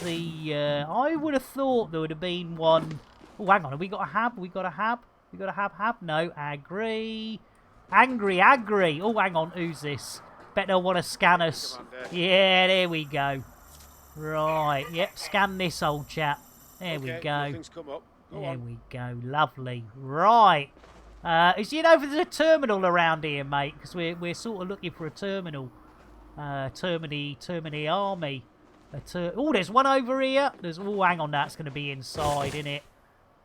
the, I would have thought there would have been one. Oh, hang on, have we got a hab? We got a hab? We got a hab? No, agree. Angry. Oh, hang on, who's this? Bet they'll want to scan us. Yeah, there we go. Right, yep, scan this old chap. There we go. There we go, lovely. Right. Is you know if there's a terminal around here, mate? Because we're sort of looking for a terminal. Termini army. Oh, there's one over here. Oh, hang on, that's going to be inside, isn't it?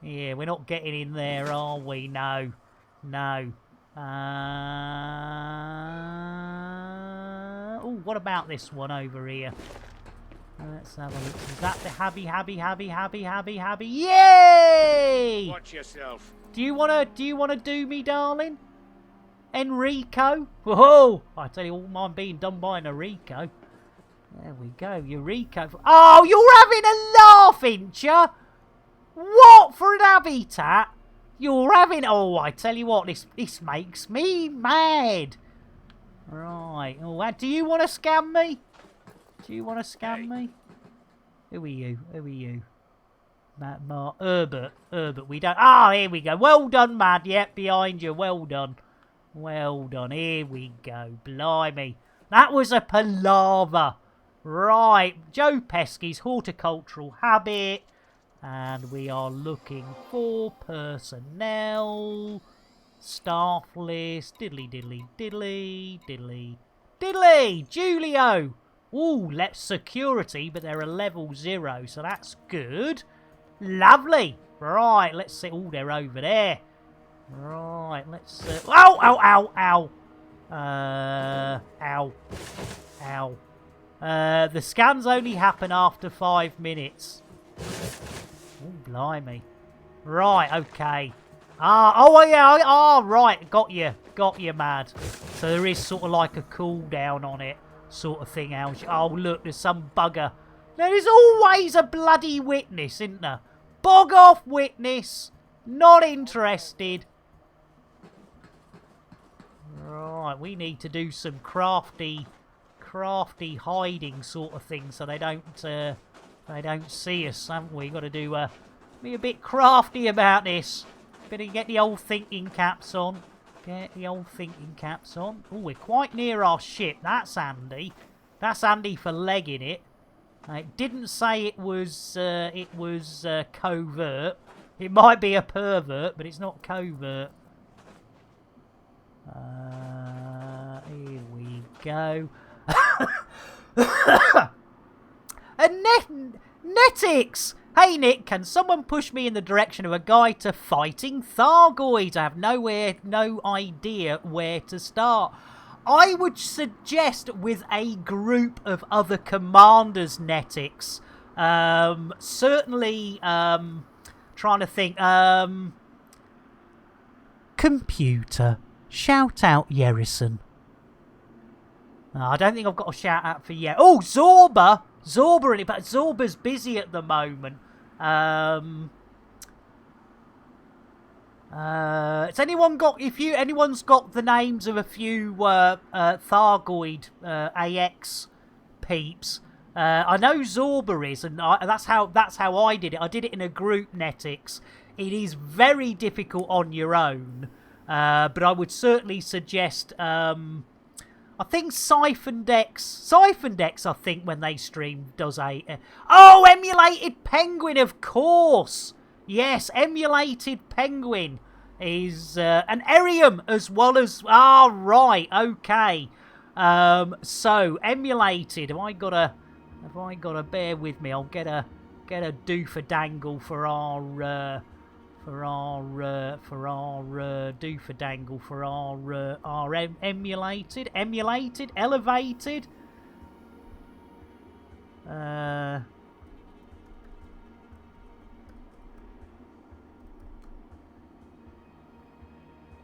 Yeah, we're not getting in there, are we? No. No. Oh, what about this one over here? Let's have a look. Is that the happy? Yay! Watch yourself. Do you wanna do me, darling? Enrico? Whoa! I tell you, all mine being done by an Enrico. There we go, Eureka. Oh, you're having a laugh, ain't ya? What, for an habitat? You're having... Oh, I tell you what, this makes me mad. Right. Oh, do you want to scam me? Do you want to scam me? Who are you? Herbert, we don't... Ah, here we go. Well done, Mad. Yep, behind you. Well done. Here we go. Blimey. That was a palaver. Right. Joe Pesky's horticultural habit. And we are looking for personnel. Staff list. Diddly, diddly, diddly, diddly, diddly. Julio. Ooh, let's security, but they're a level 0, so that's good. Lovely. Right, let's see. Oh, they're over there. Right, let's... ow, ow, ow, ow. Ow. Ow. The scans only happen after 5 minutes. Oh, blimey. Right, okay. Yeah, right. Got you, mad. So there is sort of like a cooldown on it, sort of thing. Oh, look, there's some bugger. There is always a bloody witness, isn't there? Bog off, witness. Not interested. Right, we need to do some crafty hiding sort of thing, so they don't see us, haven't we? Got to do be a bit crafty about this. Better get the old thinking caps on. Get the old thinking caps on. Oh, we're quite near our ship. That's handy. That's handy for legging it. It didn't say it was covert. It might be a pervert, but it's not covert. Here we go. Netix! Hey Nick, can someone push me in the direction of a guide to fighting Thargoids? I have no idea where to start. I would suggest with a group of other commanders, Netix. Certainly, trying to think. Computer. Shout out Yerison. I don't think I've got a shout out for yet. Oh, Zorba! Zorba in it, but Zorba's busy at the moment. Has anyone got? Anyone's got the names of a few Thargoid AX peeps. I know Zorba is, and that's how I did it. I did it in a group, Netix. It is very difficult on your own, but I would certainly suggest. I think Siphondex, I think, when they stream, does a... oh, Emulated Penguin, of course! Yes, Emulated Penguin is... an Erium as well as... ah, right, okay. So, Emulated, have I got to bear with me? I'll get a doofadangle for our... doofadangle for our emulated, elevated.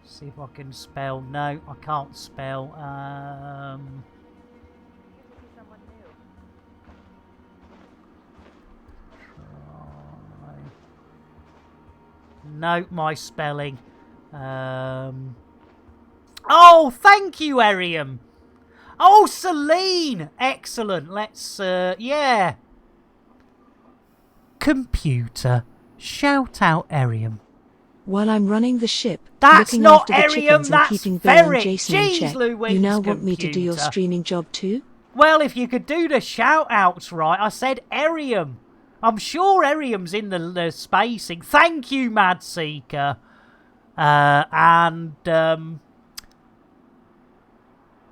See if I can spell. No, I can't spell. Note my spelling. Oh, thank you, Erium. Oh, Celine. Excellent. Let's, yeah. Computer. Shout out, Erium. While I'm running the ship, that's looking not after the Erium, chickens that's and keeping Bill and Jason in Jeez, check, Louise, you now want me to do your computer. streaming job too? Well, if you could do the shout-outs right, I said Erium. I'm sure Erium's in the spacing. Thank you, Mad Seeker.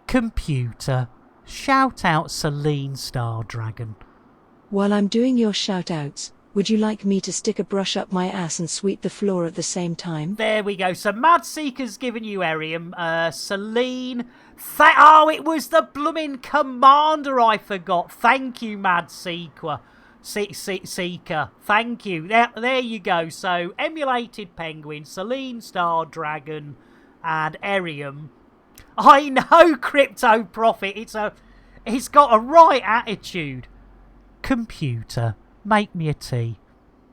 Computer. Shout out Celine Star Dragon. While I'm doing your shout-outs, would you like me to stick a brush up my ass and sweep the floor at the same time? There we go. So Mad Seeker's given you Erium. Celine. Oh, it was the blooming commander I forgot. Thank you, Mad Seeker. Seeker. Thank you. There you go. So, Emulated Penguin, Celine Star Dragon, and Erium. I know, Crypto Prophet. It's got a right attitude. Computer, make me a tea.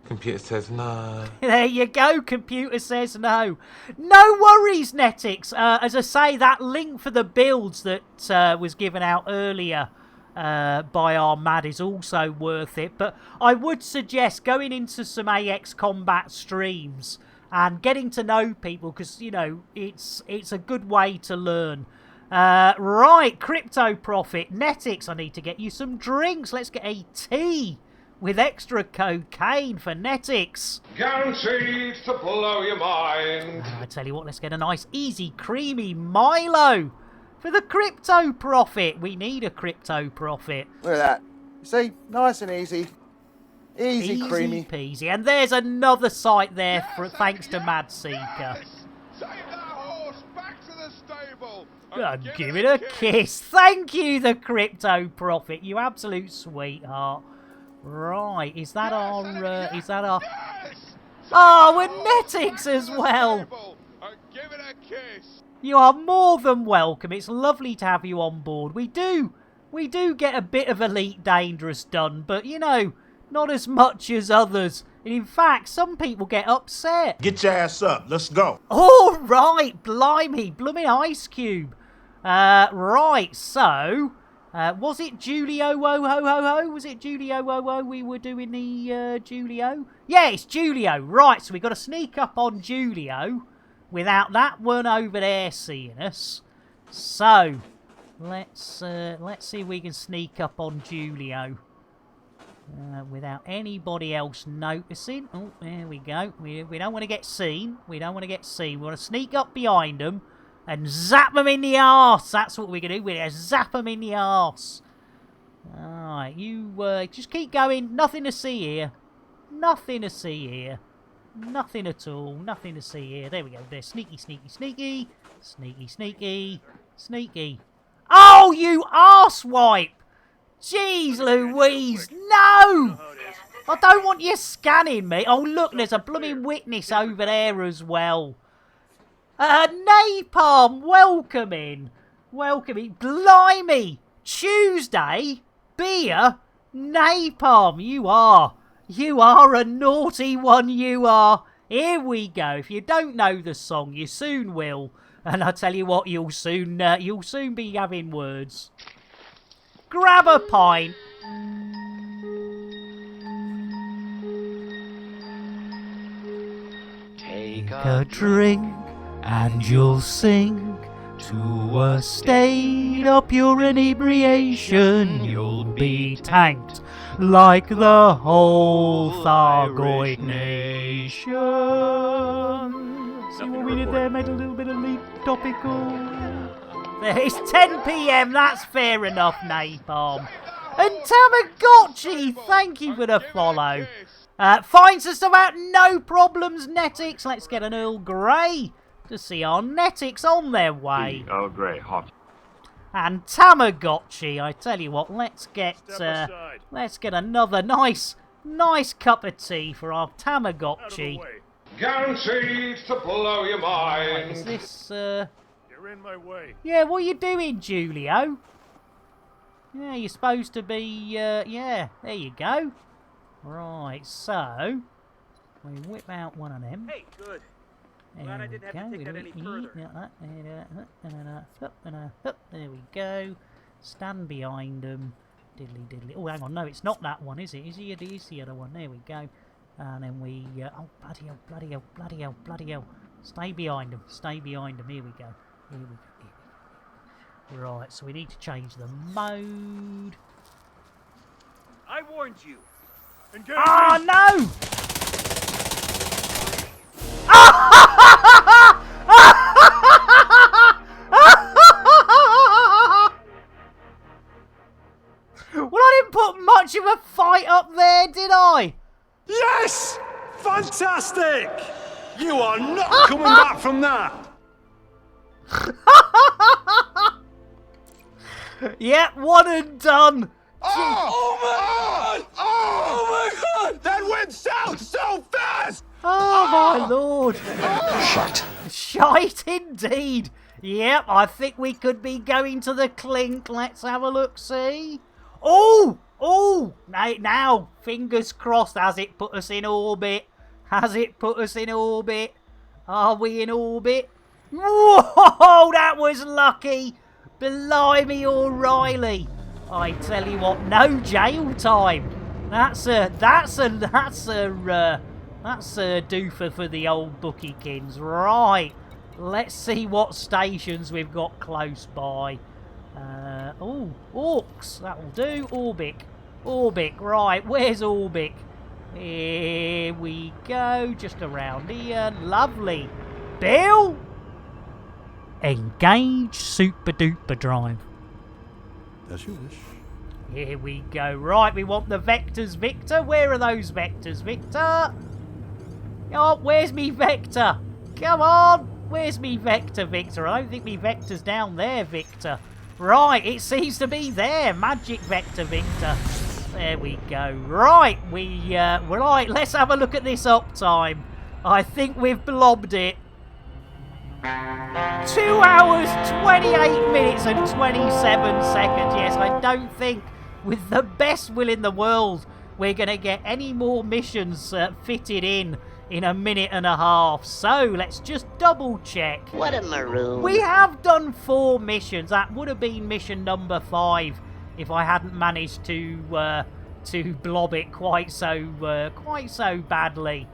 Computer says no. There you go, computer says no. No worries, Netix. As I say, that link for the builds that was given out earlier by our Mad is also worth it. But I would suggest going into some AX Combat streams and getting to know people, because, you know, it's a good way to learn. Right, Crypto Prophet, Netix, I need to get you some drinks. Let's get a tea. with extra cocaine for Netix. Guaranteed to blow your mind. I tell you what, let's get a nice, easy, creamy Milo for the crypto profit. We need a crypto profit. Look at that. You see? Nice and easy. Easy, creamy. Peasy. And there's another site there for, thanks to Mad Seeker. Take that horse back to the stable. Give it a kiss. Thank you, the crypto prophet. You absolute sweetheart. Right, is that our... Oh, we're Netix as well. Give it a kiss. You are more than welcome. It's lovely to have you on board. We do get a bit of Elite Dangerous done, but, you know, not as much as others. And in fact, some people get upset. Get your ass up. Let's go. All right, blimey, blooming Ice Cube. Right, so, was it Julio ho ho ho ho? Was it Julio ho ho we were doing the Julio? Yeah, it's Julio. Right, so we got to sneak up on Julio without that one over there seeing us. So, let's see if we can sneak up on Julio without anybody else noticing. Oh, there we go. We don't want to get seen. We don't want to get seen. We want to sneak up behind them and zap them in the arse. That's what we're going to do. We're going to zap them in the arse. Alright, you just keep going. Nothing to see here. Nothing to see here. Nothing at all. Nothing to see here. There we go. There. Sneaky, sneaky, sneaky. Sneaky, sneaky. Sneaky. Oh, you arsewipe! Jeez Louise, no! I don't want you scanning me. Oh, look, there's a blooming witness over there as well. Napalm, welcome in. Welcome in. Blimey, Tuesday, beer, Napalm, you are a naughty one, you are. Here we go. If you don't know the song, you soon will. And I tell you what, you'll soon be having words. Grab a pint. Take a drink and you'll sink to a state of pure inebriation. You'll be tanked like the whole Thargoid nation. See what we did there? Made a little bit of leap topical. It's 10 PM, that's fair enough, Napalm. And Tamagotchi, thank you for the follow. Finds us about no problems, Netix. Let's get an Earl Grey to see our Netix on their way. Earl Grey, hot. And Tamagotchi, I tell you what, let's get another nice cup of tea for our Tamagotchi. Guaranteed to blow your mind. Is this, You're in my way. Yeah, what are you doing, Julio? Yeah, you're supposed to be, yeah, there you go. Right, so, we whip out one of them. Hey, good. Glad I didn't have to take that any further. There we go. Stand behind them. Diddly diddly. Oh, hang on, no, it's not that one, is it? Is the other one? There we go. And then we, oh, bloody hell, bloody hell, bloody hell, bloody hell. Stay behind them, stay behind them. Here we go. Here we go. Here we go. Right, so we need to change the mode. I warned you. Engage. Oh, no! Well, I didn't put much of a fight up there, did I? Yes! Fantastic! You are not coming back from that! Yep, one and done. Oh my god! Oh my god! That went south so fast! Oh my lord! Shite. Shite indeed! Yep, I think we could be going to the clink. Let's have a look, see? Oh! Oh! Now, fingers crossed, has it put us in orbit? Has it put us in orbit? Are we in orbit? Whoa! That was lucky! Blimey, O'Reilly! I tell you what, no jail time. That's a doofer for the old Bookiekins. Right, let's see what stations we've got close by. Oh, Orcs, that'll do. Orbit. Orbic, right, where's Orbic? Here we go, just around here. Lovely. Bill? Engage super duper drive. As you wish. Here we go. Right, we want the vectors, Victor. Where are those vectors, Victor? Oh, where's me vector? Come on. Where's me vector, Victor? I don't think me vector's down there, Victor. Right, it seems to be there. Magic vector, Victor. There we go. Right, right, let's have a look at this uptime. I think we've blobbed it. 2 hours, 28 minutes and 27 seconds. Yes, I don't think with the best will in the world we're going to get any more missions fitted in a minute and a half. So let's just double check. What a maroon. We have done 4 missions. That would have been mission number 5 if I hadn't managed to blob it quite so badly.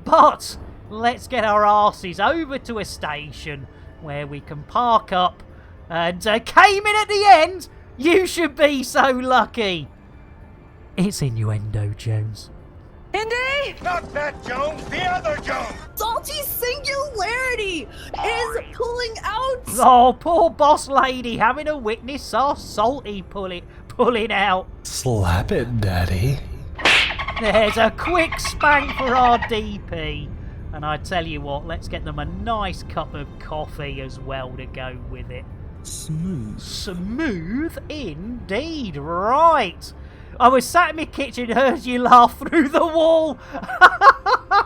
But let's get our arses over to a station where we can park up. And came in at the end. You should be so lucky. It's Innuendo Jones. Indy! Not that Jones, the other Jones! Salty Singularity is pulling out! Oh, poor boss lady having to witness our Salty pulling out. Slap it, Daddy. There's a quick spank for our DP. And I tell you what, let's get them a nice cup of coffee as well to go with it. Smooth. Smooth indeed. Right. I was sat in my kitchen, heard you laugh through the wall. I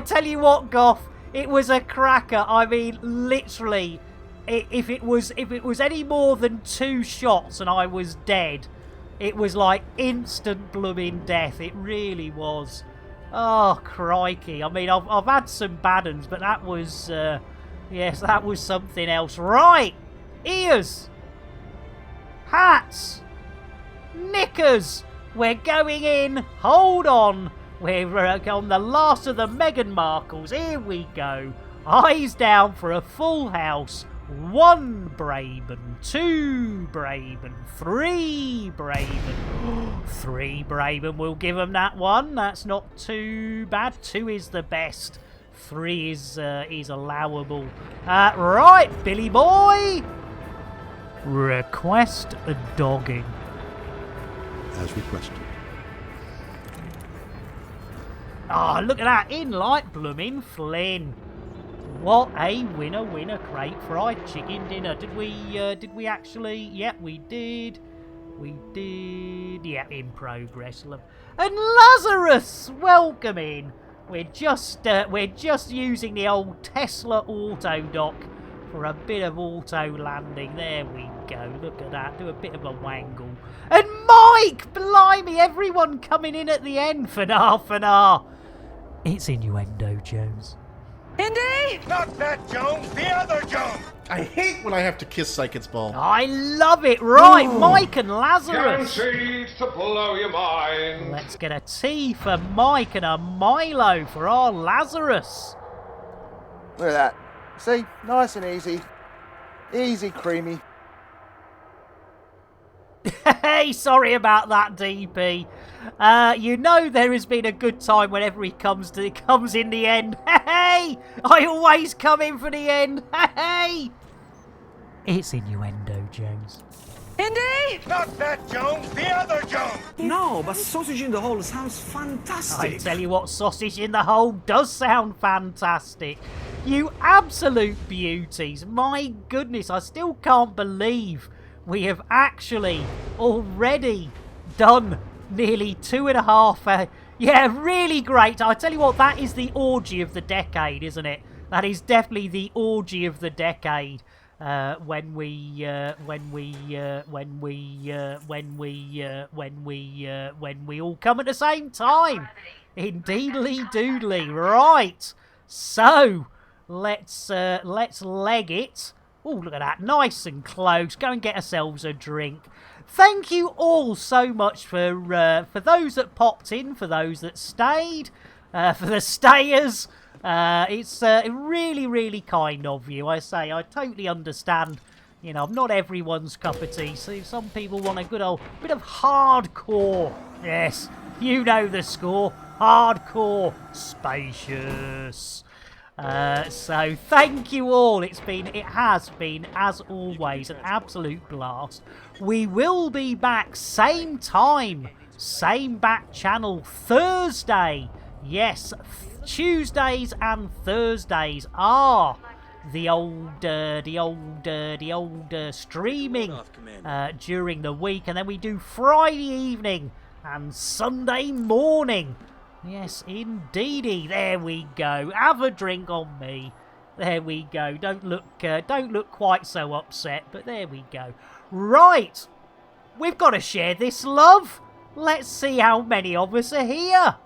tell you what, Goff, it was a cracker. I mean, literally, if it was any more than 2 shots and I was dead, it was like instant blooming death. It really was. Oh, crikey. I mean, I've had some bad ones, but that was, yes, that was something else. Right. Ears. Hats. Knickers. We're going in. Hold on. We're on the last of the Meghan Markles. Here we go. Eyes down for a full house. 1 Braben, 2 Braben, 3 Braben. 3 Braben, we'll give them that one. That's not too bad. 2 is the best. 3 is allowable. Right, Billy boy. Request a dogging. As requested. Ah, look at that. In like blooming Flynn. What a winner crate fried chicken dinner. Did we actually? Yep, we did. We did. Yeah, in progress. And Lazarus, welcome in. We're just using the old Tesla auto dock for a bit of auto landing. There we go. Look at that. Do a bit of a wangle. And Mike, blimey, everyone coming in at the end for nah. It's Innuendo Jones. Indy! Not that Jones, the other Jones! I hate when I have to kiss Psychic's ball. I love it. Right, Mike and Lazarus. Guaranteed to blow your mind. Let's get a tea for Mike and a Milo for our Lazarus. Look at that. See? Nice and easy. Easy, creamy. Hey, sorry about that, DP. You know there has been a good time whenever he comes in the end. Hey, I always come in for the end. Hey, it's Innuendo Jones. Indy! Not that Jones, the other Jones! No, but sausage in the hole sounds fantastic. I tell you what, sausage in the hole does sound fantastic. You absolute beauties. My goodness, I still can't believe we have actually already done nearly 2.5 yeah, really great. I tell you what, that is the orgy of the decade, isn't it? That is definitely the orgy of the decade. When we all come at the same time. Indeedly doodly. Right. So let's leg it. Oh, look at that. Nice and close. Go and get ourselves a drink. Thank you all so much for those that popped in, for those that stayed, for the stayers. It's really, really kind of you. I say, I totally understand You know, not everyone's cup of tea. So some people want a good old bit of hardcore. Yes, you know the score. Hardcore, spacious. So thank you all. It has been, as always, an absolute blast. We will be back same time, same back channel Thursday. Yes, Tuesdays and Thursdays are the old streaming during the week, and then we do Friday evening and Sunday morning. Yes, indeedy. There we go. Have a drink on me. There we go. Don't look quite so upset, but there we go. Right, we've got to share this love. Let's see how many of us are here.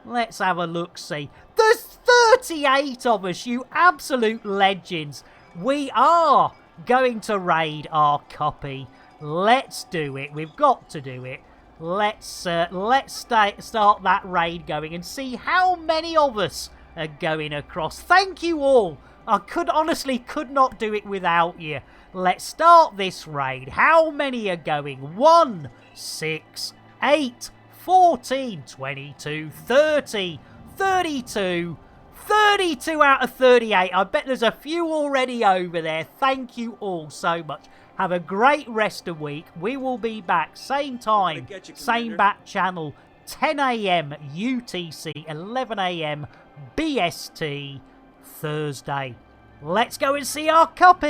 Let's have a look-see. There's 38 of us, you absolute legends. We are going to raid our copy. Let's do it. We've got to do it. Let's start that raid going and see how many of us are going across. Thank you all. I honestly could not do it without you. Let's start this raid. How many are going? 1, 6, 8, 14, 22, 30, 32, 32 out of 38. I bet there's a few already over there. Thank you all so much. Have a great rest of the week. We will be back same time, same back channel, 10 a.m. UTC, 11 a.m. BST, Thursday. Let's go and see our copy.